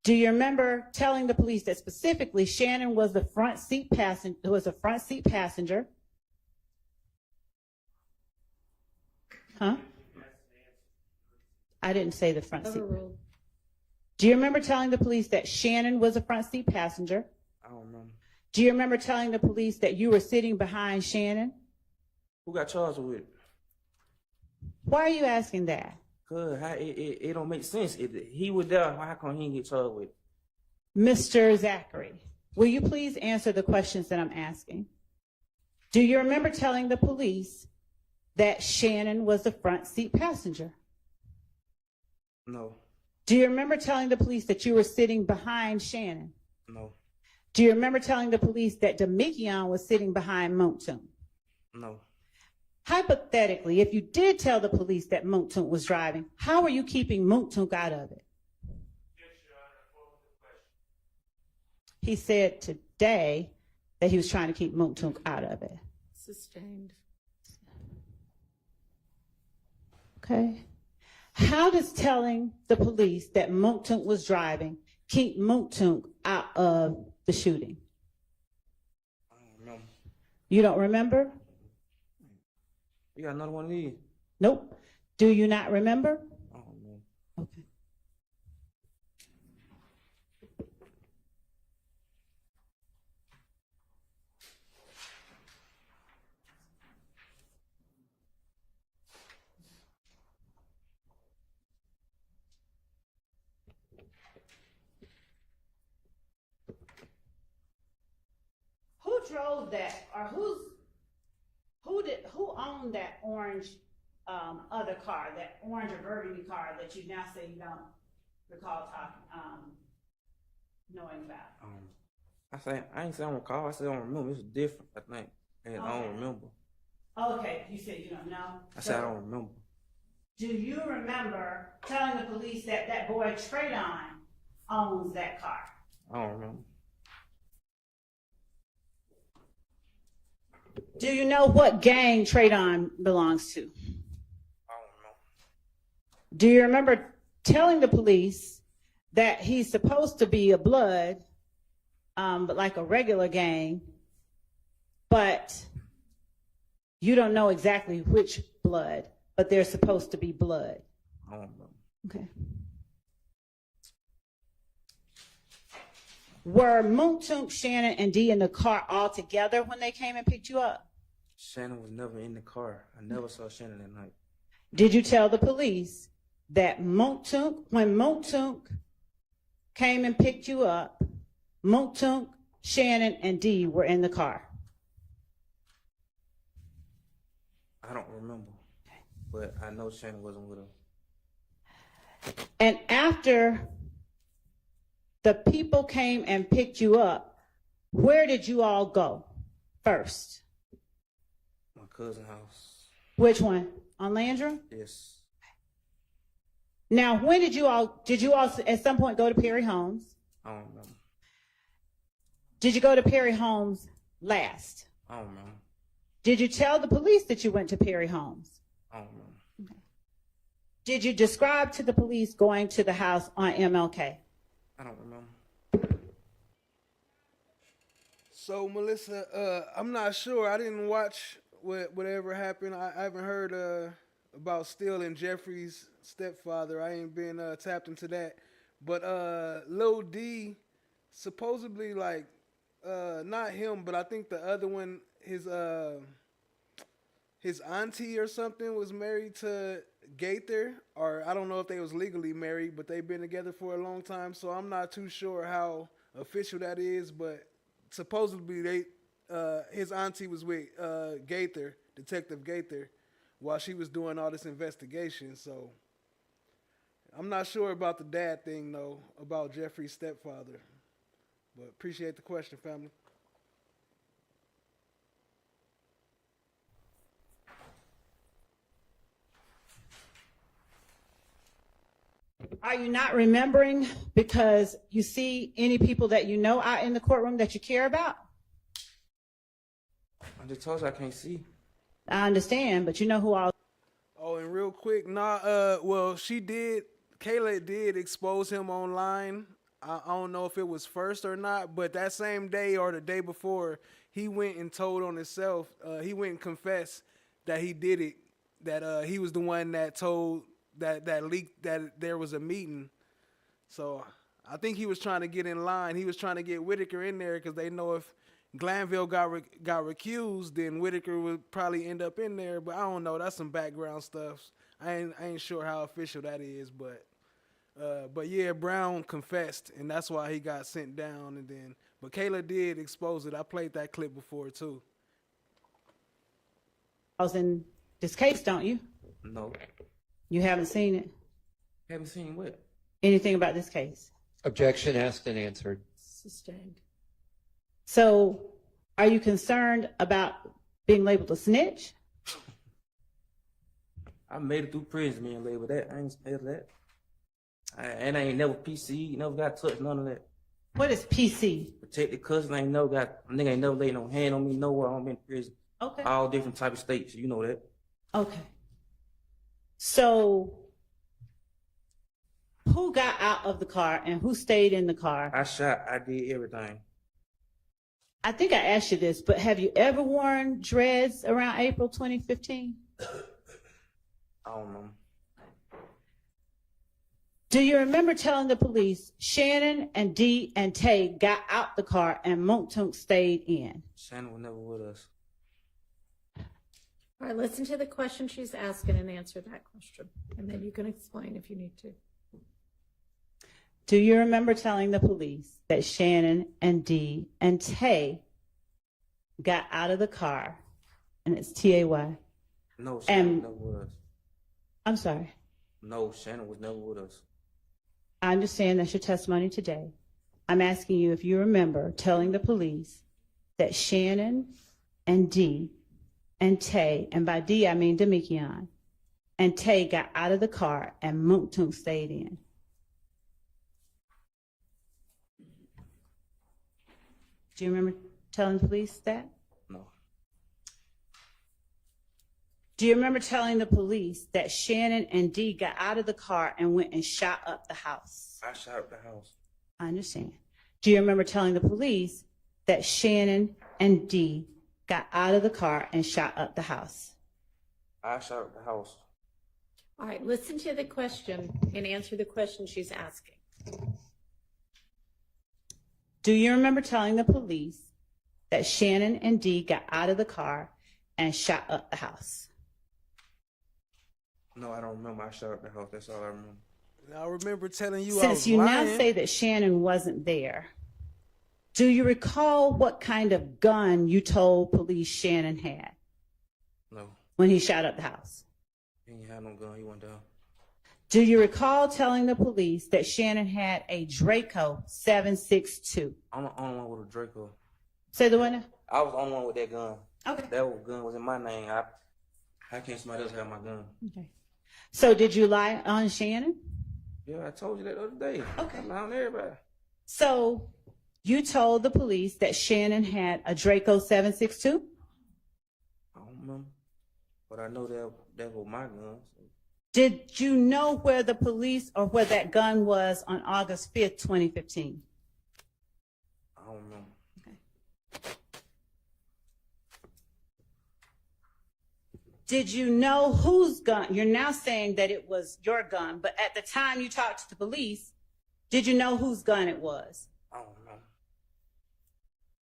Speaker 3: Do you remember telling the police that specifically Shannon was the front seat passenger? Huh? I didn't say the front seat.
Speaker 16: Overruled.
Speaker 3: Do you remember telling the police that Shannon was a front seat passenger?
Speaker 6: I don't remember.
Speaker 3: Do you remember telling the police that you were sitting behind Shannon?
Speaker 6: Who got charged with it?
Speaker 3: Why are you asking that?
Speaker 6: Cause it don't make sense. If he was there, how come he didn't get charged with it?
Speaker 3: Mr. Zachary, will you please answer the questions that I'm asking? Do you remember telling the police that Shannon was the front seat passenger?
Speaker 6: No.
Speaker 3: Do you remember telling the police that you were sitting behind Shannon?
Speaker 6: No.
Speaker 3: Do you remember telling the police that Demekion was sitting behind Montunk?
Speaker 6: No.
Speaker 3: hypothetically, if you did tell the police that Moontunk was driving, how are you keeping Moontunk out of it? He said today that he was trying to keep Moontunk out of it.
Speaker 16: Sustained.
Speaker 3: Okay. How does telling the police that Moontunk was driving keep Moontunk out of the shooting?
Speaker 6: I don't remember.
Speaker 3: You don't remember?
Speaker 6: You got another one of these?
Speaker 3: Nope. Do you not remember?
Speaker 6: I don't know.
Speaker 3: Okay. Who drove that, or who owned that orange other car, that orange or burgundy car that you now say you don't recall knowing about?
Speaker 6: I ain't say I don't recall. I said I don't remember. It's different, I think. And I don't remember.
Speaker 3: Okay, you said you don't know.
Speaker 6: I said I don't remember.
Speaker 3: Do you remember telling the police that that boy Traydon owns that car?
Speaker 6: I don't remember.
Speaker 3: Do you know what gang Traydon belongs to?
Speaker 6: I don't know.
Speaker 3: Do you remember telling the police that he's supposed to be a blood, but like a regular gang, but you don't know exactly which blood, but they're supposed to be blood?
Speaker 6: I don't know.
Speaker 3: Okay. Were Moontunk, Shannon, and Dee in the car all together when they came and picked you up?
Speaker 6: Shannon was never in the car. I never saw Shannon that night.
Speaker 3: Did you tell the police that Moontunk, when Moontunk came and picked you up, Moontunk, Shannon, and Dee were in the car?
Speaker 6: I don't remember. But I know Shannon wasn't with her.
Speaker 3: And after the people came and picked you up, where did you all go first?
Speaker 6: My cousin's house.
Speaker 3: Which one? On Landrum?
Speaker 6: Yes.
Speaker 3: Now, when did you all at some point go to Perry Homes?
Speaker 6: I don't remember.
Speaker 3: Did you go to Perry Homes last?
Speaker 6: I don't remember.
Speaker 3: Did you tell the police that you went to Perry Homes?
Speaker 6: I don't remember.
Speaker 3: Okay. Did you describe to the police going to the house on MLK?
Speaker 6: I don't remember.
Speaker 8: So Melissa, I'm not sure. I didn't watch whatever happened. I haven't heard about Steele and Jeffrey's stepfather. I ain't been tapped into that. But LIL-D, supposedly like not him, but I think the other one, his auntie or something was married to Gaither, or I don't know if they was legally married, but they've been together for a long time. So I'm not too sure how official that is, but supposedly his auntie was with Gaither, Detective Gaither, while she was doing all this investigation. So I'm not sure about the dad thing though, about Jeffrey's stepfather. But appreciate the question, family.
Speaker 3: Are you not remembering because you see any people that you know out in the courtroom that you care about?
Speaker 6: I just told you I can't see.
Speaker 3: I understand, but you know who all.
Speaker 8: Oh, and real quick, well, Kayla did expose him online. I don't know if it was first or not, but that same day or the day before, he went and told on himself, he went and confessed that he did it, that he was the one that told, that leaked that there was a meeting. So I think he was trying to get in line. He was trying to get Whitaker in there because they know if Glanville got recused, then Whitaker would probably end up in there. But I don't know. That's some background stuff. I ain't sure how official that is, but yeah, Brown confessed, and that's why he got sent down. And then, but Kayla did expose it. I played that clip before too.
Speaker 3: I was in this case, don't you?
Speaker 6: No.
Speaker 3: You haven't seen it?
Speaker 6: Haven't seen what?
Speaker 3: Anything about this case?
Speaker 7: Objection asked and answered.
Speaker 16: Sustained.
Speaker 3: So, are you concerned about being labeled a snitch?
Speaker 6: I made it through prison, man, label that. I ain't scared of that. And I ain't never PC, never got touched, none of that.
Speaker 3: What is PC?
Speaker 6: Protected cousin, I ain't never got, nigga ain't never laid no hand on me nowhere. I'm in prison.
Speaker 3: Okay.
Speaker 6: All different type of states, you know that.
Speaker 3: Okay. So, who got out of the car and who stayed in the car?
Speaker 6: I did everything.
Speaker 3: I think I asked you this, but have you ever worn dreads around April 2015?
Speaker 6: I don't know.
Speaker 3: Do you remember telling the police Shannon and Dee and Tay got out the car and Montunk stayed in?
Speaker 6: Shannon was never with us.
Speaker 2: All right, listen to the question she's asking and answer that question. And then you can explain if you need to.
Speaker 3: Do you remember telling the police that Shannon and Dee and Tay got out of the car, and it's T-A-Y?
Speaker 6: No, Shannon was never with us.
Speaker 3: I'm sorry.
Speaker 6: No, Shannon was never with us.
Speaker 3: I understand that's your testimony today. I'm asking you if you remember telling the police that Shannon and Dee and Tay, and by Dee I mean Demikion, and Tay got out of the car and Montunk stayed in. Do you remember telling the police that?
Speaker 6: No.
Speaker 3: Do you remember telling the police that Shannon and Dee got out of the car and went and shot up the house?
Speaker 6: I shot up the house.
Speaker 3: I understand. Do you remember telling the police that Shannon and Dee got out of the car and shot up the house?
Speaker 6: I shot up the house.
Speaker 2: All right, listen to the question and answer the question she's asking.
Speaker 3: Do you remember telling the police that Shannon and Dee got out of the car and shot up the house?
Speaker 6: No, I don't remember. I shot up the house. That's all I remember.
Speaker 8: I remember telling you I
Speaker 3: Since
Speaker 8: was
Speaker 3: you
Speaker 8: lying.
Speaker 3: now say that Shannon wasn't there, do you recall what kind of gun you told police Shannon had
Speaker 6: No.
Speaker 3: when he shot up the house?
Speaker 6: He ain't had no gun. He went down.
Speaker 3: Do you recall telling the police that Shannon had a Draco 7.62?
Speaker 6: I'm the only one with a Draco.
Speaker 3: Say the one.
Speaker 6: I was the only one with that gun.
Speaker 3: Okay.
Speaker 6: That gun was in my name. How can somebody else have my gun?
Speaker 3: Okay. So did you lie on Shannon?
Speaker 6: Yeah, I told you that the other day.
Speaker 3: Okay.
Speaker 6: I lied on everybody.
Speaker 3: So you told the police that Shannon had a Draco 7.62?
Speaker 6: I don't remember. But I know that was my gun. So.
Speaker 3: Did you know where the police or where that gun was on August 5th, 2015?
Speaker 6: I don't remember.
Speaker 3: Did you know whose gun? You're now saying that it was your gun, but at the time you talked to the police, did you know whose gun it was?
Speaker 6: I don't know.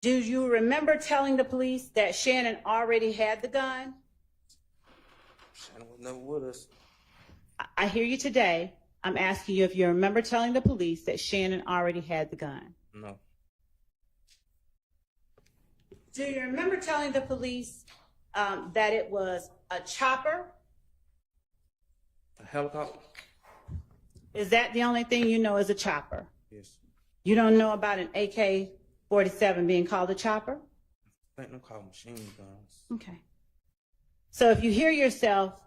Speaker 3: Do you remember telling the police that Shannon already had the gun?
Speaker 6: Shannon was never with us.
Speaker 3: I hear you today. I'm asking you if you remember telling the police that Shannon already had the gun.
Speaker 6: No.
Speaker 3: Do you remember telling the police that it was a chopper?
Speaker 6: A helicopter?
Speaker 3: Is that the only thing you know is a chopper?
Speaker 6: Yes.
Speaker 3: You don't know about an AK-47 being called a chopper?
Speaker 6: I think them called machine guns.
Speaker 3: Okay. So if you hear yourself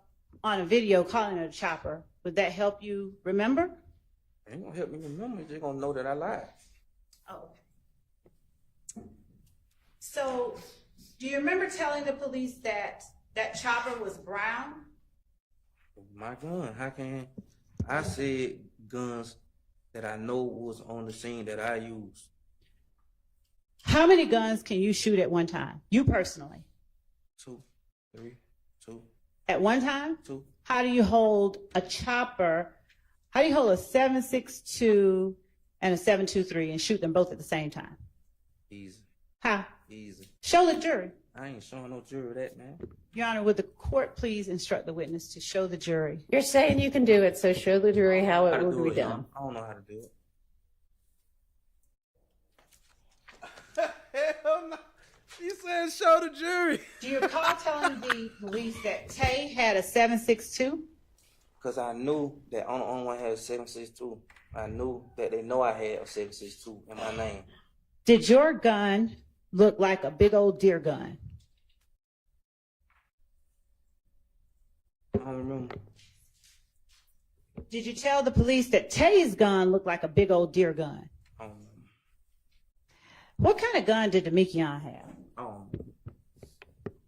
Speaker 3: on a video calling it a chopper, would that help you remember?
Speaker 6: It ain't gonna help me remember. They're gonna know that I lied.
Speaker 3: Oh, okay. So do you remember telling the police that that chopper was brown?
Speaker 6: My gun. How can I said guns that I know was on the scene that I used?
Speaker 3: How many guns can you shoot at one time? You personally?
Speaker 6: 2, 3, 2.
Speaker 3: At one time?
Speaker 6: 2.
Speaker 3: How do you hold a chopper? How do you hold a 7.62 and a 7.23 and shoot them both at the same time?
Speaker 6: Easy.
Speaker 3: How?
Speaker 6: Easy.
Speaker 3: Show the jury.
Speaker 6: I ain't showing no jury that, man.
Speaker 3: Your Honor, would the court please instruct the witness to show the jury?
Speaker 2: You're saying you can do it, so show the jury how
Speaker 6: How
Speaker 2: it
Speaker 6: to
Speaker 2: will
Speaker 6: do
Speaker 2: be
Speaker 6: it,
Speaker 2: done.
Speaker 6: I don't know how to do it.
Speaker 8: Hell no. You said show the jury.
Speaker 3: Do you recall telling the police that Tay had a 7.62?
Speaker 6: Because I knew that I'm the only one had a 7.62. I knew that they know I had a 7.62 in my name.
Speaker 3: Did your gun look like a big old deer gun?
Speaker 6: I don't remember.
Speaker 3: Did you tell the police that Tay's gun looked like a big old deer gun?
Speaker 6: I don't remember.
Speaker 3: What kind of gun did Demekion have?
Speaker 6: I don't remember.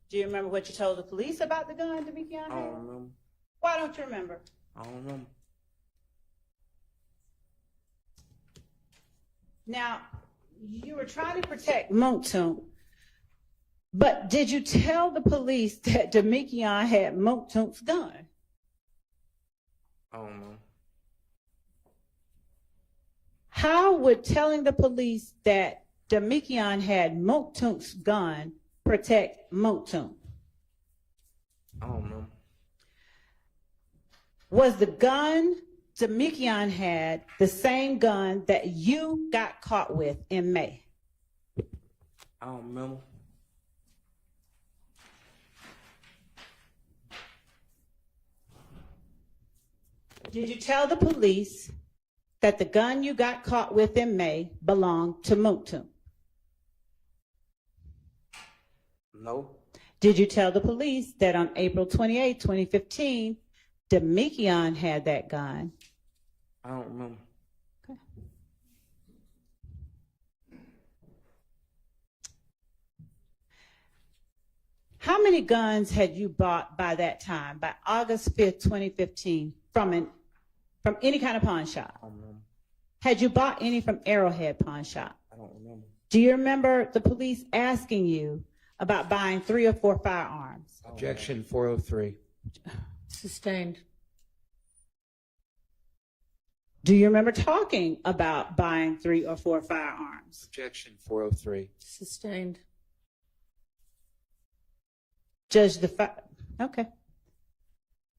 Speaker 3: Do you remember what you told the police about the gun Demekion had?
Speaker 6: I don't remember.
Speaker 3: Why don't you remember?
Speaker 6: I don't remember.
Speaker 3: Now, you were trying to protect Monktoon, but did you tell the police that Demekion had Monktoon's gun?
Speaker 6: I don't know.
Speaker 3: How would telling the police that Demekion had Monktoon's gun protect Monktoon?
Speaker 6: I don't know.
Speaker 3: Was the gun Demekion had the same gun that you got caught with in May?
Speaker 6: I don't remember.
Speaker 3: Did you tell the police that the gun you got caught with in May belonged to Monktoon?
Speaker 6: No.
Speaker 3: Did you tell the police that on April 28, 2015, Demekion had that gun?
Speaker 6: I don't remember.
Speaker 3: Okay. How many guns had you bought by that time, by August 5th, 2015, from any kind of pawn shop?
Speaker 6: I don't remember.
Speaker 3: Had you bought any from Arrowhead Pawn Shop?
Speaker 6: I don't remember.
Speaker 3: Do you remember the police asking you about buying 3 or 4 firearms?
Speaker 7: Objection 403.
Speaker 2: Sustained.
Speaker 3: Do you remember talking about buying 3 or 4 firearms?
Speaker 7: Objection 403.
Speaker 2: Sustained.
Speaker 3: Judge okay.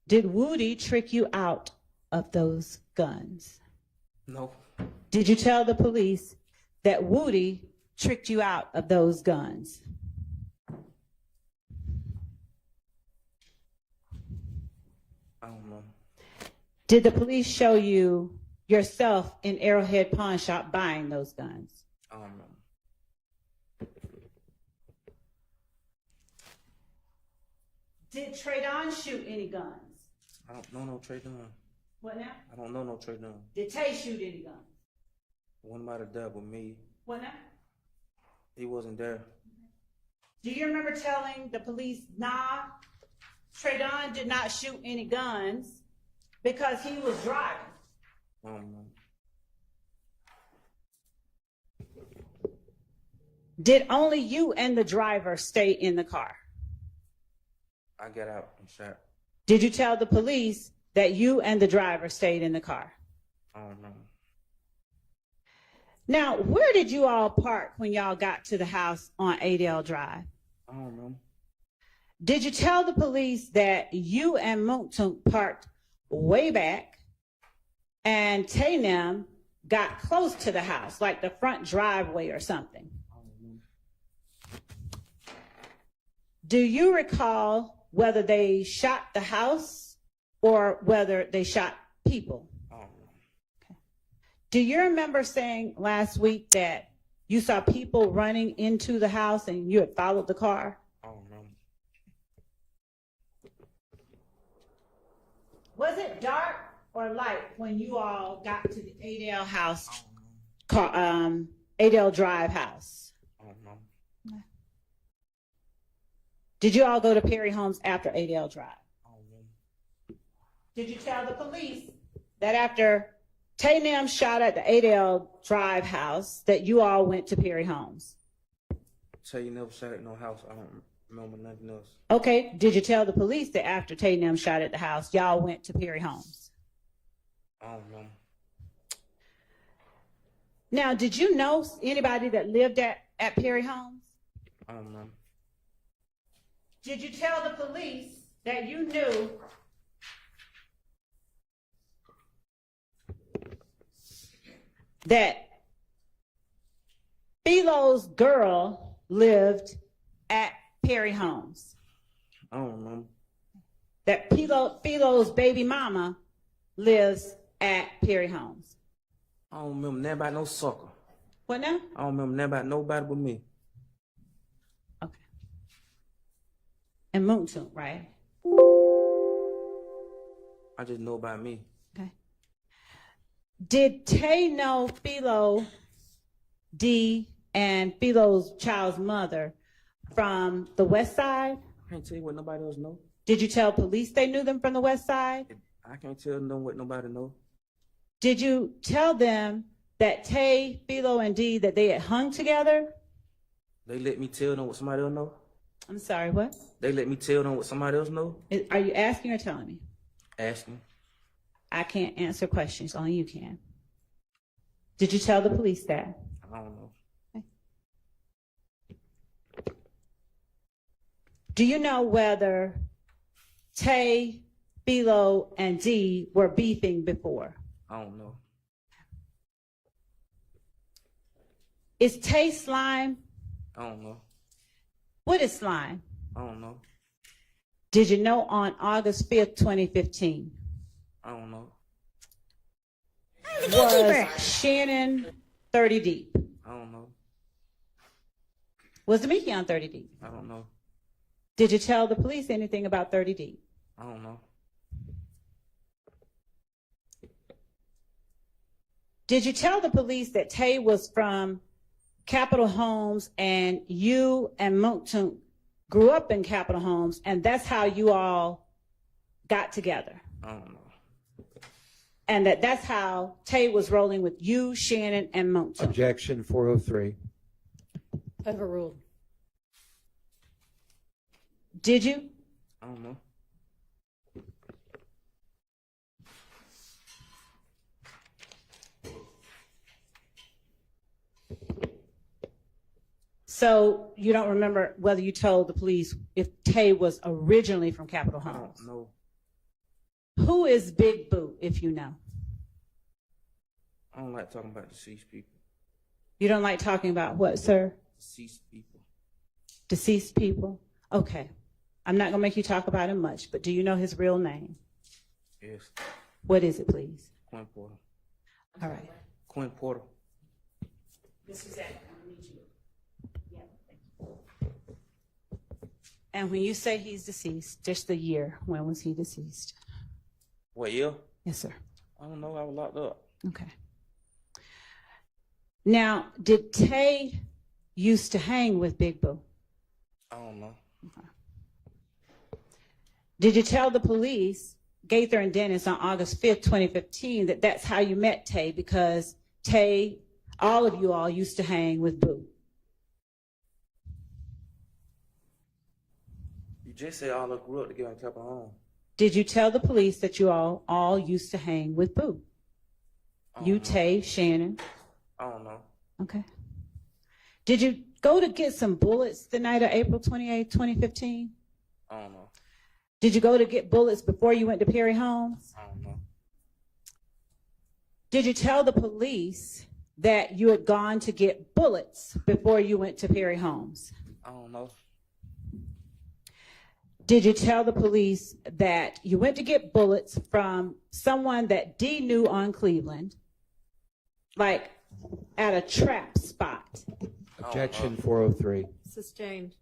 Speaker 3: Did Woody trick you out of those guns?
Speaker 6: No.
Speaker 3: Did you tell the police that Woody tricked you out of those guns?
Speaker 6: I don't know.
Speaker 3: Did the police show you yourself in Arrowhead Pawn Shop buying those guns?
Speaker 6: I don't know.
Speaker 3: Did Traydon shoot any guns?
Speaker 6: I don't know no Trey Dunn.
Speaker 3: What now?
Speaker 6: I don't know no Trey Dunn.
Speaker 3: Did Tay shoot any guns?
Speaker 6: One might have done with me.
Speaker 3: What now?
Speaker 6: He wasn't there.
Speaker 3: Do you remember telling the police, nah, Traydon did not shoot any guns because he was driving?
Speaker 6: I don't know.
Speaker 3: Did only you and the driver stay in the car?
Speaker 6: I got out and shot.
Speaker 3: Did you tell the police that you and the driver stayed in the car?
Speaker 6: I don't know.
Speaker 3: Now, where did you all park when y'all got to the house on Adele Drive?
Speaker 6: I don't know.
Speaker 3: Did you tell the police that you and Monktoon parked way back and Taynam got close to the house, like the front driveway or something?
Speaker 6: I don't know.
Speaker 3: Do you recall whether they shot the house or whether they shot people?
Speaker 6: I don't know.
Speaker 3: Okay. Do you remember saying last week that you saw people running into the house and you had followed the car?
Speaker 6: I don't know.
Speaker 3: Was it dark or light when you all got to the Adele house, Adele Drive house?
Speaker 6: I don't know.
Speaker 3: Did you all go to Perry Homes after Adele Drive?
Speaker 6: I don't know.
Speaker 3: Did you tell the police that after Taynam shot at the Adele Drive house that you all went to Perry Homes?
Speaker 6: Tell you never shot at no house. I don't remember nothing else.
Speaker 3: Okay. Did you tell the police that after Taynam shot at the house, y'all went to Perry Homes?
Speaker 6: I don't know.
Speaker 3: Now, did you know anybody that lived at Perry Homes?
Speaker 6: I don't know.
Speaker 3: Did you tell the police that you knew that Philo's girl lived at Perry Homes?
Speaker 6: I don't know.
Speaker 3: That Philo's baby mama lives at Perry Homes?
Speaker 6: I don't remember nothing about no sucker.
Speaker 3: What now?
Speaker 6: I don't remember nothing about nobody but me.
Speaker 3: Okay. And Moontoon, right?
Speaker 6: I just know about me.
Speaker 3: Okay.
Speaker 5: Did Tay know Philo, D, and Philo's child's mother from the West Side?
Speaker 6: I can't tell you what nobody else know.
Speaker 5: Did you tell police they knew them from the West Side?
Speaker 6: I can't tell them what nobody know.
Speaker 5: Did you tell them that Tay, Philo, and D, that they had hung together?
Speaker 6: They let me tell them what somebody else know.
Speaker 5: I'm sorry, what?
Speaker 6: They let me tell them what somebody else know.
Speaker 5: Are you asking or telling me?
Speaker 6: Asking.
Speaker 5: I can't answer questions, only you can. Did you tell the police that?
Speaker 6: I don't know.
Speaker 5: Do you know whether Tay, Philo, and D were beefing before?
Speaker 6: I don't know.
Speaker 5: Is Tay slime?
Speaker 6: I don't know.
Speaker 5: What is slime?
Speaker 6: I don't know.
Speaker 5: Did you know on August 5th, 2015?
Speaker 6: I don't know.
Speaker 5: Was Shannon 30 deep?
Speaker 6: I don't know.
Speaker 5: Was Demiki on 30 deep?
Speaker 6: I don't know.
Speaker 5: Did you tell the police anything about 30 deep?
Speaker 6: I don't know.
Speaker 5: Did you tell the police that Tay was from Capitol Homes and you and Monkton grew up in Capitol Homes and that's how you all got together?
Speaker 6: I don't know.
Speaker 5: And that's how Tay was rolling with you, Shannon, and Monkton?
Speaker 7: Objection 403.
Speaker 2: Overruled.
Speaker 5: Did you?
Speaker 6: I don't know.
Speaker 5: So you don't remember whether you told the police if Tay was originally from Capitol
Speaker 6: I
Speaker 5: Homes?
Speaker 6: don't know.
Speaker 5: Who is Big Boo, if you know?
Speaker 6: I don't like talking about deceased people.
Speaker 5: You don't like talking about what, sir?
Speaker 6: Deceased people.
Speaker 5: Deceased people? Okay. I'm not going to make you talk about him much, but do you know his real name?
Speaker 6: Yes.
Speaker 5: What is it, please?
Speaker 6: Quinn Porter.
Speaker 5: All right.
Speaker 6: Quinn Porter.
Speaker 5: This is it. And when you say he's deceased, just the year, when was he deceased?
Speaker 6: What year?
Speaker 5: Yes, sir.
Speaker 6: I don't know. I was locked up.
Speaker 5: Okay. Now, did Tay used to hang with Big Boo?
Speaker 6: I don't know.
Speaker 5: Okay. Did you tell the police, Gaither and Dennis, on August 5th, 2015, that that's how you met Tay because Tay, all of you all used to hang with Boo?
Speaker 6: You just said all of us grew up together and kept our home.
Speaker 5: Did you tell the police that you all used to hang with Boo? You, Tay, Shannon?
Speaker 6: I don't know.
Speaker 5: Okay. Did you go to get some bullets the night of April 28, 2015?
Speaker 6: I don't know.
Speaker 5: Did you go to get bullets before you went to Perry Homes?
Speaker 6: I don't know.
Speaker 5: Did you tell the police that you had gone to get bullets before you went to Perry Homes?
Speaker 6: I don't know.
Speaker 5: Did you tell the police that you went to get bullets from someone that D knew on Cleveland, like at a trap spot?
Speaker 7: Objection 403.
Speaker 16: Sustained.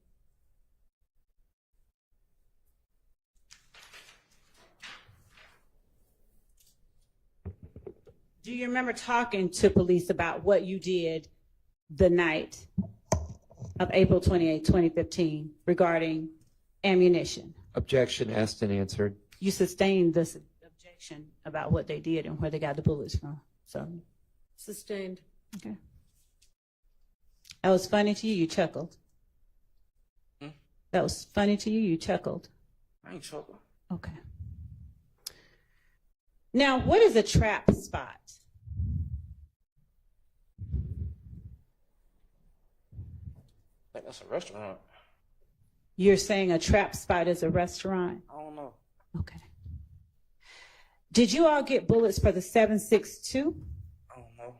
Speaker 5: Do you remember talking to police about what you did the night of April 28, 2015 regarding ammunition?
Speaker 7: Objection asked and answered.
Speaker 5: You sustained this objection about what they did and where they got the bullets from. So,
Speaker 16: Sustained.
Speaker 5: okay. That was funny to you, you chuckled. That was funny to you, you chuckled.
Speaker 6: I ain't chuckling.
Speaker 5: Okay. Now, what is a trap spot?
Speaker 6: I think that's a restaurant.
Speaker 5: You're saying a trap spot is a restaurant?
Speaker 6: I don't know.
Speaker 5: Okay. Did you all get bullets for the 7.62?
Speaker 6: I don't know.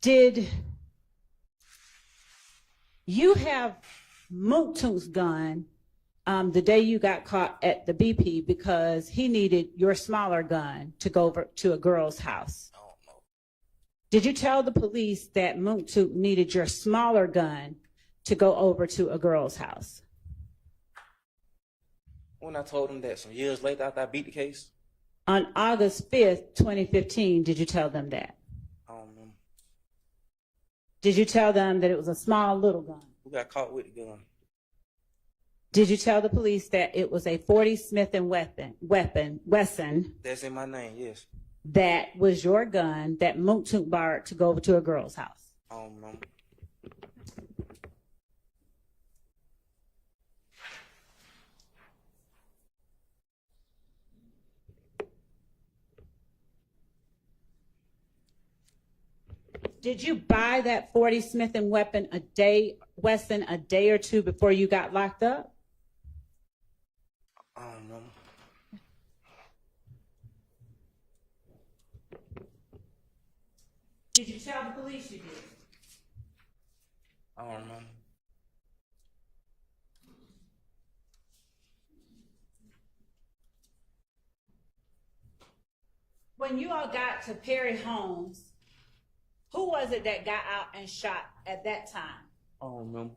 Speaker 5: Did you have Mooktoon's gun
Speaker 3: the day you got caught at the BP because he needed your smaller gun to go over to a girl's house?
Speaker 6: I don't know.
Speaker 3: Did you tell the police that Moontuk needed your smaller gun to go over to a girl's house?
Speaker 6: When I told him that some years later after I beat the case,
Speaker 3: On August 5th, 2015, did you tell them that?
Speaker 6: I don't remember.
Speaker 3: Did you tell them that it was a small little gun?
Speaker 6: Who got caught with the gun?
Speaker 3: Did you tell the police that it was a 40 Smith & Wesson
Speaker 6: That's in my name, yes.
Speaker 3: that was your gun that Moontuk borrowed to go over to a girl's house?
Speaker 6: I don't remember.
Speaker 3: Did you buy that 40 Smith & Wesson a day or two before you got locked up?
Speaker 6: I don't remember.
Speaker 3: Did you tell the police you did?
Speaker 6: I don't remember.
Speaker 3: When you all got to Perry Homes, who was it that got out and shot at that time?
Speaker 6: I don't remember.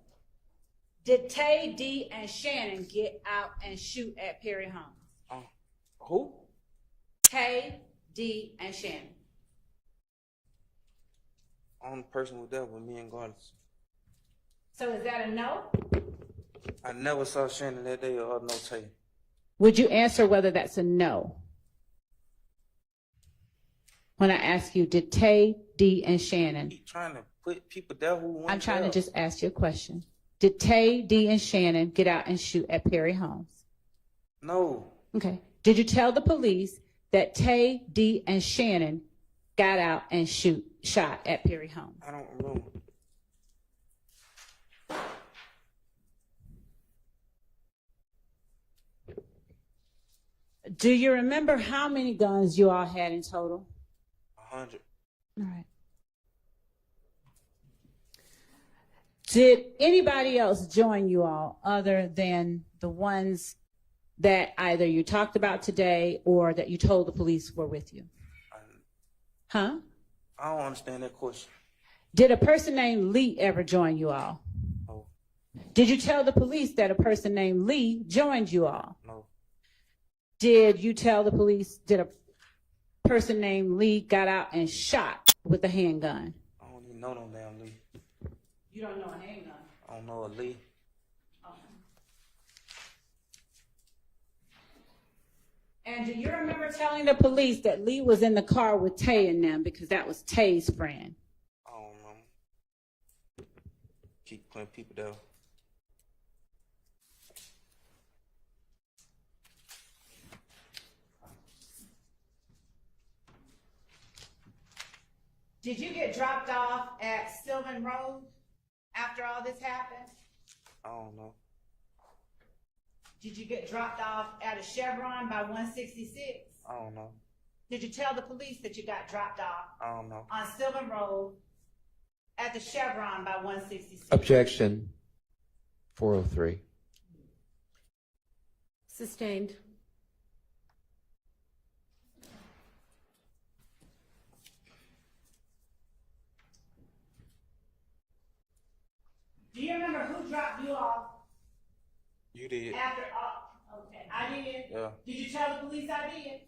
Speaker 3: Did Tay, D, and Shannon get out and shoot at Perry Homes?
Speaker 6: Who?
Speaker 3: Tay, D, and Shannon.
Speaker 6: Only person was there was me and Gladys.
Speaker 3: So is that a no?
Speaker 6: I never saw Shannon that day or no Tay.
Speaker 3: Would you answer whether that's a no? When I ask you, did Tay, D, and Shannon?
Speaker 6: Keep trying to put people there who want
Speaker 3: I'm trying to just ask you a question. Did Tay, D, and Shannon get out and shoot at Perry Homes?
Speaker 6: No.
Speaker 3: Okay. Did you tell the police that Tay, D, and Shannon got out and shot at Perry Homes?
Speaker 6: I don't remember.
Speaker 3: Do you remember how many guns you all had in total?
Speaker 6: 100.
Speaker 3: All right. Did anybody else join you all other than the ones that either you talked about today or that you told the police were with you? Huh?
Speaker 6: I don't understand that question.
Speaker 3: Did a person named Lee ever join you all?
Speaker 6: No.
Speaker 3: Did you tell the police that a person named Lee joined you all?
Speaker 6: No.
Speaker 3: Did you tell the police, did a person named Lee got out and shot with a handgun?
Speaker 6: I don't even know no damn Lee.
Speaker 3: You don't know a handgun?
Speaker 6: I don't know a Lee.
Speaker 3: And do you remember telling the police that Lee was in the car with Tay and them because that was Tay's friend?
Speaker 6: I don't know. Keep putting people there.
Speaker 3: Did you get dropped off at Sylvan Road after all this happened?
Speaker 6: I don't know.
Speaker 3: Did you get dropped off at a Chevron by 166?
Speaker 6: I don't know.
Speaker 3: Did you tell the police that you got dropped off
Speaker 6: I don't know.
Speaker 3: on Sylvan Road at the Chevron by 166?
Speaker 7: Objection. 403.
Speaker 16: Sustained.
Speaker 3: Do you remember who dropped you off
Speaker 6: You did.
Speaker 3: after? Okay, I did.
Speaker 6: Yeah.
Speaker 3: Did you tell the police I did?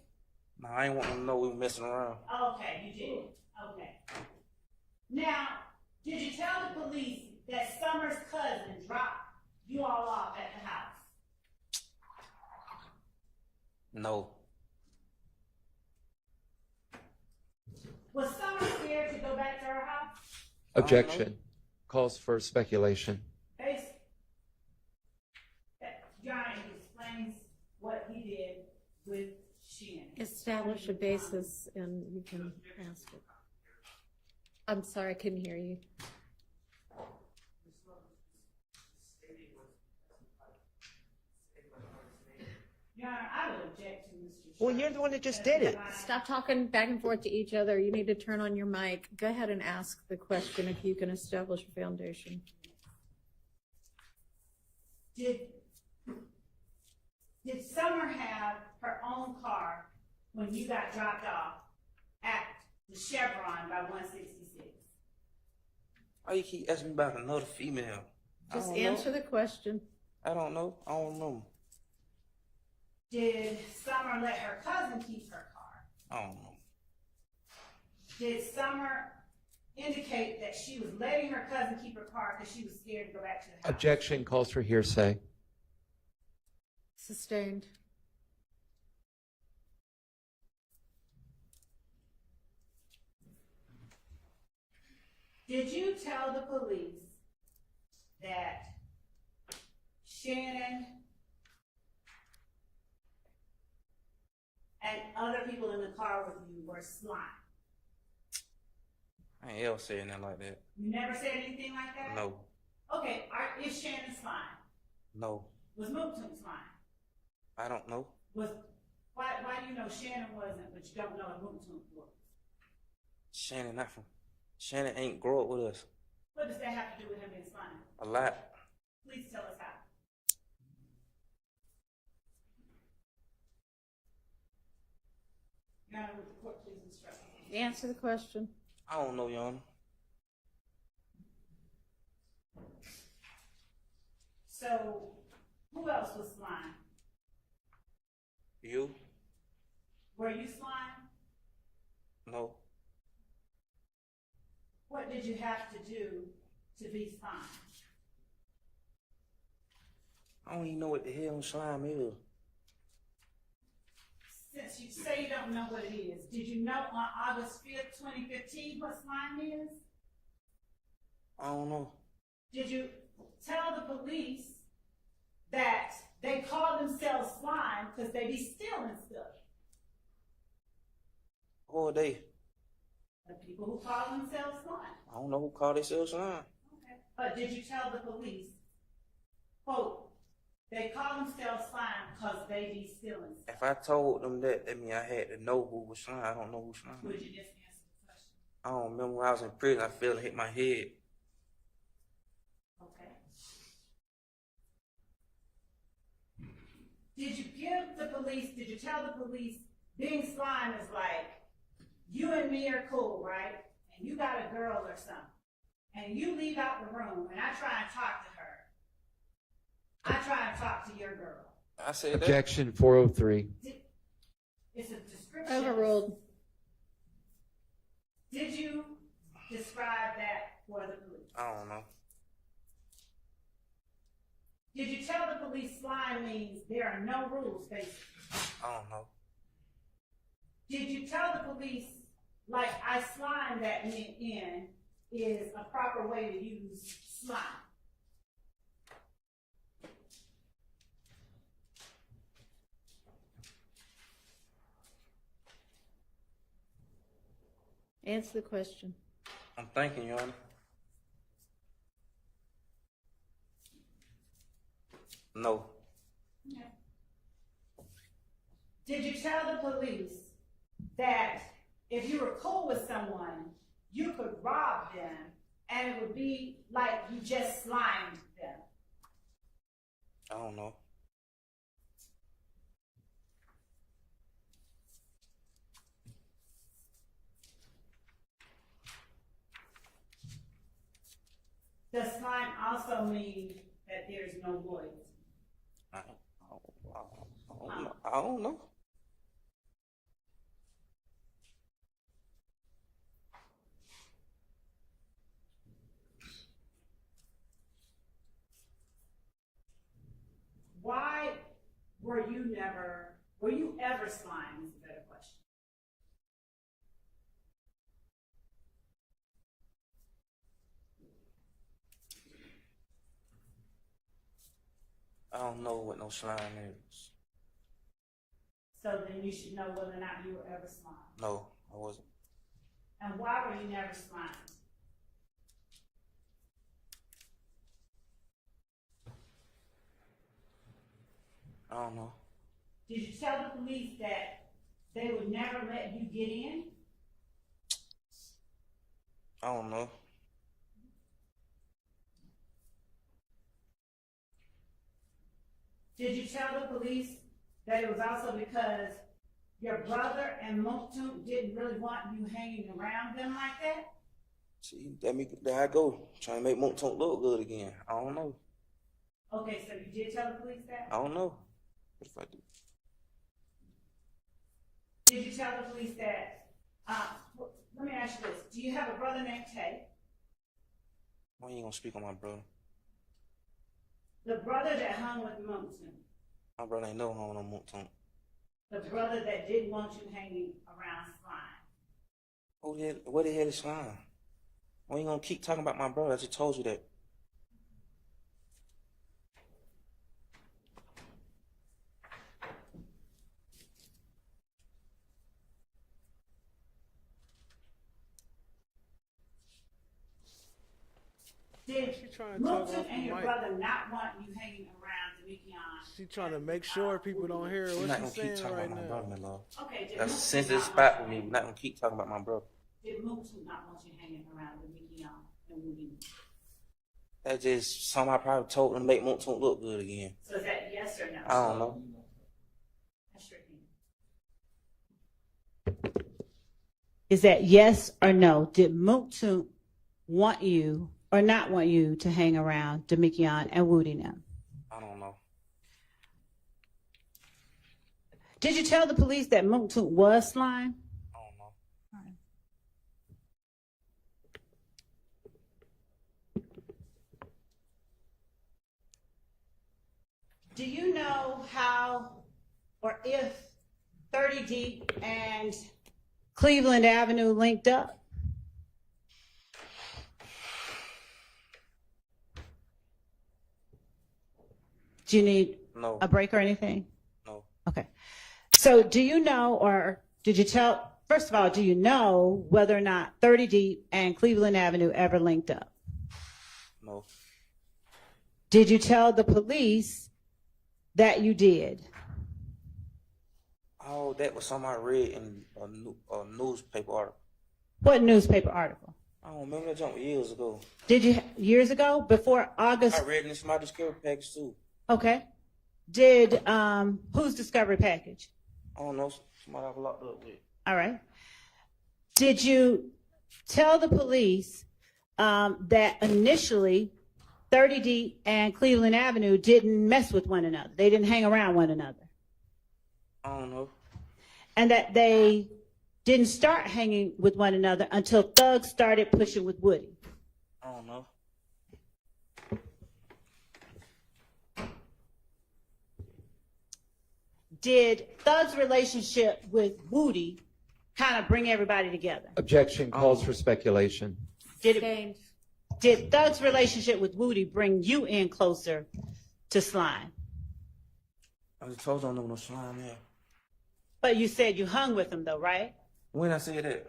Speaker 6: No, I ain't want them to know we were messing around.
Speaker 3: Okay, you did. Okay. Now, did you tell the police that Summer's cousin dropped you all off at the house?
Speaker 6: No.
Speaker 3: Was Summer scared to go back to her house?
Speaker 7: Objection. Calls for speculation.
Speaker 3: Johnny explains what he did with Shannon.
Speaker 16: Establish a basis and you can ask it. I'm sorry, I couldn't hear you.
Speaker 3: Your Honor, I would object to Mr.
Speaker 1: Well, you're the one that just did it.
Speaker 16: Stop talking back and forth to each other. You need to turn on your mic. Go ahead and ask the question if you can establish a foundation.
Speaker 3: Did Did Summer have her own car when you got dropped off at the Chevron by 166?
Speaker 6: Why you keep asking me about another female?
Speaker 2: Just answer the question.
Speaker 6: I don't know. I don't remember.
Speaker 3: Did Summer let her cousin keep her car?
Speaker 6: I don't know.
Speaker 3: Did Summer indicate that she was letting her cousin keep her car because she was scared to go back to the house?
Speaker 7: Objection calls for hearsay.
Speaker 2: Sustained.
Speaker 3: Did you tell the police that Shannon and other people in the car with you were slime?
Speaker 6: I ain't ever saying nothing like that.
Speaker 3: You never said anything like that?
Speaker 6: No.
Speaker 3: Okay, is Shannon slime?
Speaker 6: No.
Speaker 3: Was Mooktoon slime?
Speaker 6: I don't know.
Speaker 3: Why do you know Shannon wasn't, but you don't know if Mooktoon was?
Speaker 6: Shannon ain't grow up with us.
Speaker 3: What does that have to do with him being slime?
Speaker 6: A lot.
Speaker 3: Please tell us how. Your Honor, would the court please instruct me?
Speaker 2: Answer the question.
Speaker 6: I don't know, Your Honor.
Speaker 3: So, who else was slime?
Speaker 6: You?
Speaker 3: Were you slime?
Speaker 6: No.
Speaker 3: What did you have to do to be slime?
Speaker 6: I don't even know what the hell slime is.
Speaker 3: Since you say you don't know what it is, did you know on August 5th, 2015 what slime is?
Speaker 6: I don't know.
Speaker 3: Did you tell the police that they call themselves slime because they be stealing stuff?
Speaker 6: Who are they?
Speaker 3: The people who call themselves slime.
Speaker 6: I don't know who called themselves slime.
Speaker 3: Okay. But did you tell the police, quote, they call themselves slime because they be stealing stuff?
Speaker 6: If I told them that means I had to know who was slime. I don't know who slime.
Speaker 3: Would you just answer the question?
Speaker 6: I don't remember when I was in prison. I felt it hit my head.
Speaker 3: Okay. Did you tell the police being slime is like, you and me are cool, right? And you got a girl or something. And you leave out the room and I try and talk to her. I try and talk to your girl.
Speaker 6: I said that.
Speaker 7: Objection 403.
Speaker 3: It's a description.
Speaker 2: Overruled.
Speaker 3: Did you describe that for the police?
Speaker 6: I don't know.
Speaker 3: Did you tell the police slime means there are no rules, basically?
Speaker 6: I don't know.
Speaker 3: Did you tell the police, like, I slime that in is a proper way to use slime?
Speaker 2: Answer the question.
Speaker 6: I'm thinking, Your Honor. No.
Speaker 3: Okay. Did you tell the police that if you were cool with someone, you could rob them and it would be like you just slimed them?
Speaker 6: I don't know.
Speaker 3: Does slime also mean that there's no loyalty?
Speaker 6: I don't know.
Speaker 3: Why were you ever slime is a better question.
Speaker 6: I don't know what no slime is.
Speaker 3: So then you should know whether or not you were ever slime.
Speaker 6: No, I wasn't.
Speaker 3: And why were you never slime?
Speaker 6: I don't know.
Speaker 3: Did you tell the police that they would never let you get in?
Speaker 6: I don't know.
Speaker 3: Did you tell the police that it was also because your brother and Moktoon didn't really want you hanging around them like that?
Speaker 6: See, there I go, trying to make Montont look good again. I don't know.
Speaker 3: Okay, so you did tell the police that?
Speaker 6: I don't know. What if I do?
Speaker 3: Did you tell the police that, let me ask you this, do you have a brother named Tay?
Speaker 6: Why you ain't gonna speak on my brother?
Speaker 3: The brother that hung with Moktoon?
Speaker 6: My brother ain't no home no Montont.
Speaker 3: The brother that didn't want you hanging around Slime?
Speaker 6: What the hell is Slime? Why you gonna keep talking about my brother? I just told you that.
Speaker 3: Did
Speaker 8: trying to talk off
Speaker 3: Moktoon
Speaker 8: the
Speaker 3: and your
Speaker 8: mic.
Speaker 3: brother not want you hanging around Demekion?
Speaker 8: She trying to make sure people don't hear
Speaker 6: We're
Speaker 8: what
Speaker 6: not gonna
Speaker 8: she's
Speaker 6: keep
Speaker 8: saying
Speaker 6: talking
Speaker 8: right
Speaker 6: about my
Speaker 8: now.
Speaker 6: brother, Ms.love.
Speaker 3: Okay, did
Speaker 6: That's a
Speaker 3: Moktoon
Speaker 6: sensitive
Speaker 3: not
Speaker 6: spot
Speaker 3: want
Speaker 6: for me. We're not gonna keep talking about my brother.
Speaker 3: Did Moktoon not want you hanging around Demekion and Woody?
Speaker 6: That's just something I probably told them to make Montont look good again.
Speaker 3: So is that yes or no?
Speaker 6: I don't know.
Speaker 3: That's your hand. Is that yes or no? Did Moktoon want you or not want you to hang around Demekion and Woody now?
Speaker 6: I don't know.
Speaker 3: Did you tell the police that Moktoon was Slime?
Speaker 6: I don't know.
Speaker 3: Do you know how or if 30 Deep and Cleveland Avenue linked up? Do you need
Speaker 6: No.
Speaker 3: a break or anything?
Speaker 6: No.
Speaker 3: Okay. So do you know, or did you tell, first of all, do you know whether or not 30 Deep and Cleveland Avenue ever linked up?
Speaker 6: No.
Speaker 3: Did you tell the police that you did?
Speaker 6: Oh, that was something I read in a newspaper article.
Speaker 3: What newspaper article?
Speaker 6: I don't remember that jump years ago.
Speaker 3: Did you, years ago, before August?
Speaker 6: I read in my discovery package too.
Speaker 3: Okay. Did, whose discovery package?
Speaker 6: I don't know, somebody I was locked up with.
Speaker 3: All right. Did you tell the police that initially 30D and Cleveland Avenue didn't mess with one another? They didn't hang around one another?
Speaker 6: I don't know.
Speaker 3: And that they didn't start hanging with one another until Thugs started pushing with Woody?
Speaker 6: I don't know.
Speaker 3: Did Thug's relationship with Woody kind of bring everybody together?
Speaker 7: Objection calls for speculation.
Speaker 3: Did Thug's relationship with Woody bring you in closer to Slime?
Speaker 6: I just told you I don't know no Slime there.
Speaker 3: But you said you hung with him though, right?
Speaker 6: When I said that?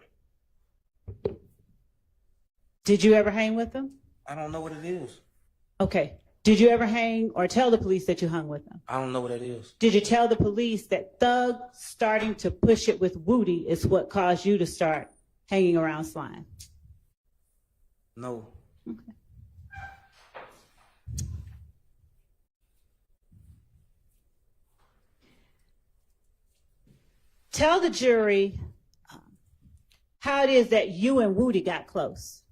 Speaker 3: Did you ever hang with him?
Speaker 6: I don't know what it is.
Speaker 3: Okay. Did you ever hang or tell the police that you hung with him?
Speaker 6: I don't know what that is.
Speaker 3: Did you tell the police that Thug starting to push it with Woody is what caused you to start hanging around Slime?
Speaker 6: No.
Speaker 3: Okay. Tell the jury how it is that you and Woody got close.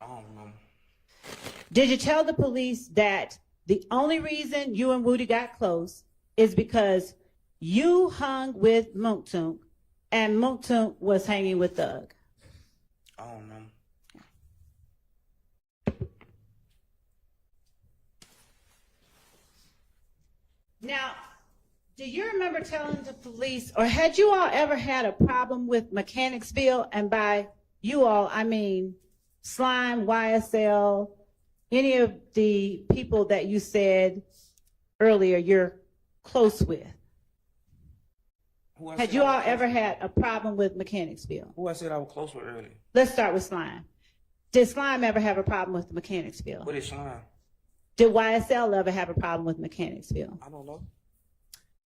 Speaker 6: I don't know.
Speaker 3: Did you tell the police that the only reason you and Woody got close is because you hung with Monktunk and Monktunk was hanging with Thug?
Speaker 6: I don't know.
Speaker 3: Now, do you remember telling the police, or had you all ever had a problem with Mechanicsville? And by you all, I mean Slime, YSL, any of the people that you said earlier you're close with. Had you all ever had a problem with Mechanicsville?
Speaker 6: Who I said I was close with earlier?
Speaker 3: Let's start with Slime. Did Slime ever have a problem with Mechanicsville?
Speaker 6: What is Slime?
Speaker 3: Did YSL ever have a problem with Mechanicsville?
Speaker 6: I don't know.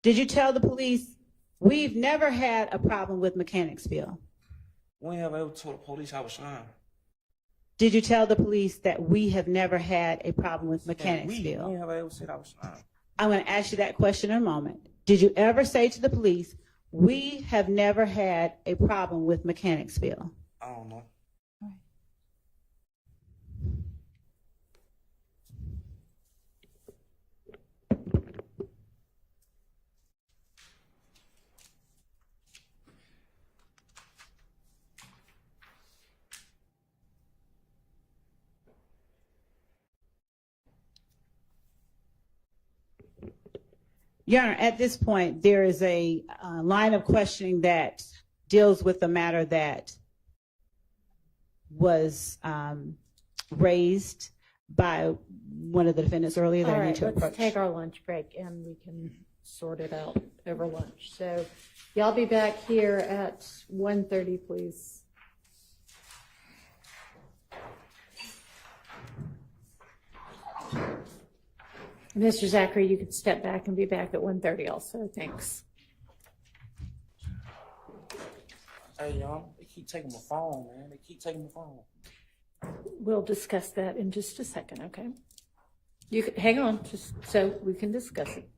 Speaker 3: Did you tell the police, we've never had a problem with Mechanicsville?
Speaker 6: When have I ever told the police I was Slime?
Speaker 3: Did you tell the police that we have never had a problem with
Speaker 6: When
Speaker 3: Mechanicsville?
Speaker 6: have I ever said I was Slime?
Speaker 5: I'm going to ask you that question in a moment. Did you ever say to the police, we have never had a problem with Mechanicsville?
Speaker 6: I don't know.
Speaker 5: Your Honor, at this point, there is a line of questioning that deals with the matter that was raised by one of the defendants earlier that
Speaker 2: All
Speaker 5: I need
Speaker 2: right,
Speaker 5: to
Speaker 2: let's
Speaker 5: approach.
Speaker 2: take our lunch break and we can sort it out over lunch. So y'all be back here at 1:30, please. Mr. Zachary, you could step back and be back at 1:30 also. Thanks.
Speaker 6: Hey, y'all, they keep taking my phone, man. They keep taking my phone.
Speaker 2: We'll discuss that in just a second, okay? You can, hang on, just so we can discuss it.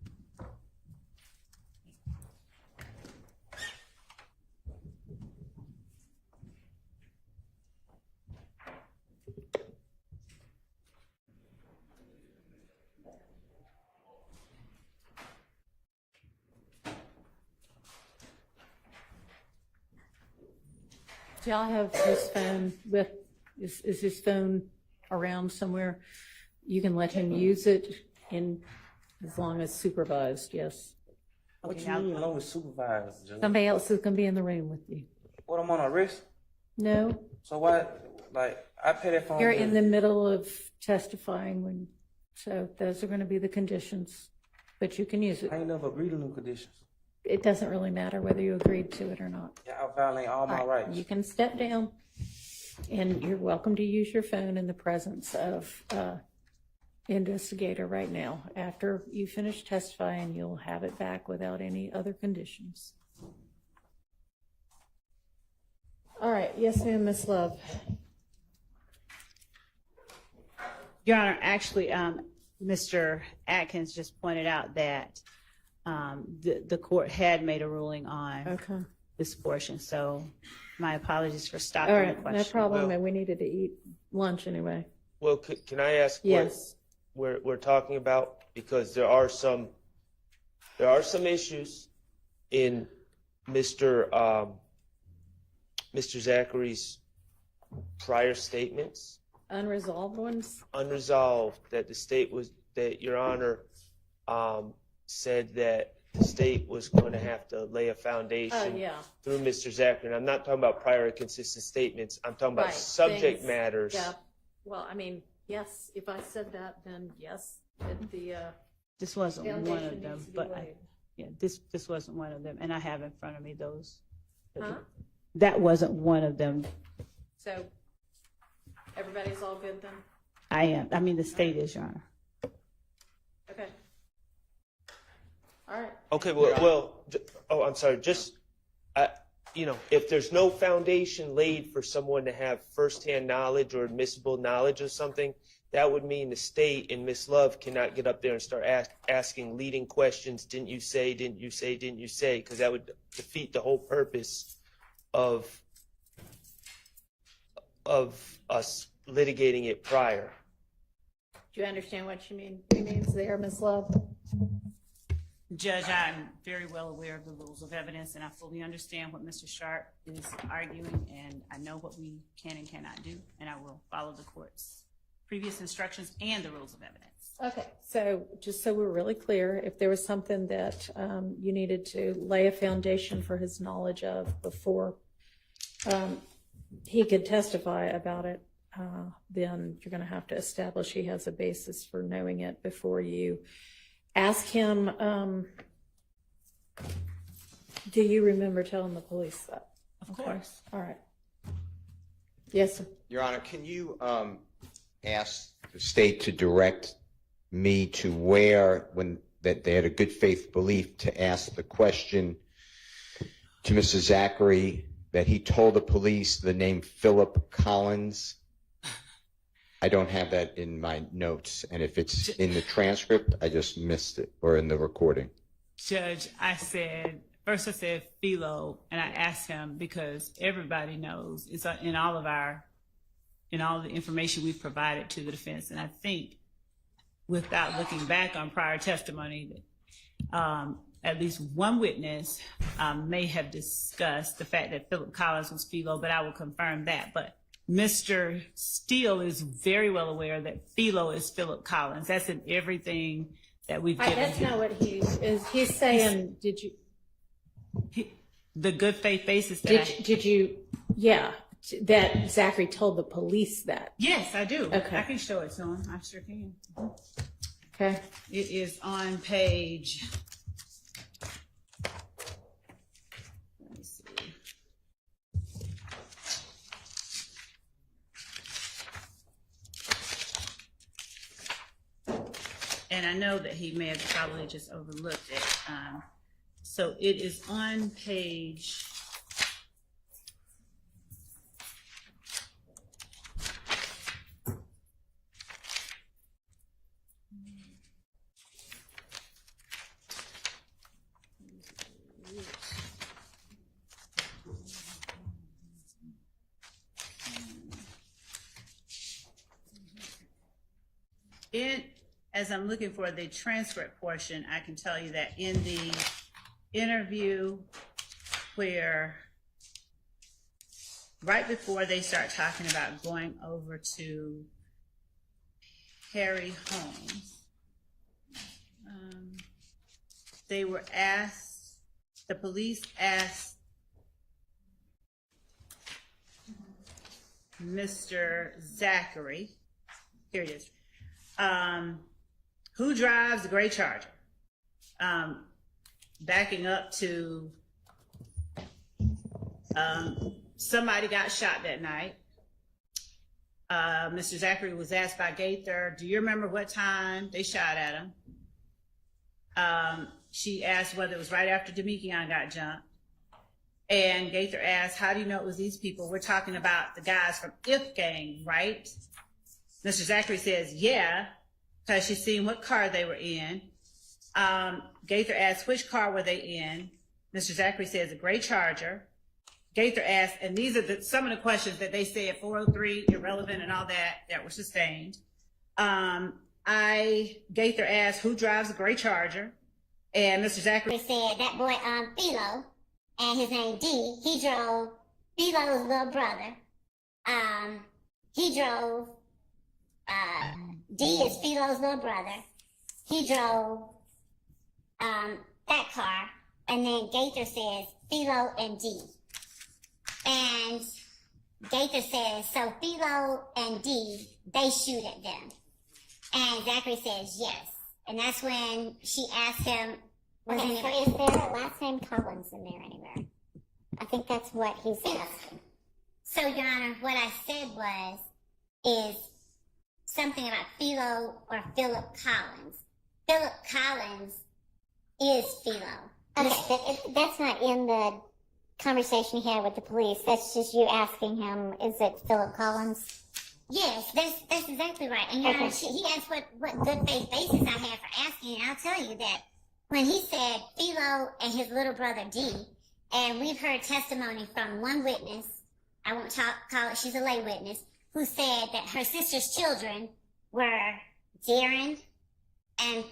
Speaker 2: Do y'all have his phone with, is his phone around somewhere? You can let him use it in, as long as supervised, yes.
Speaker 6: What you mean, long as supervised, Judge?
Speaker 2: Somebody else is gonna be in the room with you.
Speaker 6: What, I'm on a risk?
Speaker 2: No,
Speaker 6: So why, like, I pay that phone
Speaker 2: you're
Speaker 6: bill.
Speaker 2: in the middle of testifying when, so those are gonna be the conditions, but you can use it.
Speaker 6: I ain't never agreed to them conditions.
Speaker 2: It doesn't really matter whether you agreed to it or not.
Speaker 6: Yeah, I violate all my
Speaker 2: All right,
Speaker 6: rights.
Speaker 2: you can step down, and you're welcome to use your phone in the presence of investigator right now. After you finish testifying, you'll have it back without any other conditions. All right, yes, ma'am, Ms.Love.
Speaker 5: Your Honor, actually, Mr. Atkins just pointed out that the court had made a ruling on this portion, so my apologies for stopping
Speaker 2: All
Speaker 5: the
Speaker 2: right,
Speaker 5: question.
Speaker 2: no problem, and we needed to eat lunch anyway.
Speaker 21: Well, can I ask
Speaker 2: Yes.
Speaker 21: what we're talking about? Because there are some issues in Mr. Zachary's prior statements,
Speaker 2: Unresolved ones?
Speaker 21: unresolved, that the state was, that Your Honor said that the state was going to have to lay a foundation
Speaker 2: yeah.
Speaker 21: through Mr. Zachary. And I'm not talking about prior consistent statements. I'm talking about
Speaker 2: Right,
Speaker 21: subject
Speaker 2: things-
Speaker 21: matters.
Speaker 2: Yeah, well, I mean, yes, if I said that, then yes,
Speaker 5: This wasn't one
Speaker 2: foundation
Speaker 5: of them,
Speaker 2: needs to be
Speaker 5: but
Speaker 2: laid.
Speaker 5: this wasn't one of them, and I have in front of me those.
Speaker 2: Huh?
Speaker 5: That wasn't one of them.
Speaker 2: So, everybody's all good then?
Speaker 5: I mean, the state is, Your Honor.
Speaker 2: Okay. All right.
Speaker 21: Okay, I'm sorry. Just, if there's no foundation laid for someone to have firsthand knowledge or admissible knowledge of something, that would mean the state and Ms.Love cannot get up there and start asking leading questions. Didn't you say? Didn't you say? Didn't you say? Because that would defeat the whole purpose of us litigating it prior.
Speaker 2: Do you understand what she means there, Ms. Love?
Speaker 3: Judge, I'm very well aware of the rules of evidence, and I fully understand what Mr. Sharp is arguing, and I know what we can and cannot do, and I will follow the court's previous instructions and the rules of evidence.
Speaker 2: Okay, so just so we're really clear, if there was something that you needed to lay a foundation for his knowledge of before he could testify about it, then you're going to have to establish he has a basis for knowing it before you ask him. Do you remember telling the police that?
Speaker 3: Of course.
Speaker 2: All right. Yes, sir.
Speaker 1: Your Honor, can you ask the state to direct me to where, when that they had a good faith belief to ask the question to Mr. Zachary that he told the police the name Philip Collins? I don't have that in my notes, and if it's in the transcript, I just missed it, or in the recording.
Speaker 3: Judge, I said Philo, and I asked him because everybody knows it's in all the information we've provided to the defense. And I think without looking back on prior testimony, at least one witness may have discussed the fact that Philip Collins was Philo, but I will confirm that. But Mr. Steele is very well aware that Philo is Philip Collins. That's in everything that we've given
Speaker 16: That's
Speaker 3: him.
Speaker 16: not what he is. He's saying,
Speaker 3: the good faith basis
Speaker 2: that Zachary told the police that.
Speaker 3: Yes, I do.
Speaker 2: Okay.
Speaker 3: I can show it to him. I sure can.
Speaker 2: Okay.
Speaker 3: It is on page. Let me see. And I know that he may have probably just overlooked it. So it is on page. As I'm looking for the transcript portion, I can tell you that in the interview where right before they start talking about going over to Harry Holmes, they were asked, the police asked Mr. Zachary, here it is, who drives the gray Charger? Backing up to somebody got shot that night. Mr. Zachary was asked by Gaither, do you remember what time they shot at him? She asked whether it was right after Demekion got jumped. And Gaither asked, how do you know it was these people? We're talking about the guys from If Gang, right? Mr. Zachary says, yeah, because she's seen what car they were in. Gaither asked, which car were they in? Mr. Zachary says, a gray Charger. Gaither asked, and these are some of the questions that they said, 403, irrelevant, and all that were sustained. Gaither asked, who drives a gray Charger? And Mr. Zachary
Speaker 4: said, that boy, Philo, and his name D, he drove Philo's little brother. He drove, D is Philo's little brother. He drove that car, and then Gaither says Philo and D. And Gaither says, so Philo and D, they shoot at them. And Zachary says yes. And that's when she asked him, so is there a last name Collins in there anywhere? I think that's what he's asking. So, Your Honor, what I said is something about Philo or Philip Collins. Philip Collins is Philo. Okay, but that's not in the conversation he had with the police. That's just you asking him, is it Philip Collins? Yes, that's exactly right. And Your Honor, he asked what good faith basis I had for asking, and I'll tell you that when he said Philo and his little brother D, and we've heard testimony from one witness, I won't call it, she's a lay witness, who said that her sister's children were Darren and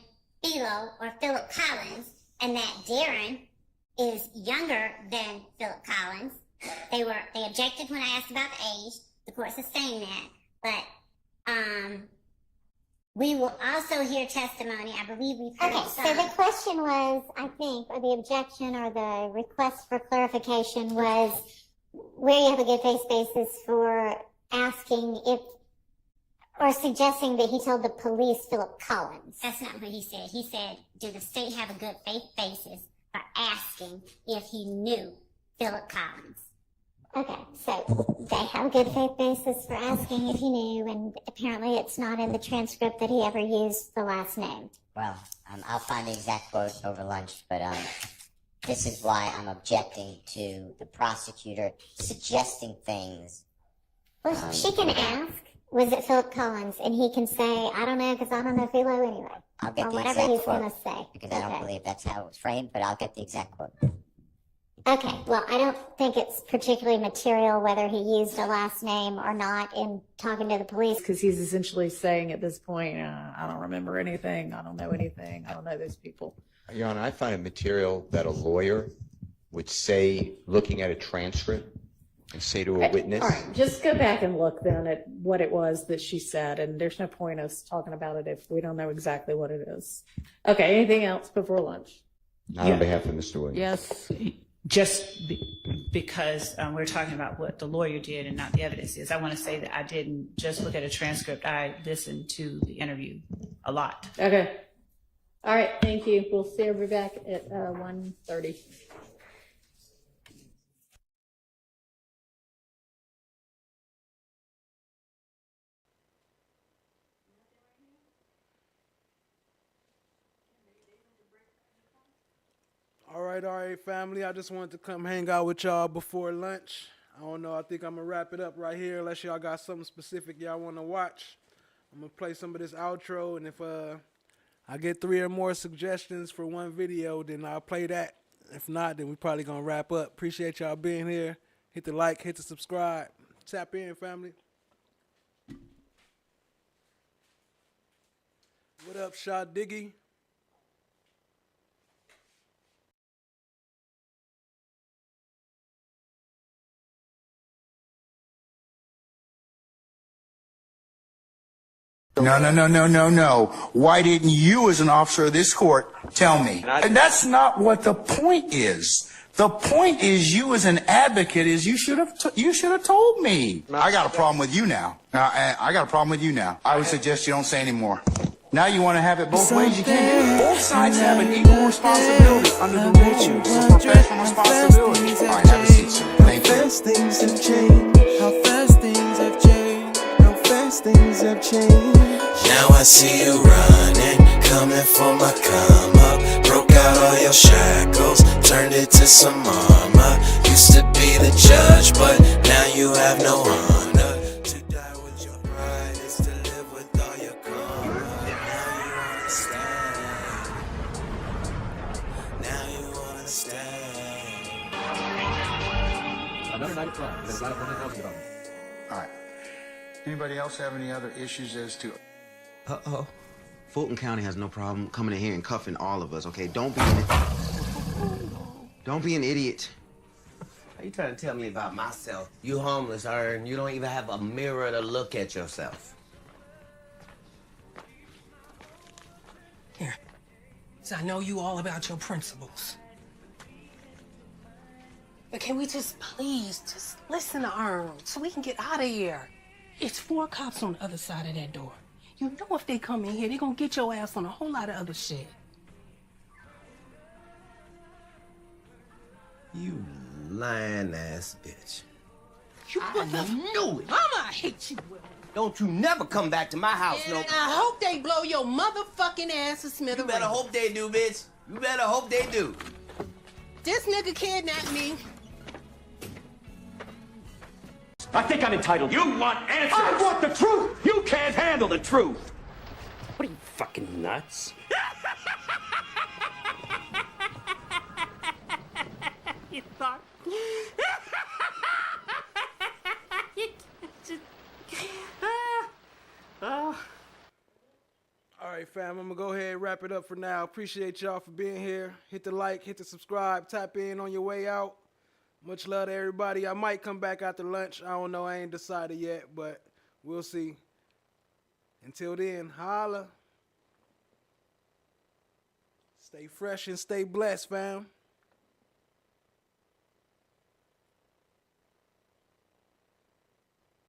Speaker 4: Philo or Philip Collins, and that Darren is younger than Philip Collins. They objected when I asked about the age. The court sustained that, but we will also hear testimony. I believe we've heard some. So the question was, I think, or the objection or the request for clarification was where you have a good faith basis for asking if, or suggesting that he told the police Philip Collins. That's not what he said. He said, do the state have a good faith basis for asking if he knew Philip Collins? Okay, so they have a good faith basis for asking if he knew, and apparently it's not in the transcript that he ever used the last name.
Speaker 12: Well, I'll find the exact quote over lunch, but this is why I'm objecting to the prosecutor suggesting things.
Speaker 4: Well, she can ask. was it Philip Collins? And he can say, I don't know, because I don't know Philo anyway.
Speaker 12: I'll get
Speaker 4: or
Speaker 12: the
Speaker 4: whatever
Speaker 12: exact
Speaker 4: he's
Speaker 12: quote,
Speaker 4: going to say.
Speaker 12: because I don't
Speaker 4: Okay.
Speaker 12: believe that's how it was framed, but I'll get the exact quote.
Speaker 4: Okay, well, I don't think it's particularly material whether he used a last name or not in talking to the police.
Speaker 2: Because he's essentially saying at this point, I don't remember anything. I don't know anything. I don't know those people.
Speaker 1: Your Honor, I find it material that a lawyer would say, looking at a transcript, and say to a witness.
Speaker 2: All right, just go back and look then at what it was that she said, and there's no point us talking about it if we don't know exactly what it is. Okay, anything else before lunch?
Speaker 1: Not on behalf of Mr. Williams.
Speaker 3: Yes. Just because we're talking about what the lawyer did and not the evidence is, I want to say that I didn't just look at a transcript. I listened to the interview a lot.
Speaker 2: Okay. All right, thank you. We'll see everybody back at 1:30.
Speaker 8: All right, family. I just wanted to come hang out with y'all before lunch. I don't know. I think I'm going to wrap it up right here unless y'all got something specific y'all want to watch. I'm going to play some of this outro, and if I get 3 or more suggestions for one video, then I'll play that. If not, then we probably going to wrap up. Appreciate y'all being here. Hit the like, hit the subscribe. Tap in, family. What up, Shot Diggy?
Speaker 9: No. Why didn't you, as an officer of this court, tell me? And that's not what the point is. The point is, you as an advocate, is you should have told me. I got a problem with you now. I got a problem with you now. I would suggest you don't say anymore. Now you want to have it both ways. You can't do it. Both sides have an equal responsibility under the rules of professional responsibility. All right, have a seat, sir. Thank you.
Speaker 13: How fast things have changed. How fast things have changed. How fast things have changed.
Speaker 22: Now I see you running, coming for my come up. Broke out all your shackles, turned it to some armor. Used to be the judge, but now you have no honor. To die with your pride is to live with all your karma. Now you understand. Now you understand.
Speaker 20: Another night at club. There's a lot of fun. All right. Anybody else have any other issues as to...
Speaker 23: Uh-oh. Fulton County has no problem coming in here and cuffing all of us, okay? Don't be an idiot.
Speaker 24: Are you trying to tell me about myself? You homeless, and you don't even have a mirror to look at yourself.
Speaker 25: Here. So I know you all about your principles. But can we just please listen to Earn so we can get out of here? It's 4 cops on the other side of that door. You know if they come in here, they're gonna get your ass on a whole lot of other shit.
Speaker 24: You lying ass bitch.
Speaker 25: I knew it. Mama, I hate you, Will.
Speaker 24: Don't you never come back to my house,
Speaker 25: And
Speaker 24: no.
Speaker 25: I hope they blow your motherfucking ass to smithereens.
Speaker 24: You better hope they do, bitch. You better hope they do.
Speaker 25: This nigga kidnapped me.
Speaker 26: I think I'm entitled. You want answers? I want the truth. You can't handle the truth. What are you, fucking nuts?
Speaker 25: You thought?
Speaker 8: All right, fam, I'm gonna go ahead and wrap it up for now. Appreciate y'all for being here. Hit the like, hit the subscribe, tap in on your way out. Much love to everybody. I might come back after lunch. I don't know. I ain't decided yet, but we'll see. Until then, holla. Stay fresh and stay blessed, fam.